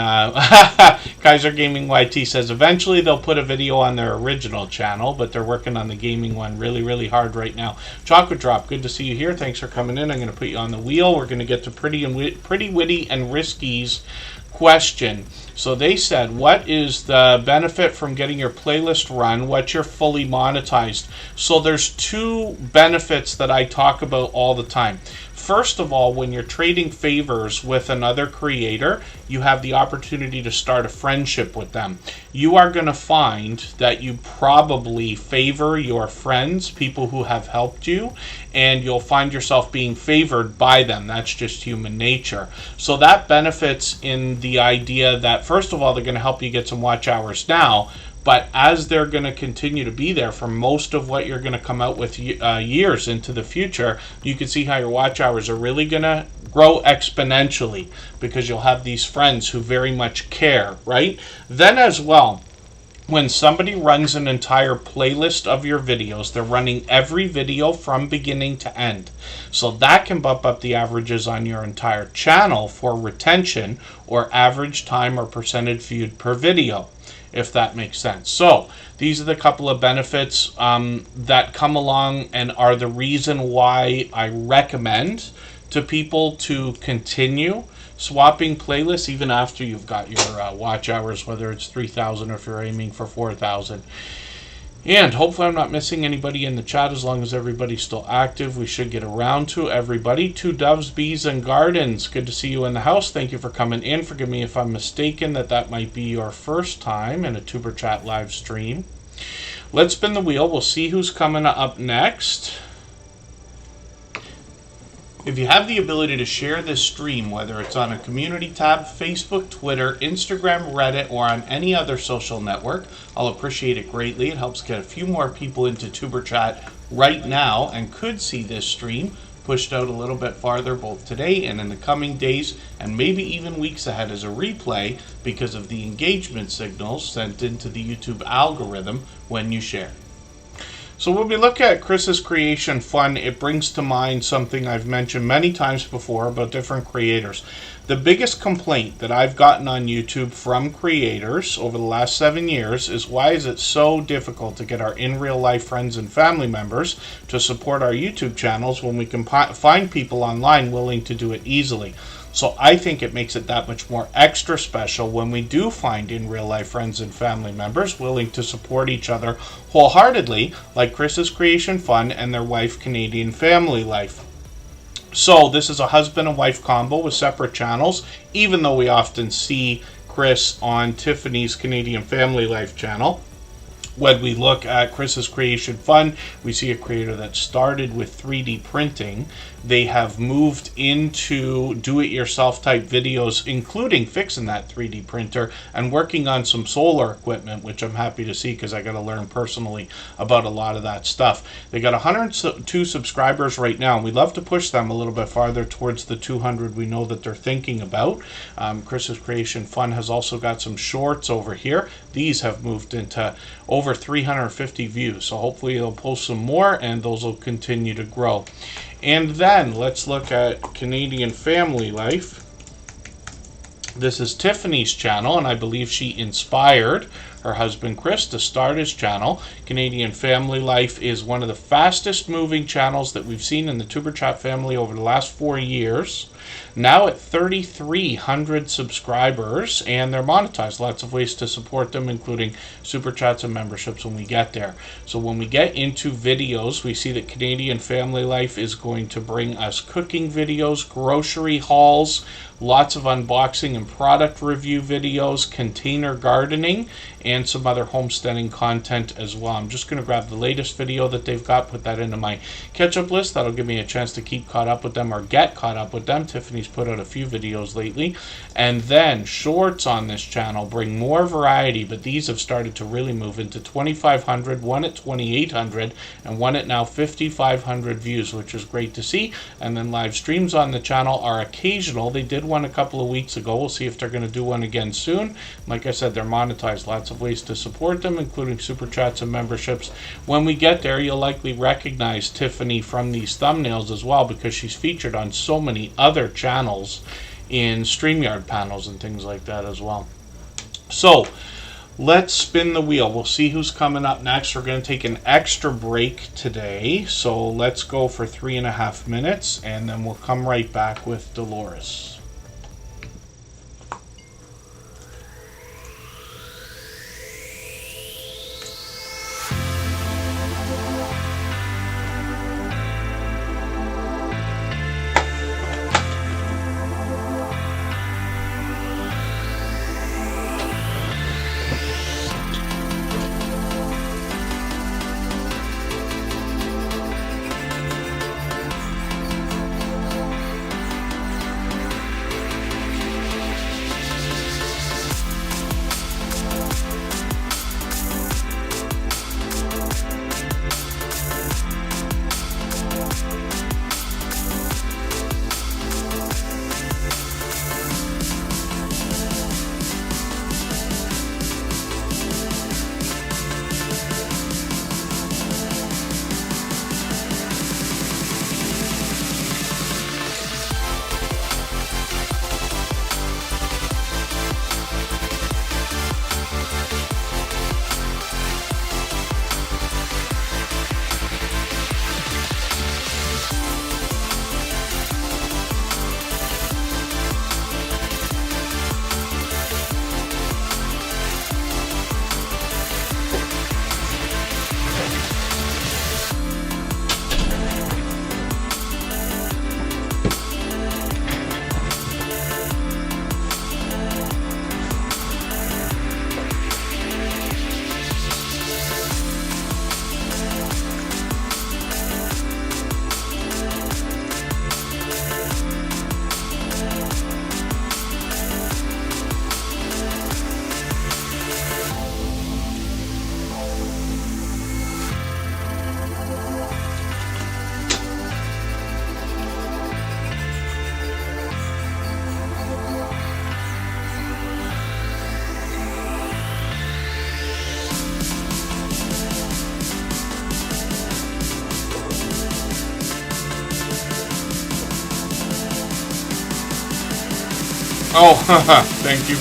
Kaiser Gaming YT says eventually they'll put a video on their original channel, but they're working on the gaming one really hard right now. Chocolate Drop, good to see you here. Thanks for coming in. I'm going to put you on the wheel. We're going to get to Pretty Witty and Risky's question. So they said, what is the benefit from getting your playlist run? What's your fully monetized? So there's 2 benefits that I talk about all the time. First of all, when you're trading favors with another creator, you have the opportunity to start a friendship with them. You are going to find that you probably favor your friends, people who have helped you, and you'll find yourself being favored by them. That's just human nature. So that benefits in the idea that, first of all, they're going to help you get some watch hours now, but as they're going to continue to be there for most of what you're going to come out with years into the future, you can see how your watch hours are really going to grow exponentially because you'll have these friends who very much care, right? Then as well, when somebody runs an entire playlist of your videos, they're running every video from beginning to end. So that can bump up the averages on your entire channel for retention or average time or percentage viewed per video, if that makes sense. So these are the couple of benefits that come along and are the reason why I recommend to people to continue swapping playlists even after you've got your watch hours, whether it's 3,000 or if you're aiming for 4,000. And hopefully I'm not missing anybody in the chat. As long as everybody's still active, we should get around to everybody. 2 Doves, Bees, and Gardens. Good to see you in the house. Thank you for coming in. Forgive me if I'm mistaken that might be your first time in a Tuber Chat live stream. Let's spin the wheel. We'll see who's coming up next. If you have the ability to share this stream, whether it's on a community tab, Facebook, Twitter, Instagram, Reddit, or on any other social network, I'll appreciate it greatly. It helps get a few more people into Tuber Chat right now and could see this stream pushed out a little bit farther both today and in the coming days and maybe even weeks ahead as a replay because of the engagement signals sent into the YouTube algorithm when you share. So when we look at Chris's Creation Fun, it brings to mind something I've mentioned many times before about different creators. The biggest complaint that I've gotten on YouTube from creators over the last 7 years is, why is it so difficult to get our in real life friends and family members to support our YouTube channels when we can find people online willing to do it easily? So I think it makes it that much more extra special when we do find in real life friends and family members willing to support each other wholeheartedly, like Chris's Creation Fun and their wife Canadian Family Life. So this is a husband and wife combo with separate channels, even though we often see Chris on Tiffany's Canadian Family Life channel. When we look at Chris's Creation Fun, we see a creator that started with 3D printing. They have moved into do-it-yourself type videos, including fixing that 3D printer and working on some solar equipment, which I'm happy to see because I got to learn personally about a lot of that stuff. They got 102 subscribers right now, and we'd love to push them a little bit farther towards the 200 we know that they're thinking about. Chris's Creation Fun has also got some shorts over here. These have moved into over 350 views, so hopefully they'll post some more and those will continue to grow. And then let's look at Canadian Family Life. This is Tiffany's channel, and I believe she inspired her husband Chris to start his channel. Canadian Family Life is one of the fastest moving channels that we've seen in the Superchat family over the last 4 years. Now at 3,300 subscribers, and they're monetized. Lots of ways to support them, including super chats and memberships when we get there. So when we get into videos, we see that Canadian Family Life is going to bring us cooking videos, grocery hauls, lots of unboxing and product review videos, container gardening, and some other homesteading content as well. I'm just going to grab the latest video that they've got, put that into my catch-up list. That'll give me a chance to keep caught up with them or get caught up with them. Tiffany's put out a few videos lately. And then shorts on this channel bring more variety, but these have started to really move into 2,500, one at 2,800, and one at now 5,500 views, which is great to see. And then live streams on the channel are occasional. They did one a couple of weeks ago. We'll see if they're going to do one again soon. Like I said, they're monetized. Lots of ways to support them, including super chats and memberships. When we get there, you'll likely recognize Tiffany from these thumbnails as well, because she's featured on so many other channels in StreamYard panels and things like that as well. So let's spin the wheel. We'll see who's coming up next. We're going to take an extra break today, so let's go for 3.5 minutes, and then we'll come right back with Dolores. Oh, thank you.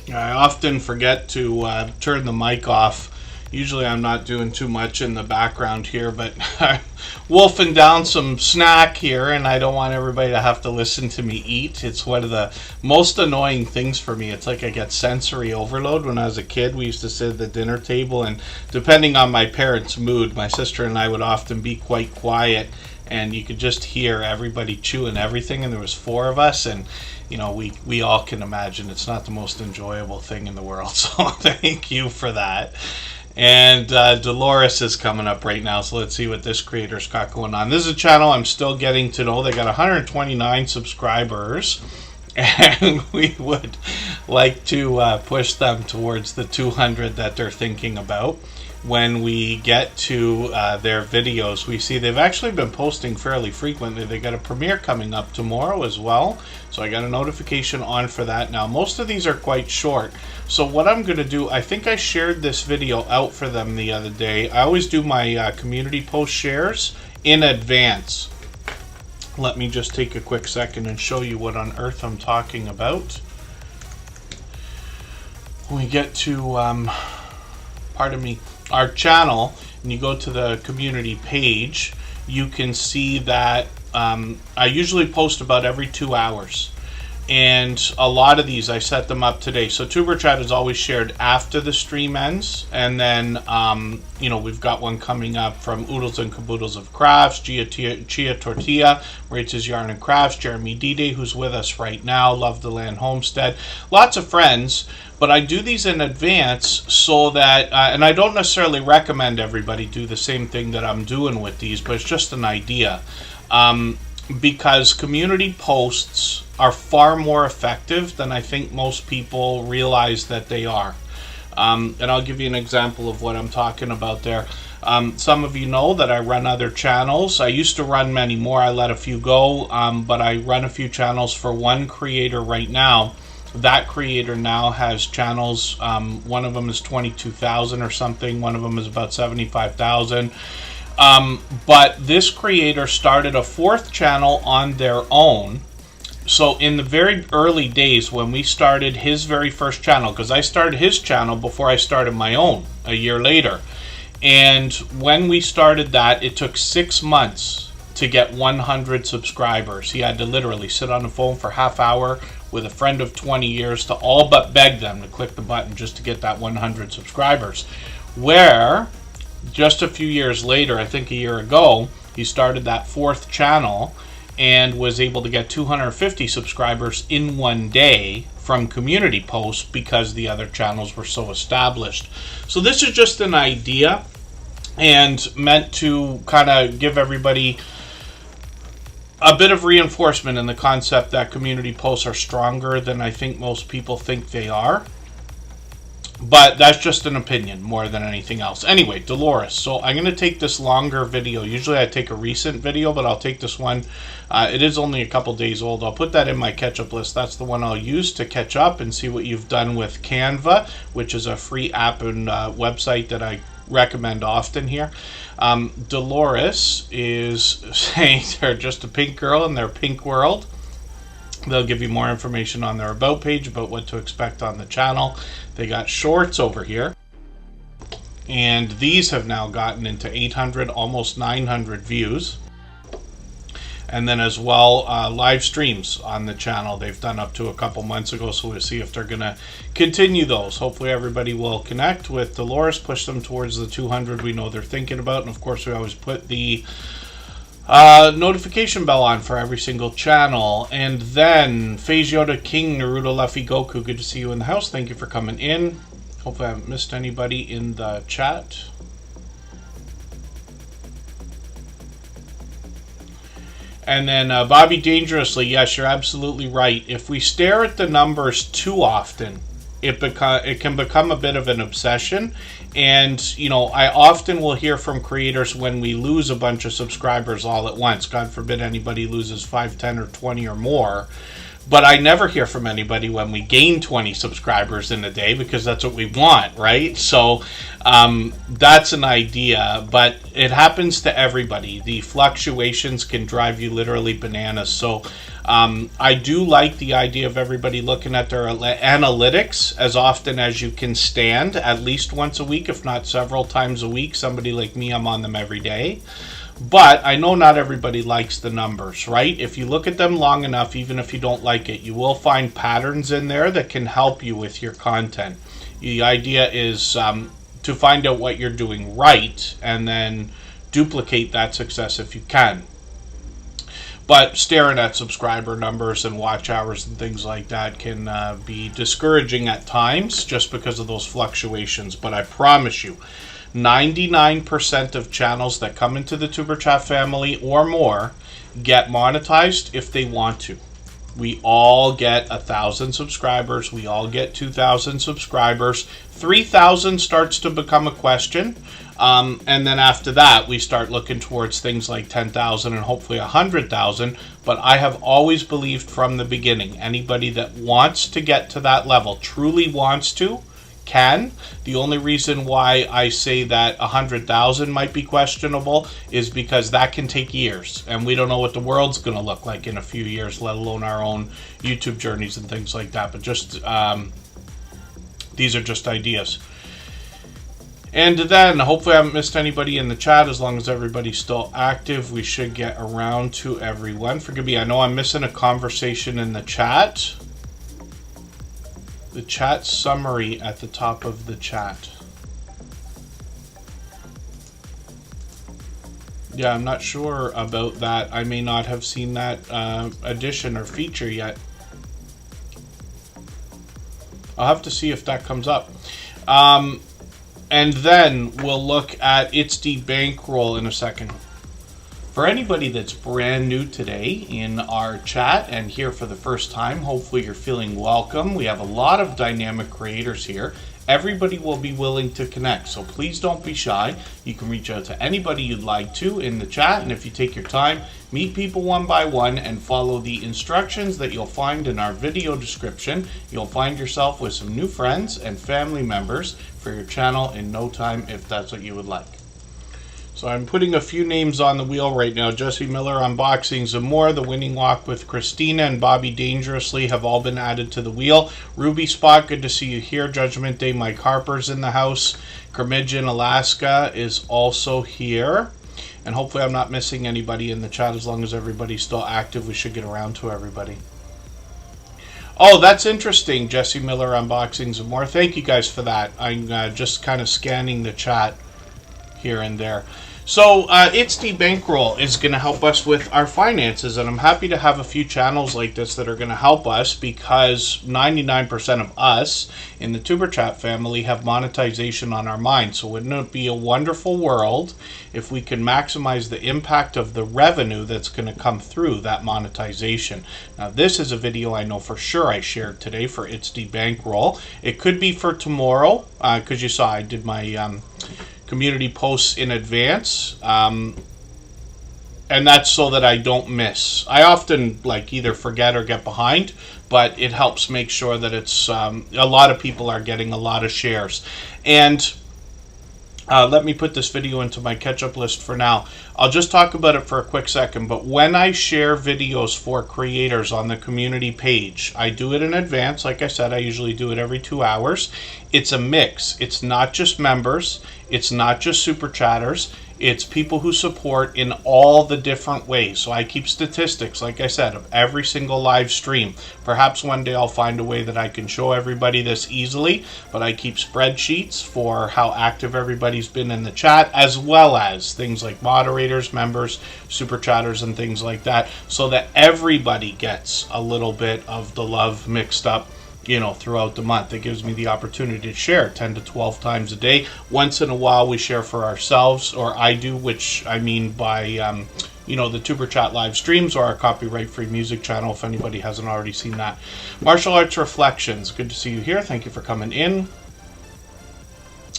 I often forget to turn the mic off. Usually I'm not doing too much in the background here, but I'm wolfing down some snack here, and I don't want everybody to have to listen to me eat. It's one of the most annoying things for me. It's like I get sensory overload. When I was a kid, we used to sit at the dinner table, and depending on my parents' mood, my sister and I would often be quite quiet, and you could just hear everybody chewing everything, and there was 4 of us, and you know, we all can imagine it's not the most enjoyable thing in the world. So thank you for that. And Dolores is coming up right now, so let's see what this creator's got going on. This is a channel I'm still getting to know. They got 129 subscribers, and we would like to push them towards the 200 that they're thinking about. When we get to their videos, we see they've actually been posting fairly frequently. They got a premiere coming up tomorrow as well, so I got a notification on for that. Now, most of these are quite short, so what I'm going to do, I think I shared this video out for them the other day. I always do my community post shares in advance. Let me just take a quick second and show you what on earth I'm talking about. When we get to, pardon me, our channel, and you go to the community page, you can see that I usually post about every 2 hours, and a lot of these I set them up today. So Superchat is always shared after the stream ends, and then you know, we've got one coming up from Oodles and Caboodles of Crafts, Chia Tortilla, Rachel's Yarn and Crafts, Jeremy D-Day, who's with us right now, Love the Land Homestead, lots of friends. But I do these in advance so that, and I don't necessarily recommend everybody do the same thing that I'm doing with these, but it's just an idea. Because community posts are far more effective than I think most people realize that they are. And I'll give you an example of what I'm talking about there. Some of you know that I run other channels. I used to run many more. I let a few go, but I run a few channels for one creator right now. That creator now has channels. One of them is 22,000 or something. One of them is about 75,000. But this creator started a 4th channel on their own. So in the very early days when we started his very first channel, because I started his channel before I started my own a year later. And when we started that, it took 6 months to get 100 subscribers. He had to literally sit on the phone for half hour with a friend of 20 years to all but beg them to click the button just to get that 100 subscribers. Where just a few years later, I think a year ago, he started that 4th channel and was able to get 250 subscribers in one day from community posts because the other channels were so established. So this is just an idea and meant to kind of give everybody a bit of reinforcement in the concept that community posts are stronger than I think most people think they are. But that's just an opinion more than anything else. Anyway, Dolores, so I'm going to take this longer video. Usually I take a recent video, but I'll take this one. It is only a couple days old. I'll put that in my catch-up list. That's the one I'll use to catch up and see what you've done with Canva, which is a free app and website that I recommend often here. Dolores is saying they're just a pink girl in their pink world. They'll give you more information on their about page about what to expect on the channel. They got shorts over here. And these have now gotten into 800, almost 900 views. And then as well, live streams on the channel they've done up to a couple months ago, so we'll see if they're going to continue those. Hopefully everybody will connect with Dolores, push them towards the 200 we know they're thinking about. And of course, we always put the notification bell on for every single channel. And then Phase Yoda King, Naruto, Luffy, Goku, good to see you in the house. Thank you for coming in. Hopefully I haven't missed anybody in the chat. And then Bobby Dangerously, yes, you're absolutely right. If we stare at the numbers too often, it can become a bit of an obsession. And, you know, I often will hear from creators when we lose a bunch of subscribers all at once. God forbid anybody loses 5, 10, or 20 or more. But I never hear from anybody when we gain 20 subscribers in a day, because that's what we want, right? So that's an idea, but it happens to everybody. The fluctuations can drive you literally bananas. So I do like the idea of everybody looking at their analytics as often as you can stand, at least once a week, if not several times a week. Somebody like me, I'm on them every day. But I know not everybody likes the numbers, right? If you look at them long enough, even if you don't like it, you will find patterns in there that can help you with your content. The idea is to find out what you're doing right and then duplicate that success if you can. But staring at subscriber numbers and watch hours and things like that can be discouraging at times just because of those fluctuations. But I promise you, 99% of channels that come into the Tuber Chat family or more get monetized if they want to. We all get 1,000 subscribers. We all get 2,000 subscribers. 3,000 starts to become a question. And then after that, we start looking towards things like 10,000 and hopefully 100,000. But I have always believed from the beginning, anybody that wants to get to that level, truly wants to, can. The only reason why I say that 100,000 might be questionable is because that can take years, and we don't know what the world's going to look like in a few years, let alone our own YouTube journeys and things like that. But just these are just ideas. And then hopefully I haven't missed anybody in the chat. As long as everybody's still active, we should get around to everyone. Forgive me, I know I'm missing a conversation in the chat. The chat summary at the top of the chat. Yeah, I'm not sure about that. I may not have seen that addition or feature yet. I'll have to see if that comes up. And then we'll look at its bankroll in a second. For anybody that's brand new today in our chat and here for the first time, hopefully you're feeling welcome. We have a lot of dynamic creators here. Everybody will be willing to connect, so please don't be shy. You can reach out to anybody you'd like to in the chat, and if you take your time, meet people one by one and follow the instructions that you'll find in our video description. You'll find yourself with some new friends and family members for your channel in no time, if that's what you would like. So I'm putting a few names on the wheel right now. Jesse Miller, Unboxings and More, The Winning Walk with Christina, and Bobby Dangerously have all been added to the wheel. Ruby Spot, good to see you here. Judgment Day, Mike Harper's in the house. Kermidgeon, Alaska is also here. And hopefully I'm not missing anybody in the chat. As long as everybody's still active, we should get around to everybody. Oh, that's interesting, Jesse Miller, Unboxings and More. Thank you guys for that. I'm just kind of scanning the chat here and there. So It's Bankroll is going to help us with our finances, and I'm happy to have a few channels like this that are going to help us, because 99% of us in the Tuber Chat family have monetization on our mind. So wouldn't it be a wonderful world if we can maximize the impact of the revenue that's going to come through that monetization? Now this is a video I know for sure I shared today for It's Bankroll. It could be for tomorrow, because you saw I did my community posts in advance, and that's so that I don't miss. I often either forget or get behind, but it helps make sure that it's a lot of people are getting a lot of shares. And Let me put this video into my catch-up list for now. I'll just talk about it for a quick second, but when I share videos for creators on the community page, I do it in advance. Like I said, I usually do it every 2 hours. It's a mix. It's not just members. It's not just super chatters. It's people who support in all the different ways. So I keep statistics, like I said, of every single live stream. Perhaps one day I'll find a way that I can show everybody this easily, but I keep spreadsheets for how active everybody's been in the chat, as well as things like moderators, members, super chatters, and things like that, so that everybody gets a little bit of the love mixed up, you know, throughout the month. It gives me the opportunity to share 10 to 12 times a day. Once in a while we share for ourselves, or I do, which I mean by you know, the Tuber Chat live streams or our copyright free music channel, if anybody hasn't already seen that. Martial Arts Reflections, good to see you here. Thank you for coming in.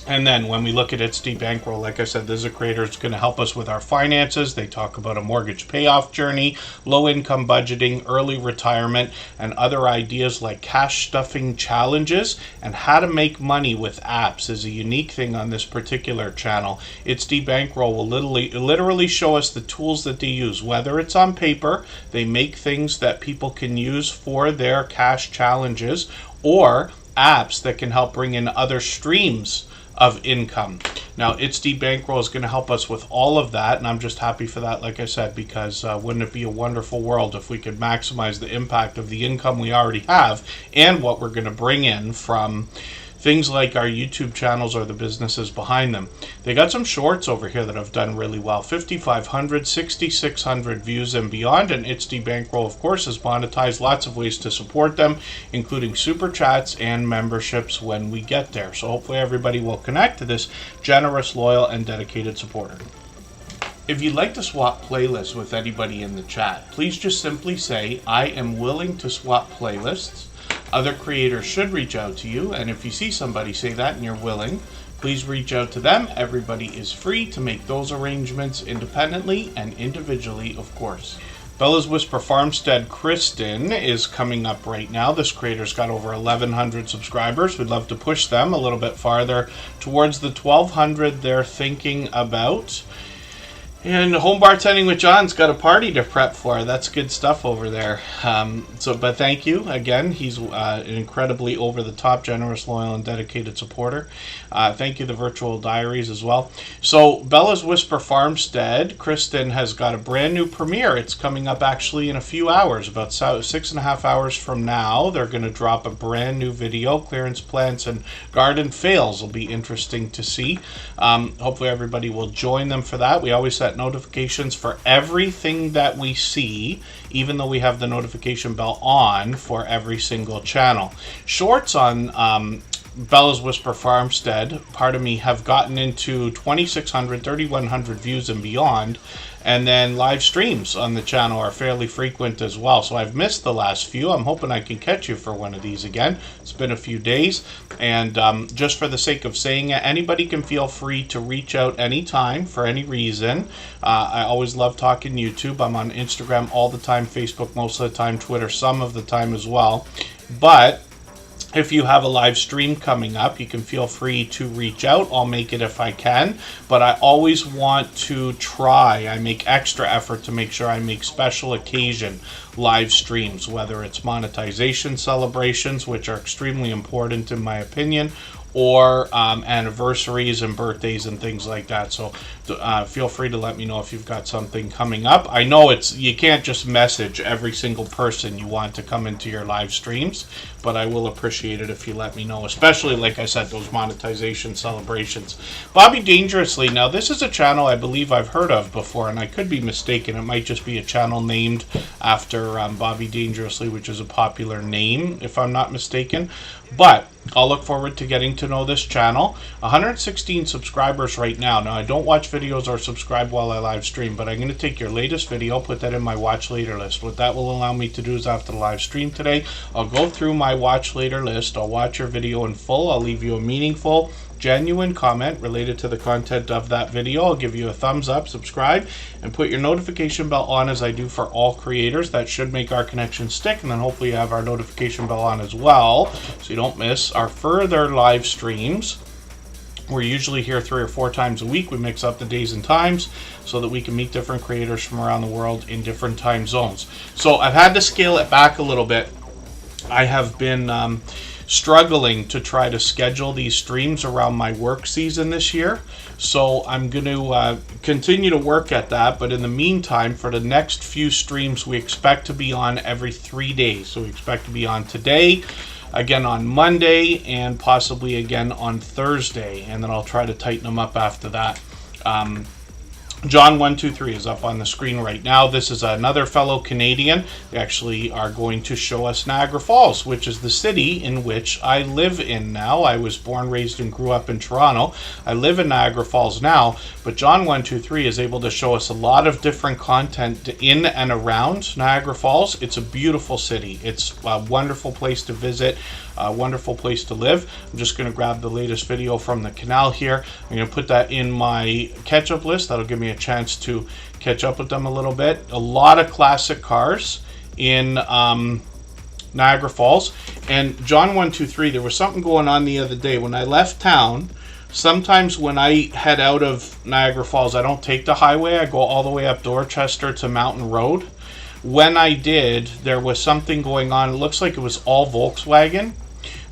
And then when we look at It's D Bankroll, like I said, this is a creator that's going to help us with our finances. They talk about a mortgage payoff journey, low income budgeting, early retirement, and other ideas like cash stuffing challenges, and how to make money with apps is a unique thing on this particular channel. It's D Bankroll will literally show us the tools that they use, whether it's on paper, they make things that people can use for their cash challenges, or apps that can help bring in other streams of income. Now, It's D Bankroll is going to help us with all of that, and I'm just happy for that, like I said, because wouldn't it be a wonderful world if we could maximize the impact of the income we already have and what we're going to bring in from things like our YouTube channels or the businesses behind them. They got some shorts over here that have done really well. 5,500, 6,600 views and beyond. And It's D Bankroll, of course, has monetized lots of ways to support them, including super chats and memberships when we get there. So hopefully everybody will connect to this generous, loyal, and dedicated supporter. If you'd like to swap playlists with anybody in the chat, please just simply say, I am willing to swap playlists. Other creators should reach out to you, and if you see somebody say that and you're willing, please reach out to them. Everybody is free to make those arrangements independently and individually, of course. Bella's Whisper Farmstead Kristen is coming up right now. This creator's got over 1,100 subscribers. We'd love to push them a little bit farther towards the 1,200 they're thinking about. And Home Bartending with John's got a party to prep for. That's good stuff over there. But thank you again. He's an incredibly over-the-top, generous, loyal, and dedicated supporter. Thank you, the Virtual Diaries, as well. So Bella's Whisper Farmstead, Kristen, has got a brand new premiere. It's coming up actually in a few hours, about 6.5 hours from now. They're going to drop a brand new video. Clearance plants and garden fails will be interesting to see. Hopefully everybody will join them for that. We always set notifications for everything that we see, even though we have the notification bell on for every single channel. Shorts on Bella's Whisper Farmstead, pardon me, have gotten into 2,600, 3,100 views and beyond. And then live streams on the channel are fairly frequent as well. So I've missed the last few. I'm hoping I can catch you for one of these again. It's been a few days. And just for the sake of saying it, anybody can feel free to reach out anytime for any reason. I always love talking YouTube. I'm on Instagram all the time, Facebook most of the time, Twitter some of the time as well. But if you have a live stream coming up, you can feel free to reach out. I'll make it if I can, but I always want to try. I make extra effort to make sure I make special occasion live streams, whether it's monetization celebrations, which are extremely important in my opinion, or anniversaries and birthdays and things like that. So feel free to let me know if you've got something coming up. I know you can't just message every single person you want to come into your live streams, but I will appreciate it if you let me know, especially, like I said, those monetization celebrations. Bobby Dangerously, now this is a channel I believe I've heard of before, and I could be mistaken. It might just be a channel named after Bobby Dangerously, which is a popular name, if I'm not mistaken. But I'll look forward to getting to know this channel. 116 subscribers right now. Now, I don't watch videos or subscribe while I live stream, but I'm going to take your latest video, put that in my watch later list. What that will allow me to do is after the live stream today, I'll go through my watch later list. I'll watch your video in full. I'll leave you a meaningful, genuine comment related to the content of that video. I'll give you a thumbs up, subscribe, and put your notification bell on as I do for all creators. That should make our connection stick, and then hopefully you have our notification bell on as well so you don't miss our further live streams We're usually here 3 or 4 times a week. We mix up the days and times so that we can meet different creators from around the world in different time zones. So I've had to scale it back a little bit. I have been struggling to try to schedule these streams around my work season this year. So I'm going to continue to work at that. But in the meantime, for the next few streams, we expect to be on every 3 days. So we expect to be on today, again on Monday, and possibly again on Thursday, and then I'll try to tighten them up after that. John123 is up on the screen right now. This is another fellow Canadian. They actually are going to show us Niagara Falls, which is the city in which I live in now. I was born, raised, and grew up in Toronto. I live in Niagara Falls now, but John123 is able to show us a lot of different content in and around Niagara Falls. It's a beautiful city. It's a wonderful place to visit, a wonderful place to live. I'm just going to grab the latest video from the canal here. I'm going to put that in my catch-up list. That'll give me a chance to catch up with them a little bit. A lot of classic cars in Niagara Falls. And John123, there was something going on the other day when I left town. Sometimes when I head out of Niagara Falls, I don't take the highway. I go all the way up Dorchester to Mountain Road. When I did, there was something going on. It looks like it was all Volkswagen,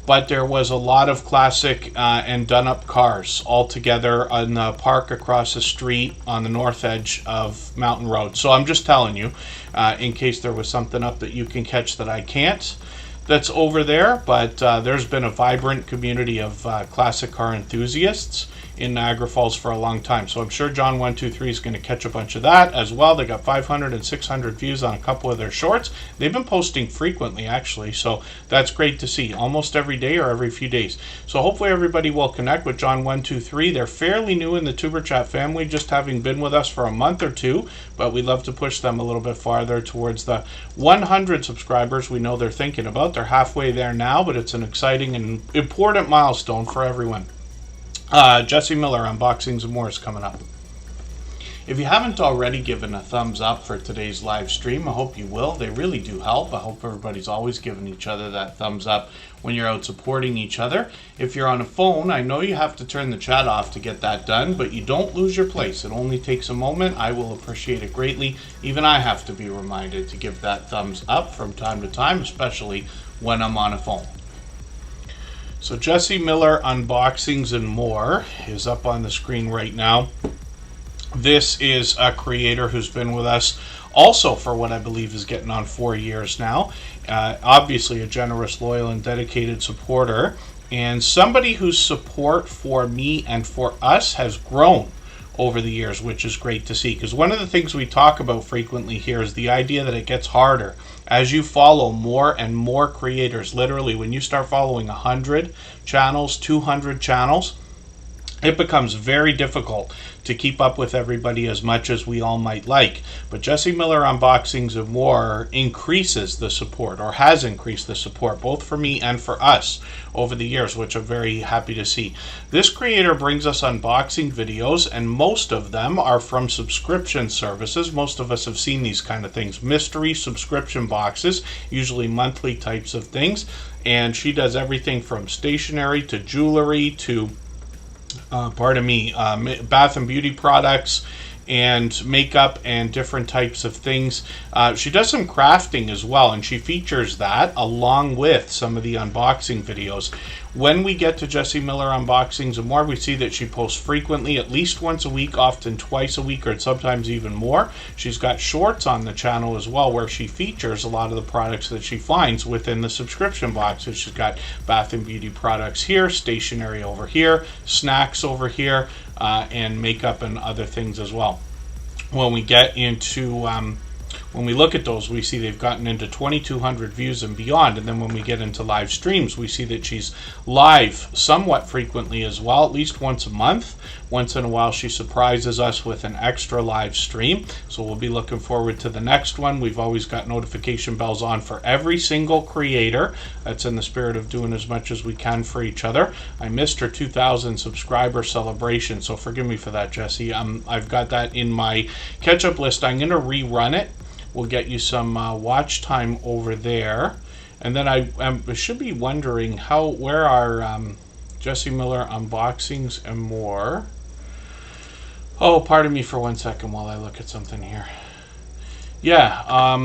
but there was a lot of classic and done-up cars all together in the park across the street on the north edge of Mountain Road. So I'm just telling you, in case there was something up that you can catch that I can't, that's over there. But there's been a vibrant community of classic car enthusiasts in Niagara Falls for a long time. So I'm sure John123 is going to catch a bunch of that as well. They got 500 and 600 views on a couple of their shorts. They've been posting frequently, actually, so that's great to see. Almost every day or every few days. So hopefully everybody will connect with John123. They're fairly new in the Tuber Chat family, just having been with us for a month or two, but we'd love to push them a little bit farther towards the 100 subscribers we know they're thinking about. They're halfway there now, but it's an exciting and important milestone for everyone. Jesse Miller, Unboxings and More is coming up. If you haven't already given a thumbs up for today's live stream, I hope you will. They really do help. I hope everybody's always giving each other that thumbs up when you're out supporting each other. If you're on a phone, I know you have to turn the chat off to get that done, but you don't lose your place. It only takes a moment. I will appreciate it greatly. Even I have to be reminded to give that thumbs up from time to time, especially when I'm on a phone. So Jesse Miller, Unboxings and More is up on the screen right now. This is a creator who's been with us also for what I believe is getting on 4 years now. Obviously a generous, loyal, and dedicated supporter, and somebody whose support for me and for us has grown over the years, which is great to see. Because one of the things we talk about frequently here is the idea that it gets harder as you follow more and more creators. Literally, when you start following 100 channels, 200 channels, it becomes very difficult to keep up with everybody as much as we all might like. But Jesse Miller Unboxings and More increases the support, or has increased the support, both for me and for us over the years, which I'm very happy to see. This creator brings us unboxing videos, and most of them are from subscription services. Most of us have seen these kind of things. Mystery subscription boxes, usually monthly types of things. And she does everything from stationery to jewelry to bath and beauty products and makeup and different types of things. She does some crafting as well, and she features that along with some of the unboxing videos. When we get to Jesse Miller Unboxings and More, we see that she posts frequently, at least once a week, often twice a week, or sometimes even more. She's got shorts on the channel as well, where she features a lot of the products that she finds within the subscription boxes. She's got bath and beauty products here, stationery over here, snacks over here, and makeup and other things as well. When we get into when we look at those, we see they've gotten into 2,200 views and beyond. And then when we get into live streams, we see that she's live somewhat frequently as well, at least once a month. Once in a while, she surprises us with an extra live stream. So we'll be looking forward to the next one. We've always got notification bells on for every single creator. That's in the spirit of doing as much as we can for each other. I missed her 2,000 subscriber celebration, so forgive me for that, Jesse. I've got that in my catch-up list. I'm going to rerun it. We'll get you some watch time over there. And then I should be wondering where our Jesse Miller unboxings and more. Oh, pardon me for 1 second while I look at something here. Yeah,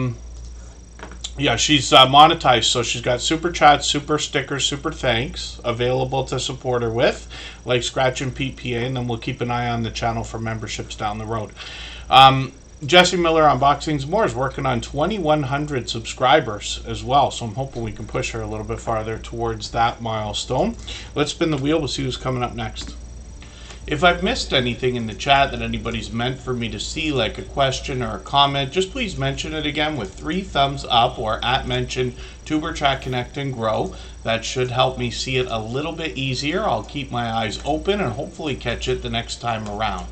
yeah, she's monetized, so she's got super chats, super stickers, super thanks available to support her with, like Scratch and PPA, and then we'll keep an eye on the channel for memberships down the road. Jesse Miller Unboxings More is working on 2,100 subscribers as well, so I'm hoping we can push her a little bit farther towards that milestone. Let's spin the wheel. We'll see who's coming up next. If I've missed anything in the chat that anybody's meant for me to see, like a question or a comment, just please mention it again with 3 thumbs up or @mention Tuberchat Connect and Grow. That should help me see it a little bit easier. I'll keep my eyes open and hopefully catch it the next time around.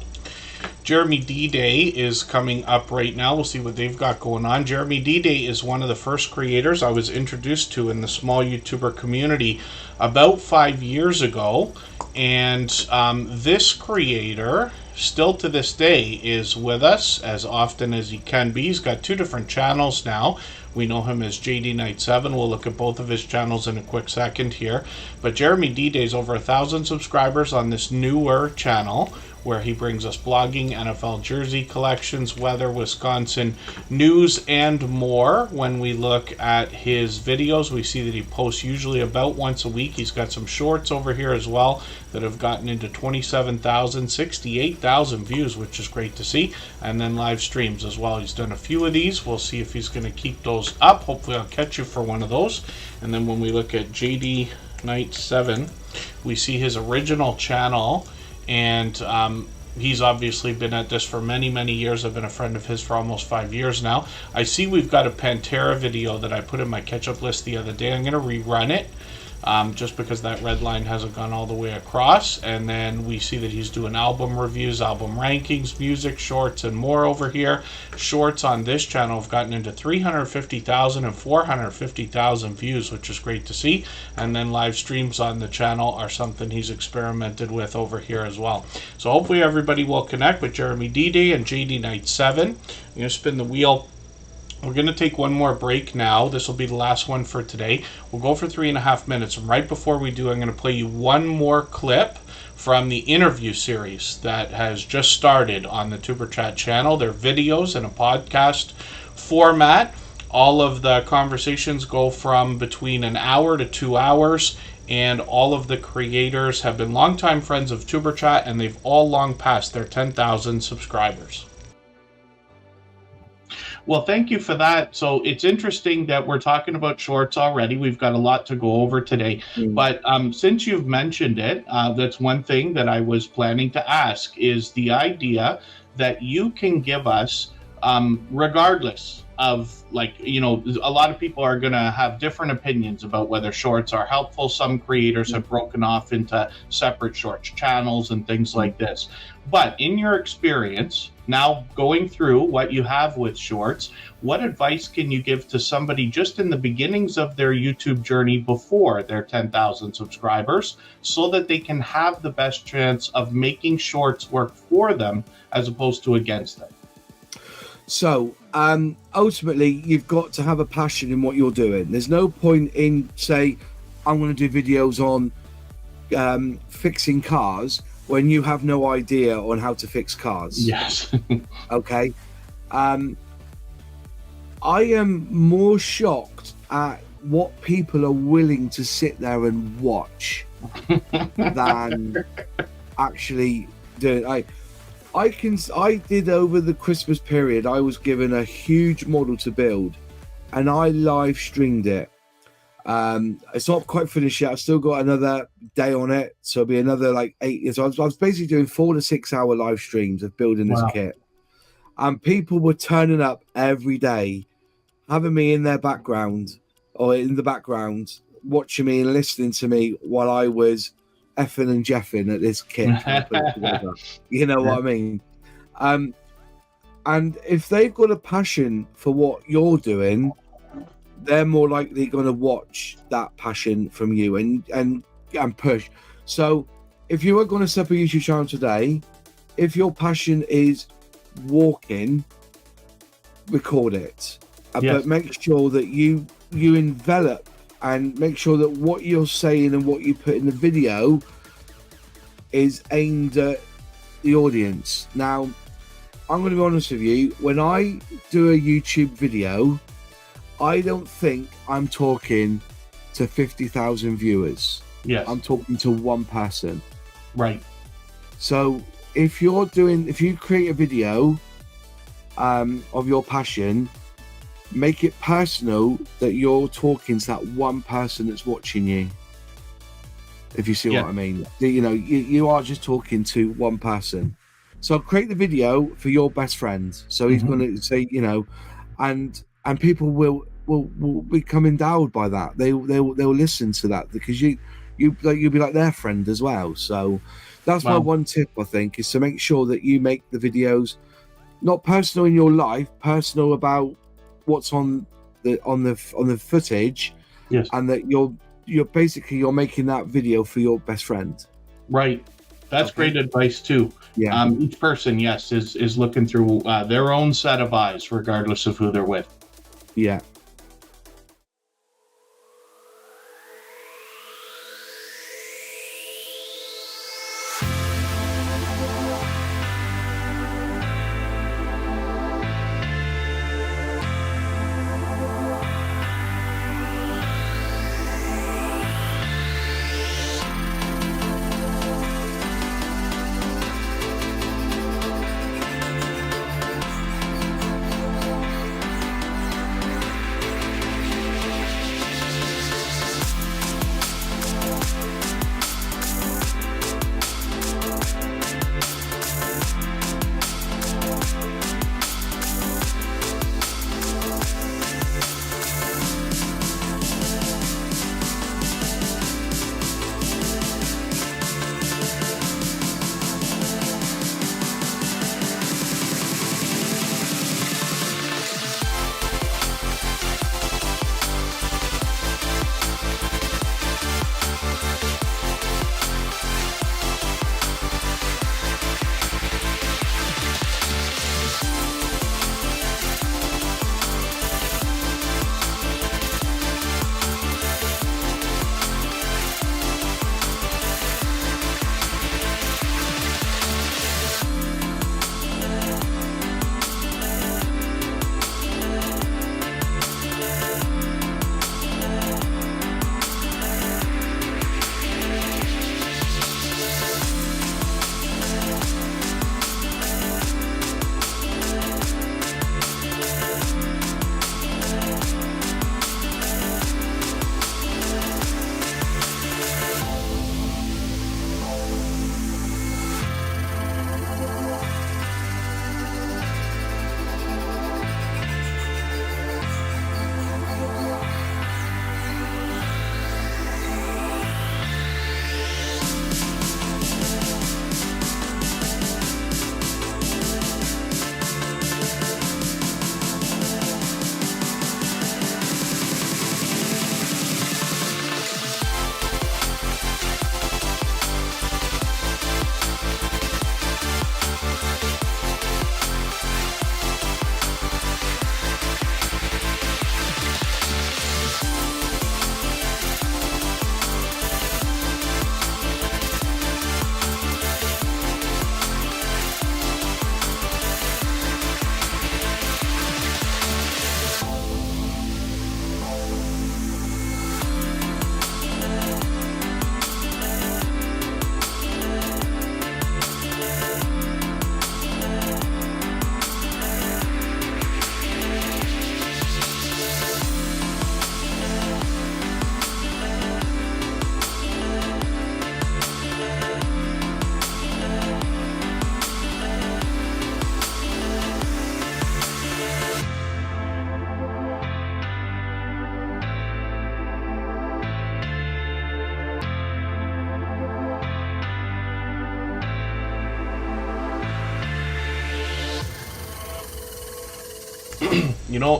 Jeremy D-Day is coming up right now. We'll see what they've got going on. Jeremy D-Day is one of the first creators I was introduced to in the small YouTuber community about 5 years ago. And this creator, still to this day, is with us as often as he can be. He's got 2 different channels now. We know him as JD Knight 7. We'll look at both of his channels in a quick second here. But Jeremy D-Day's over 1,000 subscribers on this newer channel, where he brings us blogging, NFL jersey collections, weather, Wisconsin news, and more. When we look at his videos, we see that he posts usually about once a week. He's got some shorts over here as well that have gotten into 27,000, 68,000 views, which is great to see, and then live streams as well. He's done a few of these. We'll see if he's going to keep those up. Hopefully I'll catch you for one of those. And then when we look at JD Knight 7, we see his original channel, and he's obviously been at this for many, many years. I've been a friend of his for almost 5 years now. I see we've got a Pantera video that I put in my catch-up list the other day. I'm going to rerun it just because that red line hasn't gone all the way across. And then we see that he's doing album reviews, album rankings, music, shorts, and more over here. Shorts on this channel have gotten into 350,000 and 450,000 views, which is great to see. And then live streams on the channel are something he's experimented with over here as well. So hopefully everybody will connect with Jeremy D-Day and JD Knight 7. I'm going to spin the wheel. We're going to take one more break now. This will be the last one for today. We'll go for 3.5 minutes. And right before we do, I'm going to play you one more clip from the interview series that has just started on the Tuberchat channel. They're videos in a podcast format. All of the conversations go from between an hour to 2 hours. And all of the creators have been longtime friends of Tuberchat, and they've all long passed their 10,000 subscribers. Well, thank you for that. So it's interesting that we're talking about shorts already. We've got a lot to go over today. But since you've mentioned it, that's one thing that I was planning to ask, is the idea that you can give us, regardless of, like, you know, a lot of people are going to have different opinions about whether shorts are helpful. Some creators have broken off into separate shorts channels and things like this. But in your experience, now going through what you have with shorts, what advice can you give to somebody just in the beginnings of their YouTube journey before their 10,000 subscribers, so that they can have the best chance of making shorts work for them as opposed to against them? So ultimately, you've got to have a passion in what you're doing. There's no point in, say, I'm going to do videos on fixing cars when you have no idea on how to fix cars. Yes. Okay. I am more shocked at what people are willing to sit there and watch than actually do it. I did over the Christmas period, I was given a huge model to build, and I live streamed it. It's not quite finished yet. I've still got another day on it, so it'll be another like 8 years. So I was basically doing 4 to 6 hour live streams of building this kit, and people were turning up every day, having me in their background or in the background, watching me and listening to me while I was effing and jeffing at this kit. You know what I mean? And if they've got a passion for what you're doing, they're more likely going to watch that passion from you and push. So if you are going to set up a YouTube channel today, if your passion is walking, record it. But make sure that you envelop and make sure that what you're saying and what you put in the video is aimed at the audience. Now, I'm going to be honest with you. When I do a YouTube video, I don't think I'm talking to 50,000 viewers. Yes. I'm talking to one person. Right. So if you create a video of your passion, make it personal that you're talking to that one person that's watching you. If you see what I mean, you are just talking to one person. So create the video for your best friend. So he's going to say, and people will become endowed by that. They'll listen to that because you'll be like their friend as well. So that's my one tip, I think, is to make sure that you make the videos not personal in your life, personal about what's on the footage, yes, and that you're making that video for your best friend. Right. That's great advice too. Yeah. Each person, yes, is looking through their own set of eyes, regardless of who they're with. Yeah.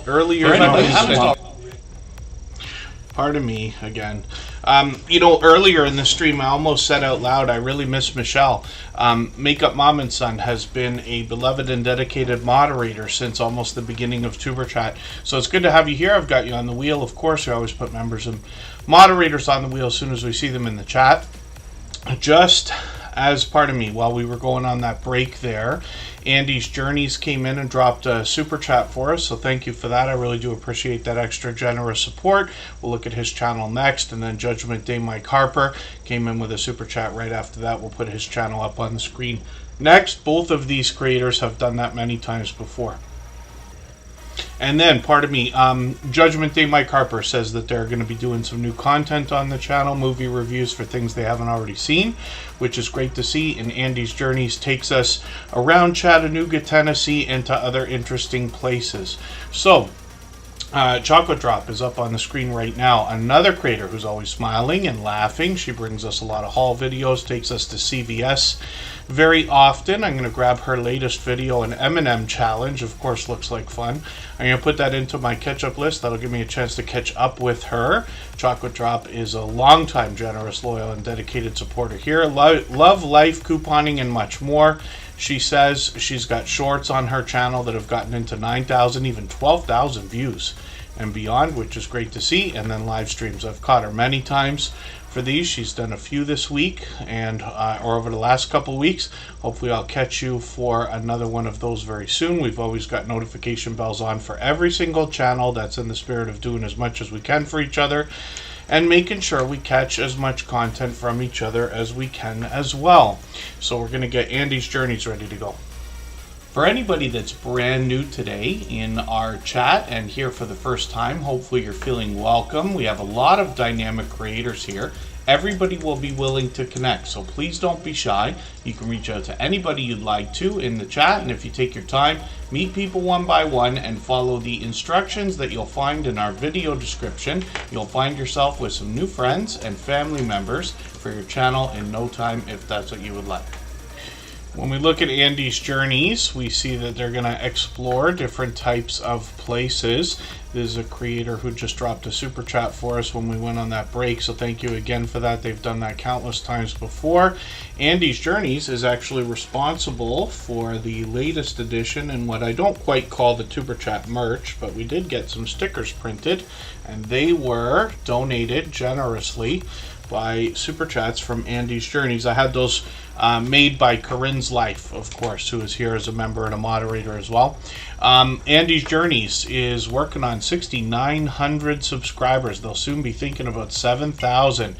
Earlier. Pardon me again. Earlier in the stream, I almost said out loud, I really miss Michelle. Makeup Mom and Son has been a beloved and dedicated moderator since almost the beginning of Tuber Chat. So it's good to have you here. I've got you on the wheel. Of course, we always put members and moderators on the wheel as soon as we see them in the chat. Just while we were going on that break there, Andy's Journeys came in and dropped a super chat for us, so thank you for that. I really do appreciate that extra generous support. We'll look at his channel next, and then Judgment Day Mike Harper came in with a super chat right after that. We'll put his channel up on the screen next. Both of these creators have done that many times before. And then, Judgment Day Mike Harper says that they're going to be doing some new content on the channel, movie reviews for things they haven't already seen, which is great to see. And Andy's Journeys takes us around Chattanooga, Tennessee, and to other interesting places. So, Chocolate Drop is up on the screen right now. Another creator who's always smiling and laughing. She brings us a lot of haul videos, takes us to CVS very often. I'm going to grab her latest video, an M&M challenge. Of course, looks like fun. I'm going to put that into my catch-up list. That'll give me a chance to catch up with her. Chocolate Drop is a longtime generous, loyal, and dedicated supporter here. Love life, couponing, and much more. She says she's got shorts on her channel that have gotten into 9,000, even 12,000 views and beyond, which is great to see. And then live streams. I've caught her many times for these. She's done a few this week and or over the last couple weeks. Hopefully I'll catch you for another one of those very soon. We've always got notification bells on for every single channel. That's in the spirit of doing as much as we can for each other and making sure we catch as much content from each other as we can as well. So we're going to get Andy's Journeys ready to go. For anybody that's brand new today in our chat and here for the first time, hopefully you're feeling welcome. We have a lot of dynamic creators here. Everybody will be willing to connect, so please don't be shy. You can reach out to anybody you'd like to in the chat, and if you take your time, meet people one by one and follow the instructions that you'll find in our video description. You'll find yourself with some new friends and family members for your channel in no time if that's what you would like. When we look at Andy's Journeys, we see that they're going to explore different types of places. This is a creator who just dropped a super chat for us when we went on that break, so thank you again for that. They've done that countless times before. Andy's Journeys is actually responsible for the latest edition and what I don't quite call the Tuber Chat merch, but we did get some stickers printed, and they were donated generously by Super Chats from Andy's Journeys. I had those made by Corinne's Life, of course, who is here as a member and a moderator as well. Andy's Journeys is working on 6,900 subscribers. They'll soon be thinking about 7,000.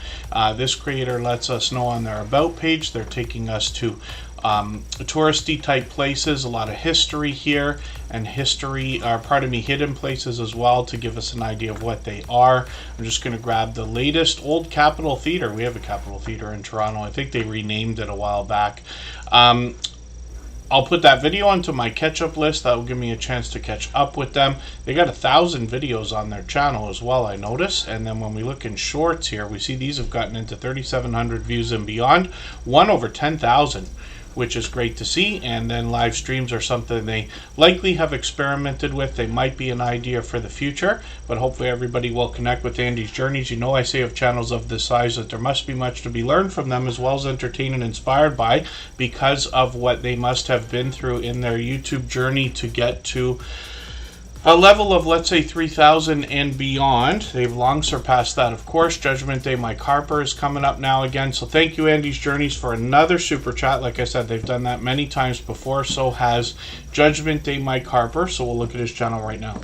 This creator lets us know on their About page they're taking us to touristy type places, a lot of history here, and hidden places as well to give us an idea of what they are. I'm just going to grab the latest old Capitol Theatre. We have a Capitol Theatre in Toronto. I think they renamed it a while back. I'll put that video onto my catch-up list. That will give me a chance to catch up with them. They got 1,000 videos on their channel as well, I notice. And then when we look in shorts here, we see these have gotten into 3,700 views and beyond, one over 10,000. Which is great to see. And then live streams are something they likely have experimented with. They might be an idea for the future, but hopefully everybody will connect with Andy's Journeys. You know, I say of channels of this size that there must be much to be learned from them, as well as entertained and inspired by, because of what they must have been through in their YouTube journey to get to a level of, let's say, 3,000 and beyond. They've long surpassed that, of course. Judgment Day Mike Harper is coming up now again. So thank you, Andy's Journeys, for another super chat. Like I said, they've done that many times before. So has Judgment Day Mike Harper. So we'll look at his channel right now.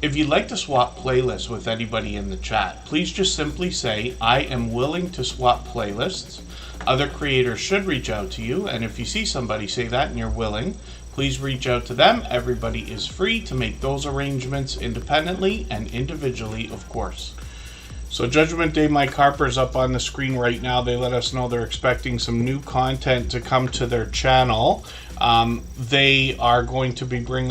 If you'd like to swap playlists with anybody in the chat, please just simply say, I am willing to swap playlists. Other creators should reach out to you. And if you see somebody say that and you're willing, please reach out to them. Everybody is free to make those arrangements independently and individually, of course. So Judgment Day Mike Harper is up on the screen right now. They let us know they're expecting some new content to come to their channel. They are going to be bringing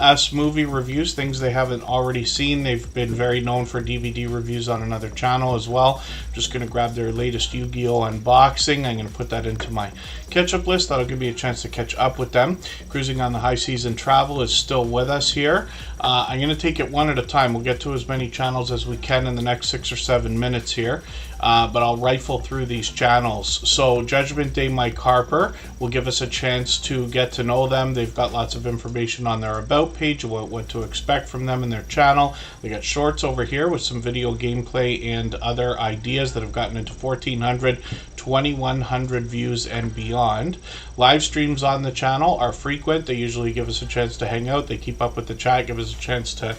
us movie reviews, things they haven't already seen. They've been very known for DVD reviews on another channel as well. I'm just going to grab their latest Yu-Gi-Oh! Unboxing. I'm going to put that into my catch-up list. That'll give me a chance to catch up with them. Cruising on the High Season Travel is still with us here. I'm going to take it one at a time. We'll get to as many channels as we can in the next 6 or 7 minutes here. but I'll rifle through these channels. So Judgment Day Mike Harper will give us a chance to get to know them. They've got lots of information on their about page about what to expect from them and their channel. They got shorts over here with some video gameplay and other ideas that have gotten into 1,400, 2,100 views and beyond. Live streams on the channel are frequent. They usually give us a chance to hang out. They keep up with the chat, give us a chance to,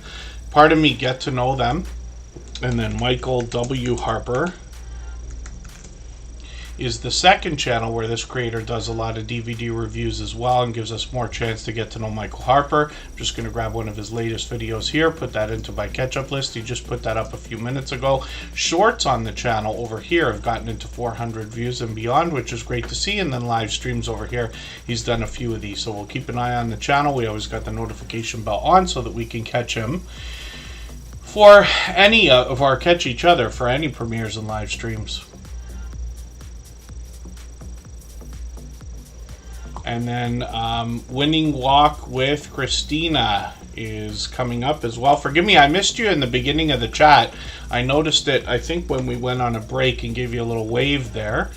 pardon me, get to know them. And then Michael W. Harper is the second channel where this creator does a lot of DVD reviews as well and gives us more chance to get to know Michael Harper. I'm just going to grab one of his latest videos here, put that into my catch-up list. He just put that up a few minutes ago. Shorts on the channel over here have gotten into 400 views and beyond, which is great to see. And then live streams over here, he's done a few of these. So we'll keep an eye on the channel. We always got the notification bell on so that we can catch him for any of our, catch each other for any premieres and live streams. And then Winning Walk with Christina is coming up as well. Forgive me, I missed you in the beginning of the chat. I noticed it, I think, when we went on a break and gave you a little wave there.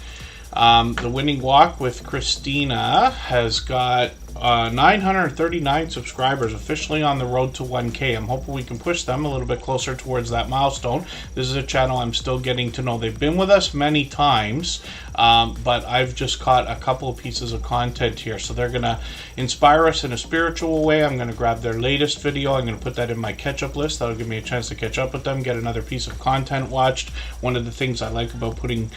The Winning Walk with Christina has got 939 subscribers, officially on the road to 1K. I'm hoping we can push them a little bit closer towards that milestone. This is a channel I'm still getting to know. They've been with us many times, but I've just caught a couple of pieces of content here. So they're going to inspire us in a spiritual way. I'm going to grab their latest video. I'm going to put that in my catch-up list. That'll give me a chance to catch up with them, get another piece of content watched. One of the things I like about putting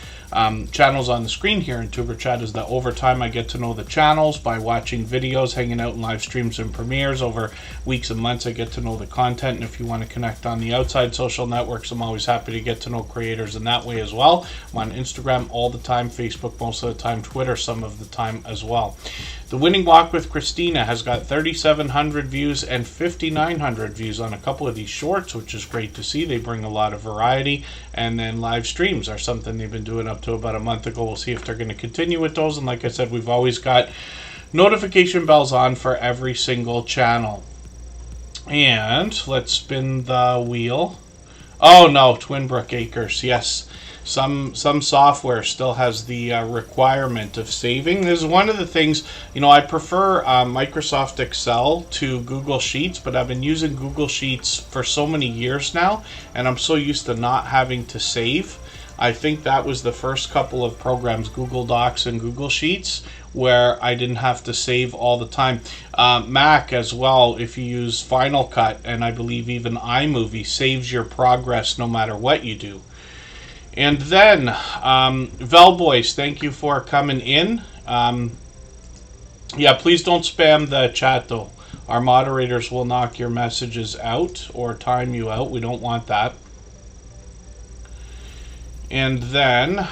channels on the screen here in Superchat is that over time I get to know the channels by watching videos, hanging out in live streams and premieres. Over weeks and months I get to know the content, and if you want to connect on the outside social networks, I'm always happy to get to know creators in that way as well. I'm on Instagram all the time, Facebook most of the time, Twitter some of the time as well. The Winning Walk with Christina has got 3,700 views and 5,900 views on a couple of these shorts, which is great to see. They bring a lot of variety. And then live streams are something they've been doing up to about a month ago. We'll see if they're going to continue with those. And like I said, we've always got notification bells on for every single channel. And let's spin the wheel. Oh no, Twinbrook Acres, yes. Some software still has the requirement of saving. This is one of the things, you know, I prefer Microsoft Excel to Google Sheets, but I've been using Google Sheets for so many years now, and I'm so used to not having to save. I think that was the first couple of programs, Google Docs and Google Sheets, where I didn't have to save all the time. Mac as well, if you use Final Cut, and I believe even iMovie, saves your progress no matter what you do. And then, Velboys, thank you for coming in. Yeah, please don't spam the chat, though. Our moderators will knock your messages out or time you out. We don't want that. And then,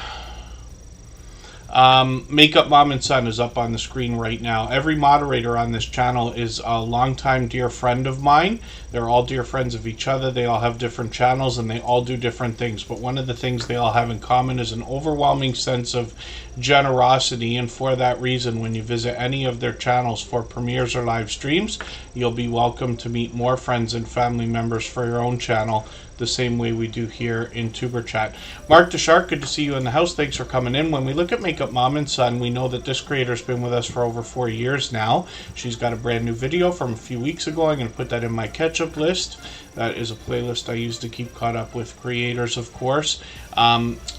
Makeup Mom and Son is up on the screen right now. Every moderator on this channel is a longtime dear friend of mine. They're all dear friends of each other. They all have different channels and they all do different things. But one of the things they all have in common is an overwhelming sense of generosity. And for that reason, when you visit any of their channels for premieres or live streams, you'll be welcome to meet more friends and family members for your own channel, the same way we do here in Tuber Chat. Mark the Shark, good to see you in the house. Thanks for coming in. When we look at Makeup Mom and Son, we know that this creator's been with us for over 4 years now. She's got a brand new video from a few weeks ago. I'm going to put that in my catch-up list. That is a playlist I use to keep caught up with creators, of course.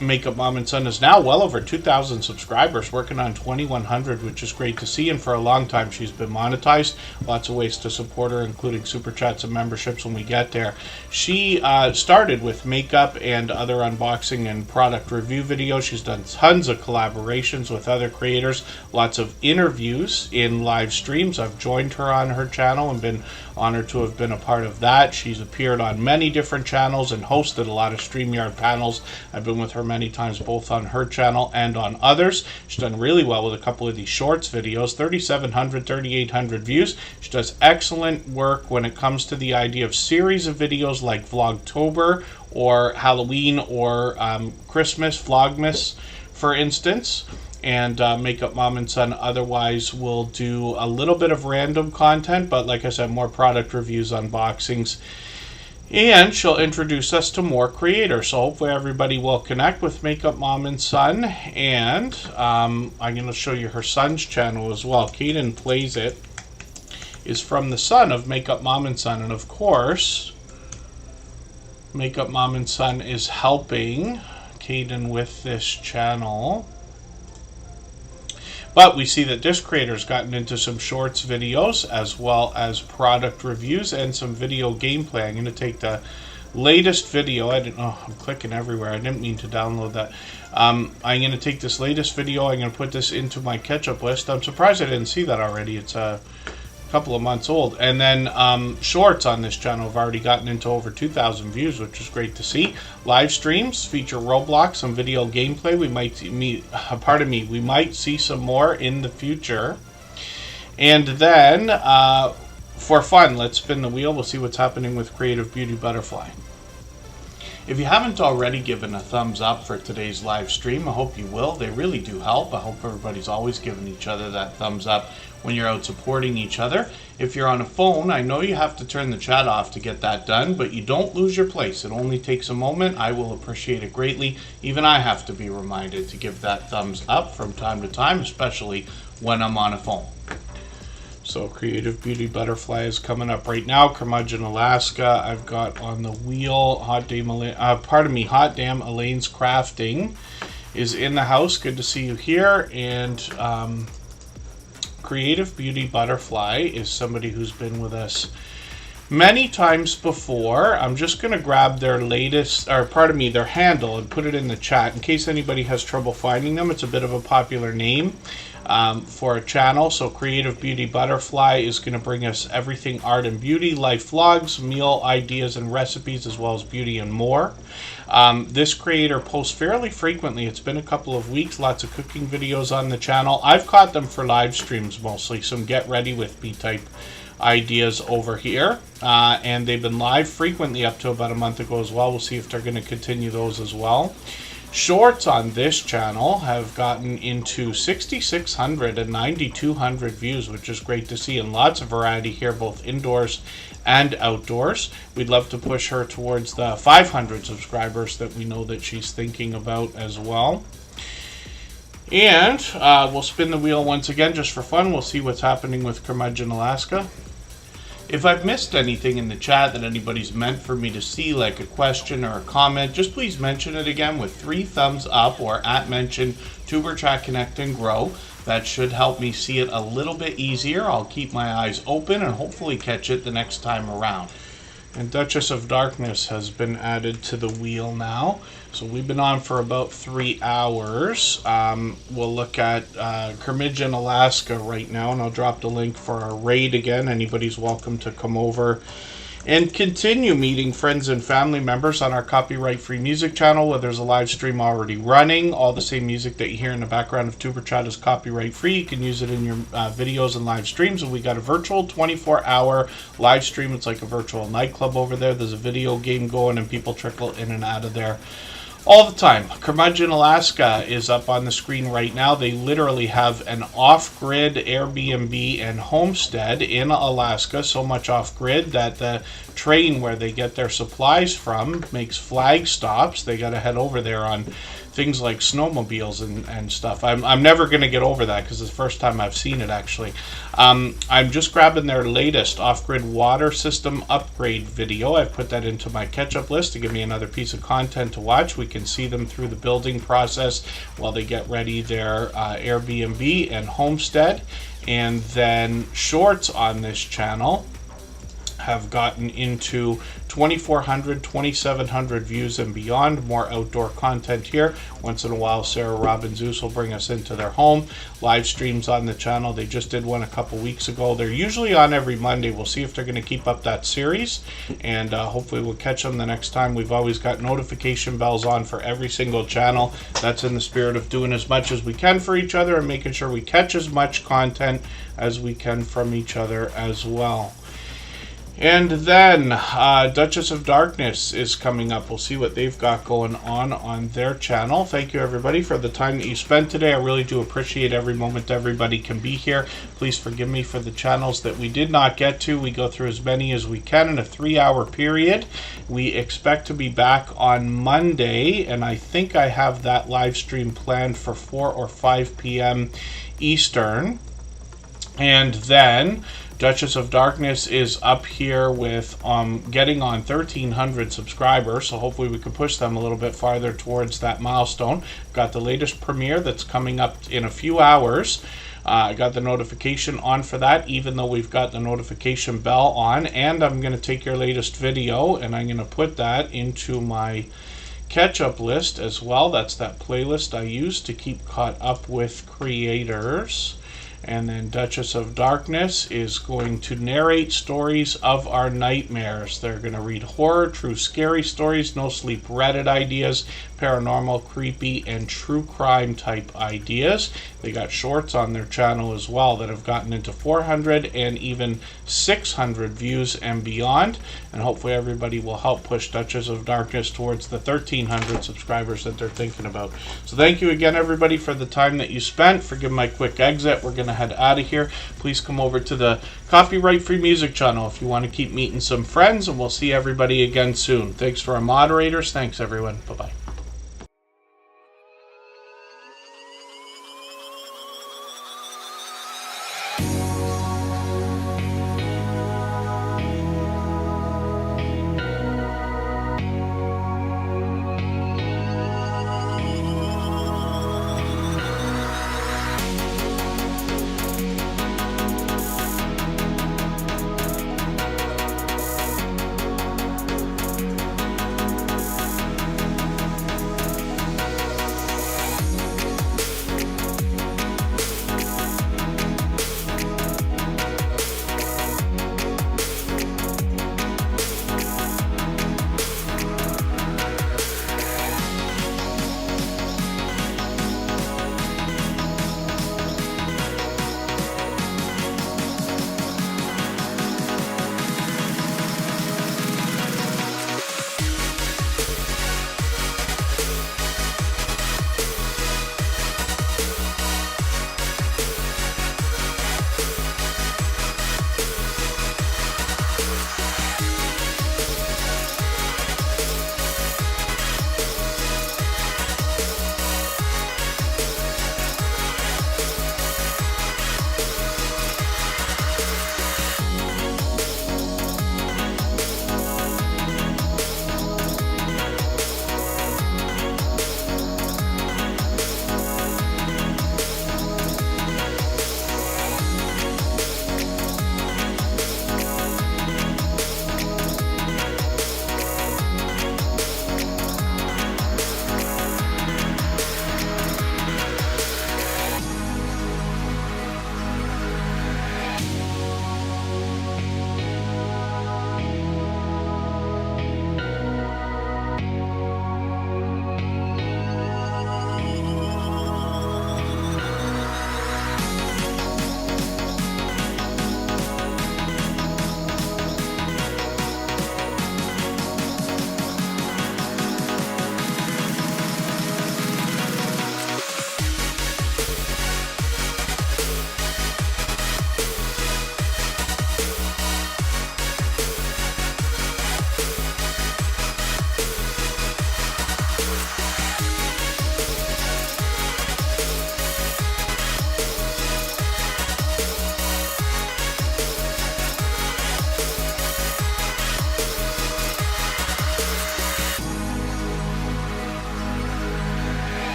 Makeup Mom and Son is now well over 2,000 subscribers, working on 2,100, which is great to see. And for a long time, she's been monetized. Lots of ways to support her, including super chats and memberships when we get there. She started with makeup and other unboxing and product review videos. She's done tons of collaborations with other creators, lots of interviews in live streams. I've joined her on her channel and been honored to have been a part of that. She's appeared on many different channels and hosted a lot of StreamYard panels. I've been with her many times, both on her channel and on others. She's done really well with a couple of these shorts videos, 3,700, 3,800 views. She does excellent work when it comes to the idea of series of videos like Vlogtober or Halloween or Christmas, Vlogmas, for instance. And Makeup Mom and Son otherwise will do a little bit of random content, but like I said, more product reviews, unboxings, And she'll introduce us to more creators. So hopefully everybody will connect with Makeup Mom and Son. And I'm going to show you her son's channel as well. Caden Plays It is from the son of Makeup Mom and Son. And of course, Makeup Mom and Son is helping Caden with this channel. But we see that this creator's gotten into some shorts videos as well as product reviews and some video gameplay. I'm going to take the latest video. I'm clicking everywhere. I didn't mean to download that. I'm going to take this latest video. I'm going to put this into my catch-up list. I'm surprised I didn't see that already. It's a couple of months old. And then shorts on this channel have already gotten into over 2,000 views, which is great to see. Live streams feature Roblox, some video gameplay. We might see some more in the future. And then for fun, let's spin the wheel. We'll see what's happening with Creative Beauty Butterfly. If you haven't already given a thumbs up for today's live stream, I hope you will. They really do help. I hope everybody's always giving each other that thumbs up when you're out supporting each other. If you're on a phone, I know you have to turn the chat off to get that done, but you don't lose your place. It only takes a moment. I will appreciate it greatly. Even I have to be reminded to give that thumbs up from time to time, especially when I'm on a phone. So Creative Beauty Butterfly is coming up right now. Curmudgeon, Alaska. I've got on the wheel Hot Damn Elaine's Crafting is in the house. Good to see you here. And Creative Beauty Butterfly is somebody who's been with us many times before. I'm just going to grab their their handle and put it in the chat in case anybody has trouble finding them. It's a bit of a popular name for a channel. So Creative Beauty Butterfly is going to bring us everything art and beauty, life vlogs, meal ideas and recipes, as well as beauty and more. This creator posts fairly frequently. It's been a couple of weeks, lots of cooking videos on the channel. I've caught them for live streams mostly, some get ready with me type ideas over here. And they've been live frequently up to about a month ago as well. We'll see if they're going to continue those as well. Shorts on this channel have gotten into 6,600 and 9,200 views, which is great to see, and lots of variety here, both indoors and outdoors. We'd love to push her towards the 500 subscribers that we know that she's thinking about as well. And we'll spin the wheel once again just for fun. We'll see what's happening with Curmudgeon, Alaska. If I've missed anything in the chat that anybody's meant for me to see, like a question or a comment, just please mention it again with 3 thumbs up or @mention Superchat Connect and Grow. That should help me see it a little bit easier. I'll keep my eyes open and hopefully catch it the next time around. And Duchess of Darkness has been added to the wheel now. So we've been on for about 3 hours. We'll look at Curmudgeon, Alaska right now, and I'll drop the link for our raid again. Anybody's welcome to come over and continue meeting friends and family members on our copyright-free music channel, where there's a live stream already running. All the same music that you hear in the background of Superchat is copyright-free. You can use it in your videos and live streams. And we got a virtual 24-hour live stream. It's like a virtual nightclub over there. There's a video game going, and people trickle in and out of there all the time. Curmudgeon, Alaska is up on the screen right now. They literally have an off-grid Airbnb and homestead in Alaska, so much off-grid that the train where they get their supplies from makes flag stops. They got to head over there on things like snowmobiles and stuff. I'm never going to get over that because it's the first time I've seen it, actually. I'm just grabbing their latest off-grid water system upgrade video. I've put that into my catch-up list to give me another piece of content to watch. We can see them through the building process while they get ready their Airbnb and homestead. And then shorts on this channel have gotten into 2,400, 2,700 views and beyond. More outdoor content here. Once in a while, Sarah, Rob, and Zeus will bring us into their home. Live streams on the channel. They just did one a couple weeks ago. They're usually on every Monday. We'll see if they're going to keep up that series, and hopefully we'll catch them the next time. We've always got notification bells on for every single channel. That's in the spirit of doing as much as we can for each other and making sure we catch as much content as we can from each other as well. And then Duchess of Darkness is coming up. We'll see what they've got going on their channel. Thank you, everybody, for the time that you spent today. I really do appreciate every moment everybody can be here. Please forgive me for the channels that we did not get to. We go through as many as we can in a 3-hour period. We expect to be back on Monday, and I think I have that live stream planned for 4 or 5 p.m. Eastern. And then Duchess of Darkness is up here with getting on 1,300 subscribers, so hopefully we can push them a little bit farther towards that milestone. Got the latest premiere that's coming up in a few hours. I got the notification on for that, even though we've got the notification bell on. And I'm going to take your latest video and I'm going to put that into my catch-up list as well. That's that playlist I use to keep caught up with creators. And then Duchess of Darkness is going to narrate stories of our nightmares. They're going to read horror, true scary stories, no sleep Reddit ideas, paranormal, creepy, and true crime type ideas. They got shorts on their channel as well that have gotten into 400 and even 600 views and beyond. And hopefully everybody will help push Duchess of Darkness towards the 1,300 subscribers that they're thinking about. So thank you again, everybody, for the time that you spent. Forgive my quick exit. We're going to head out of here. Please come over to the Copyright Free Music channel if you want to keep meeting some friends, and we'll see everybody again soon. Thanks for our moderators. Thanks, everyone. Bye-bye.